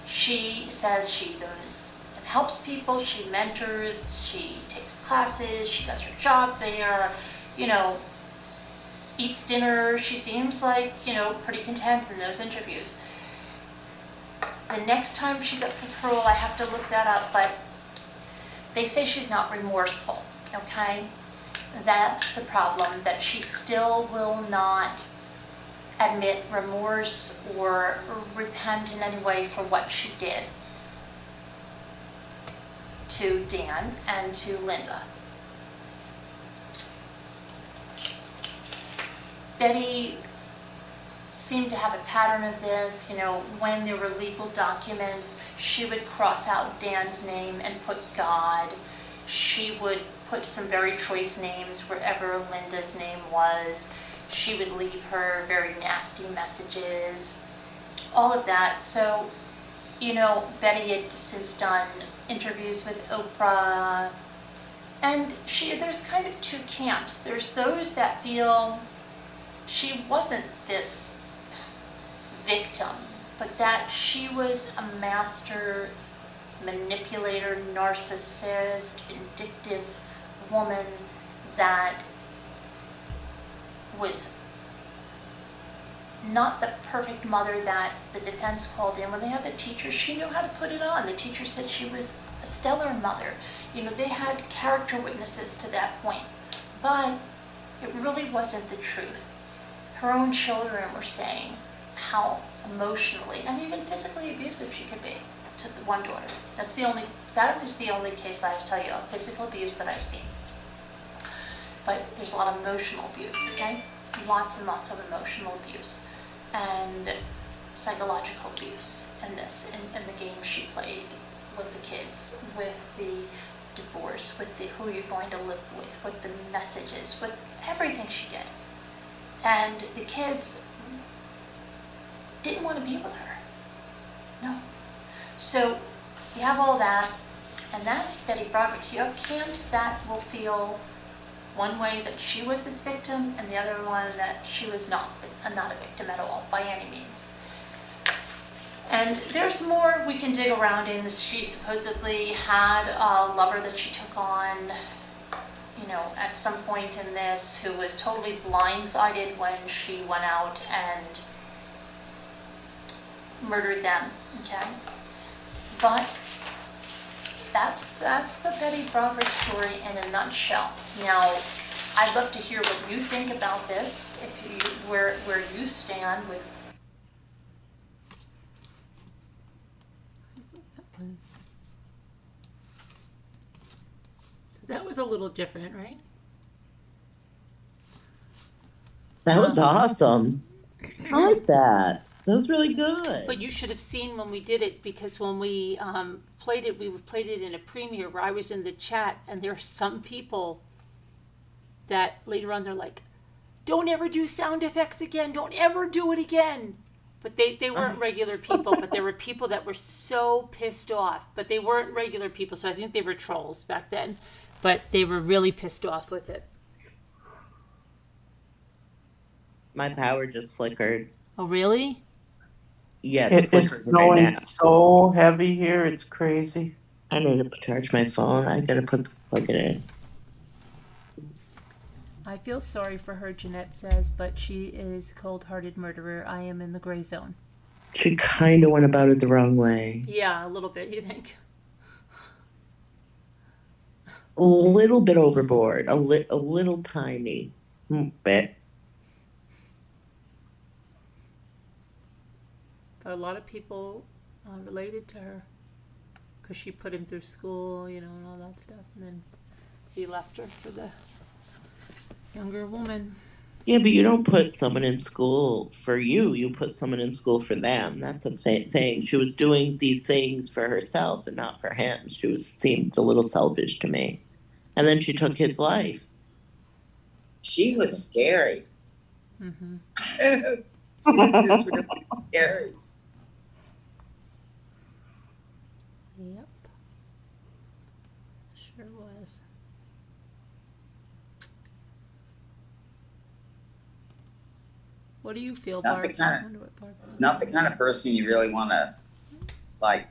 Speaker 3: She says she goes and helps people, she mentors, she takes classes, she does her job there, eats dinner. She seems like, pretty content in those interviews. The next time she's up for parole, I have to look that up, but they say she's not remorseful, okay? That's the problem, that she still will not admit remorse or repent in any way for what she did to Dan and to Linda. Betty seemed to have a pattern of this, when there were legal documents, she would cross out Dan's name and put God. She would put some very choice names wherever Linda's name was. She would leave her very nasty messages, all of that. So, Betty had since done interviews with Oprah, and there's kind of two camps. There's those that feel she wasn't this victim, but that she was a master manipulator, narcissist, vindictive woman that was not the perfect mother that the defense called in. When they had the teacher, she knew how to put it on. The teacher said she was a stellar mother. They had character witnesses to that point, but it really wasn't the truth. Her own children were saying how emotionally and even physically abusive she could be to the one daughter. That is the only case I have to tell you of physical abuse that I've seen. But there's a lot of emotional abuse, okay? Lots and lots of emotional abuse. And psychological abuse in this, in the game she played with the kids, with the divorce, with the who you're going to live with the messages, with everything she did. And the kids didn't want to be with her. No. So you have all that, and that's Betty Broderick. You have camps that will feel one way, that she was this victim, and the other one that she was not a victim at all, by any means. And there's more we can dig around in. She supposedly had a lover that she took on, you know, at some point in this, who was totally blindsided when she went out and murdered them, okay? But that's the Betty Broderick story in a nutshell. Now, I'd love to hear what you think about this, if you, where you stand with. So that was a little different, right?
Speaker 2: That was awesome. I like that. That was really good.
Speaker 3: But you should have seen when we did it, because when we played it, we played it in a premiere where I was in the chat, and there are some people that later on they're like, don't ever do sound effects again, don't ever do it again. But they weren't regular people, but there were people that were so pissed off, but they weren't regular people, so I think they were trolls back then, but they were really pissed off with it.
Speaker 2: My power just flickered.
Speaker 3: Oh, really?
Speaker 2: Yeah,
Speaker 4: It is
Speaker 2: flickering
Speaker 4: snowing
Speaker 2: right now.
Speaker 4: so heavy here, it's crazy.
Speaker 2: I need to charge my phone. I gotta plug it in.
Speaker 3: I feel sorry for her, Jeanette says, but she is cold-hearted murderer. I am in the gray zone.
Speaker 2: She kind of went about it the wrong way.
Speaker 3: Yeah, a little bit, you think?
Speaker 2: A little bit overboard. A little tiny bit.
Speaker 3: But a lot of people related to her because she put him through school, you know, and all that stuff. And then he left her for the younger woman.
Speaker 2: Yeah, but you don't put someone in school for you. You put someone in school for them. That's the thing. She was doing these things for herself and not for him. Seemed a little selfish to me. And then she took his life.
Speaker 17: She was scary.
Speaker 3: Mm-hmm.
Speaker 17: She was just really scary.
Speaker 3: Yep. Sure was. What do you feel, Barb?
Speaker 17: Not the kind of person you really want to, like,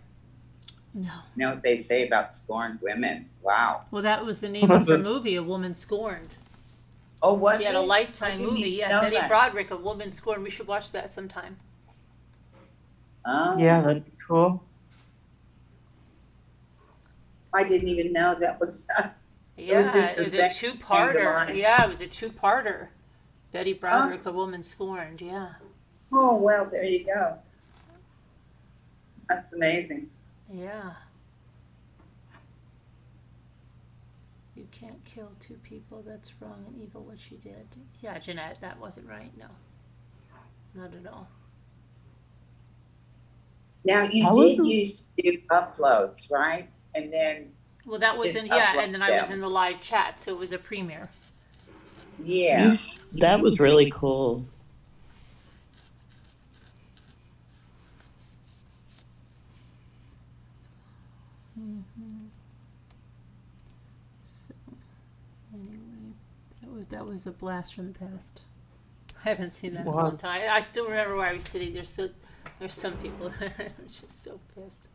Speaker 3: no.
Speaker 17: You know what they say about scorned women? Wow.
Speaker 3: Well, that was the name of her movie, A Woman Scorned.
Speaker 17: Oh, was
Speaker 3: She
Speaker 17: it?
Speaker 3: had a Lifetime
Speaker 17: didn't
Speaker 3: movie.
Speaker 17: even
Speaker 3: Yeah,
Speaker 17: know
Speaker 3: Betty
Speaker 17: that.
Speaker 3: Broderick, A Woman Scorned. We should watch that sometime.
Speaker 17: Oh.
Speaker 4: Yeah, that'd be cool.
Speaker 17: I didn't even know that was.
Speaker 3: Yeah,
Speaker 17: was just
Speaker 3: it
Speaker 17: the
Speaker 3: was a
Speaker 17: second thing to
Speaker 3: two-parter.
Speaker 17: mind.
Speaker 3: Yeah, it was a two-parter. Betty Broderick, A Woman Scorned. Yeah.
Speaker 17: Oh, well, there you go. That's amazing.
Speaker 3: Yeah. You can't kill two people. That's wrong and evil what she did. Yeah, Jeanette, that wasn't right. No. Not at all.
Speaker 17: Now, you did used to do uploads, right? And then.
Speaker 3: Well, that was
Speaker 17: just
Speaker 3: in, yeah,
Speaker 17: upload
Speaker 3: and then I was
Speaker 17: them.
Speaker 3: in the live chat, so it was a premiere.
Speaker 17: Yeah.
Speaker 2: That was really cool.
Speaker 3: Mm-hmm. So, anyway, that was a blast from the past. I haven't seen that in a long time. I still remember where I was sitting. There's some people that are just so pissed.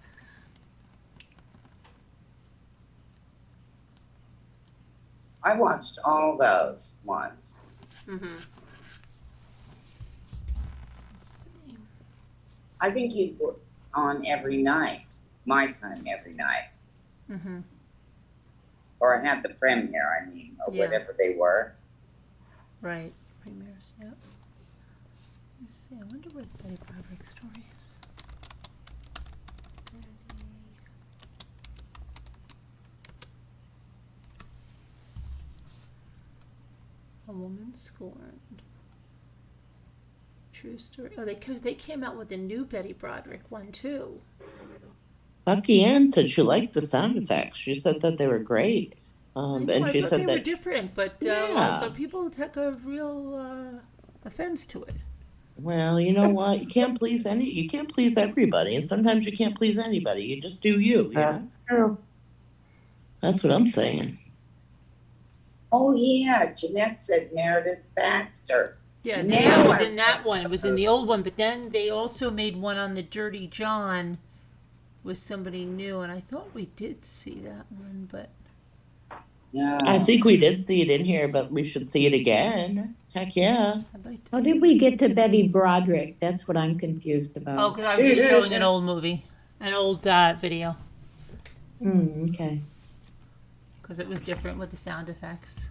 Speaker 17: I watched all those ones.
Speaker 3: Mm-hmm. Let's see.
Speaker 17: I think you were on every night, my time every night.
Speaker 3: Mm-hmm.
Speaker 17: Or I had the premiere, I mean, or
Speaker 3: Yeah.
Speaker 17: whatever they were.
Speaker 3: Right. Premieres, yep. Let's see. I wonder what Betty Broderick's story is. A Woman Scorned. True story. Oh, because they came out with a new Betty Broderick one too.
Speaker 2: Bucky Ann said she liked the sound effects. She said that they were great.
Speaker 3: I know,
Speaker 2: And
Speaker 3: I
Speaker 2: she
Speaker 3: thought
Speaker 2: said
Speaker 3: they were
Speaker 2: that
Speaker 3: different, but
Speaker 2: Yeah.
Speaker 3: some people took a real offense to it.
Speaker 2: well, you know what? You can't please everybody, and sometimes you can't please anybody. You just do you,
Speaker 4: That's
Speaker 2: know?
Speaker 4: true.
Speaker 2: That's what I'm saying.
Speaker 17: Oh, yeah, Jeanette said Meredith Baxter.
Speaker 3: Yeah,
Speaker 17: Now
Speaker 3: that was
Speaker 17: I
Speaker 3: in that one. It was in the old one, but then they also made one on the Dirty John with somebody new, and I thought we did see that one, but
Speaker 2: I think we did see it in here, but we should see it again. Heck yeah.
Speaker 3: I'd like to
Speaker 6: How
Speaker 3: see
Speaker 6: did we get to Betty Broderick? That's what I'm confused about.
Speaker 3: Oh, because I was just showing an old movie, an old video,
Speaker 6: Okay.
Speaker 3: because it was different with the sound effects.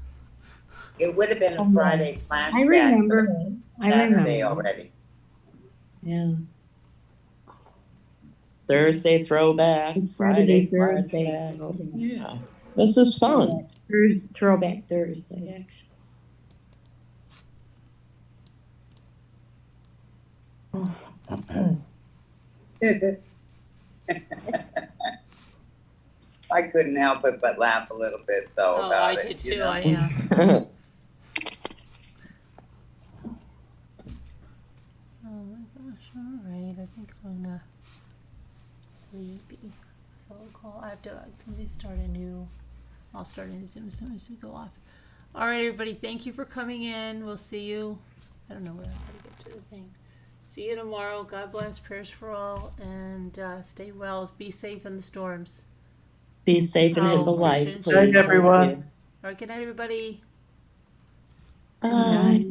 Speaker 17: It would have been a Friday flashback.
Speaker 6: I remember it. I
Speaker 17: Saturday
Speaker 6: remember.
Speaker 17: already.
Speaker 6: Yeah.
Speaker 2: Thursday throwback, Friday
Speaker 6: Thursday.
Speaker 2: flashback. Yeah. This is fun.
Speaker 6: Throwback Thursday, actually.
Speaker 17: I couldn't help it but laugh a little bit though
Speaker 3: Oh,
Speaker 17: about
Speaker 3: I
Speaker 17: it.
Speaker 3: did
Speaker 17: you
Speaker 3: too.
Speaker 17: know?
Speaker 3: Yeah. Oh my gosh! All right, I think I'm gonna sleepy. So I'll call. I have to. Let me start a new. I'll start a new Zoom as soon as we go off. All right, everybody. Thank you for coming in. We'll see you. I don't know where I'm gonna get to the thing. See you tomorrow. God bless. Prayers for all, and stay well. Be safe in the storms.
Speaker 2: Be safe and hit the light.
Speaker 3: Christian.
Speaker 2: Please.
Speaker 4: Good night, everyone.
Speaker 3: All right. Good night, everybody.
Speaker 2: Bye.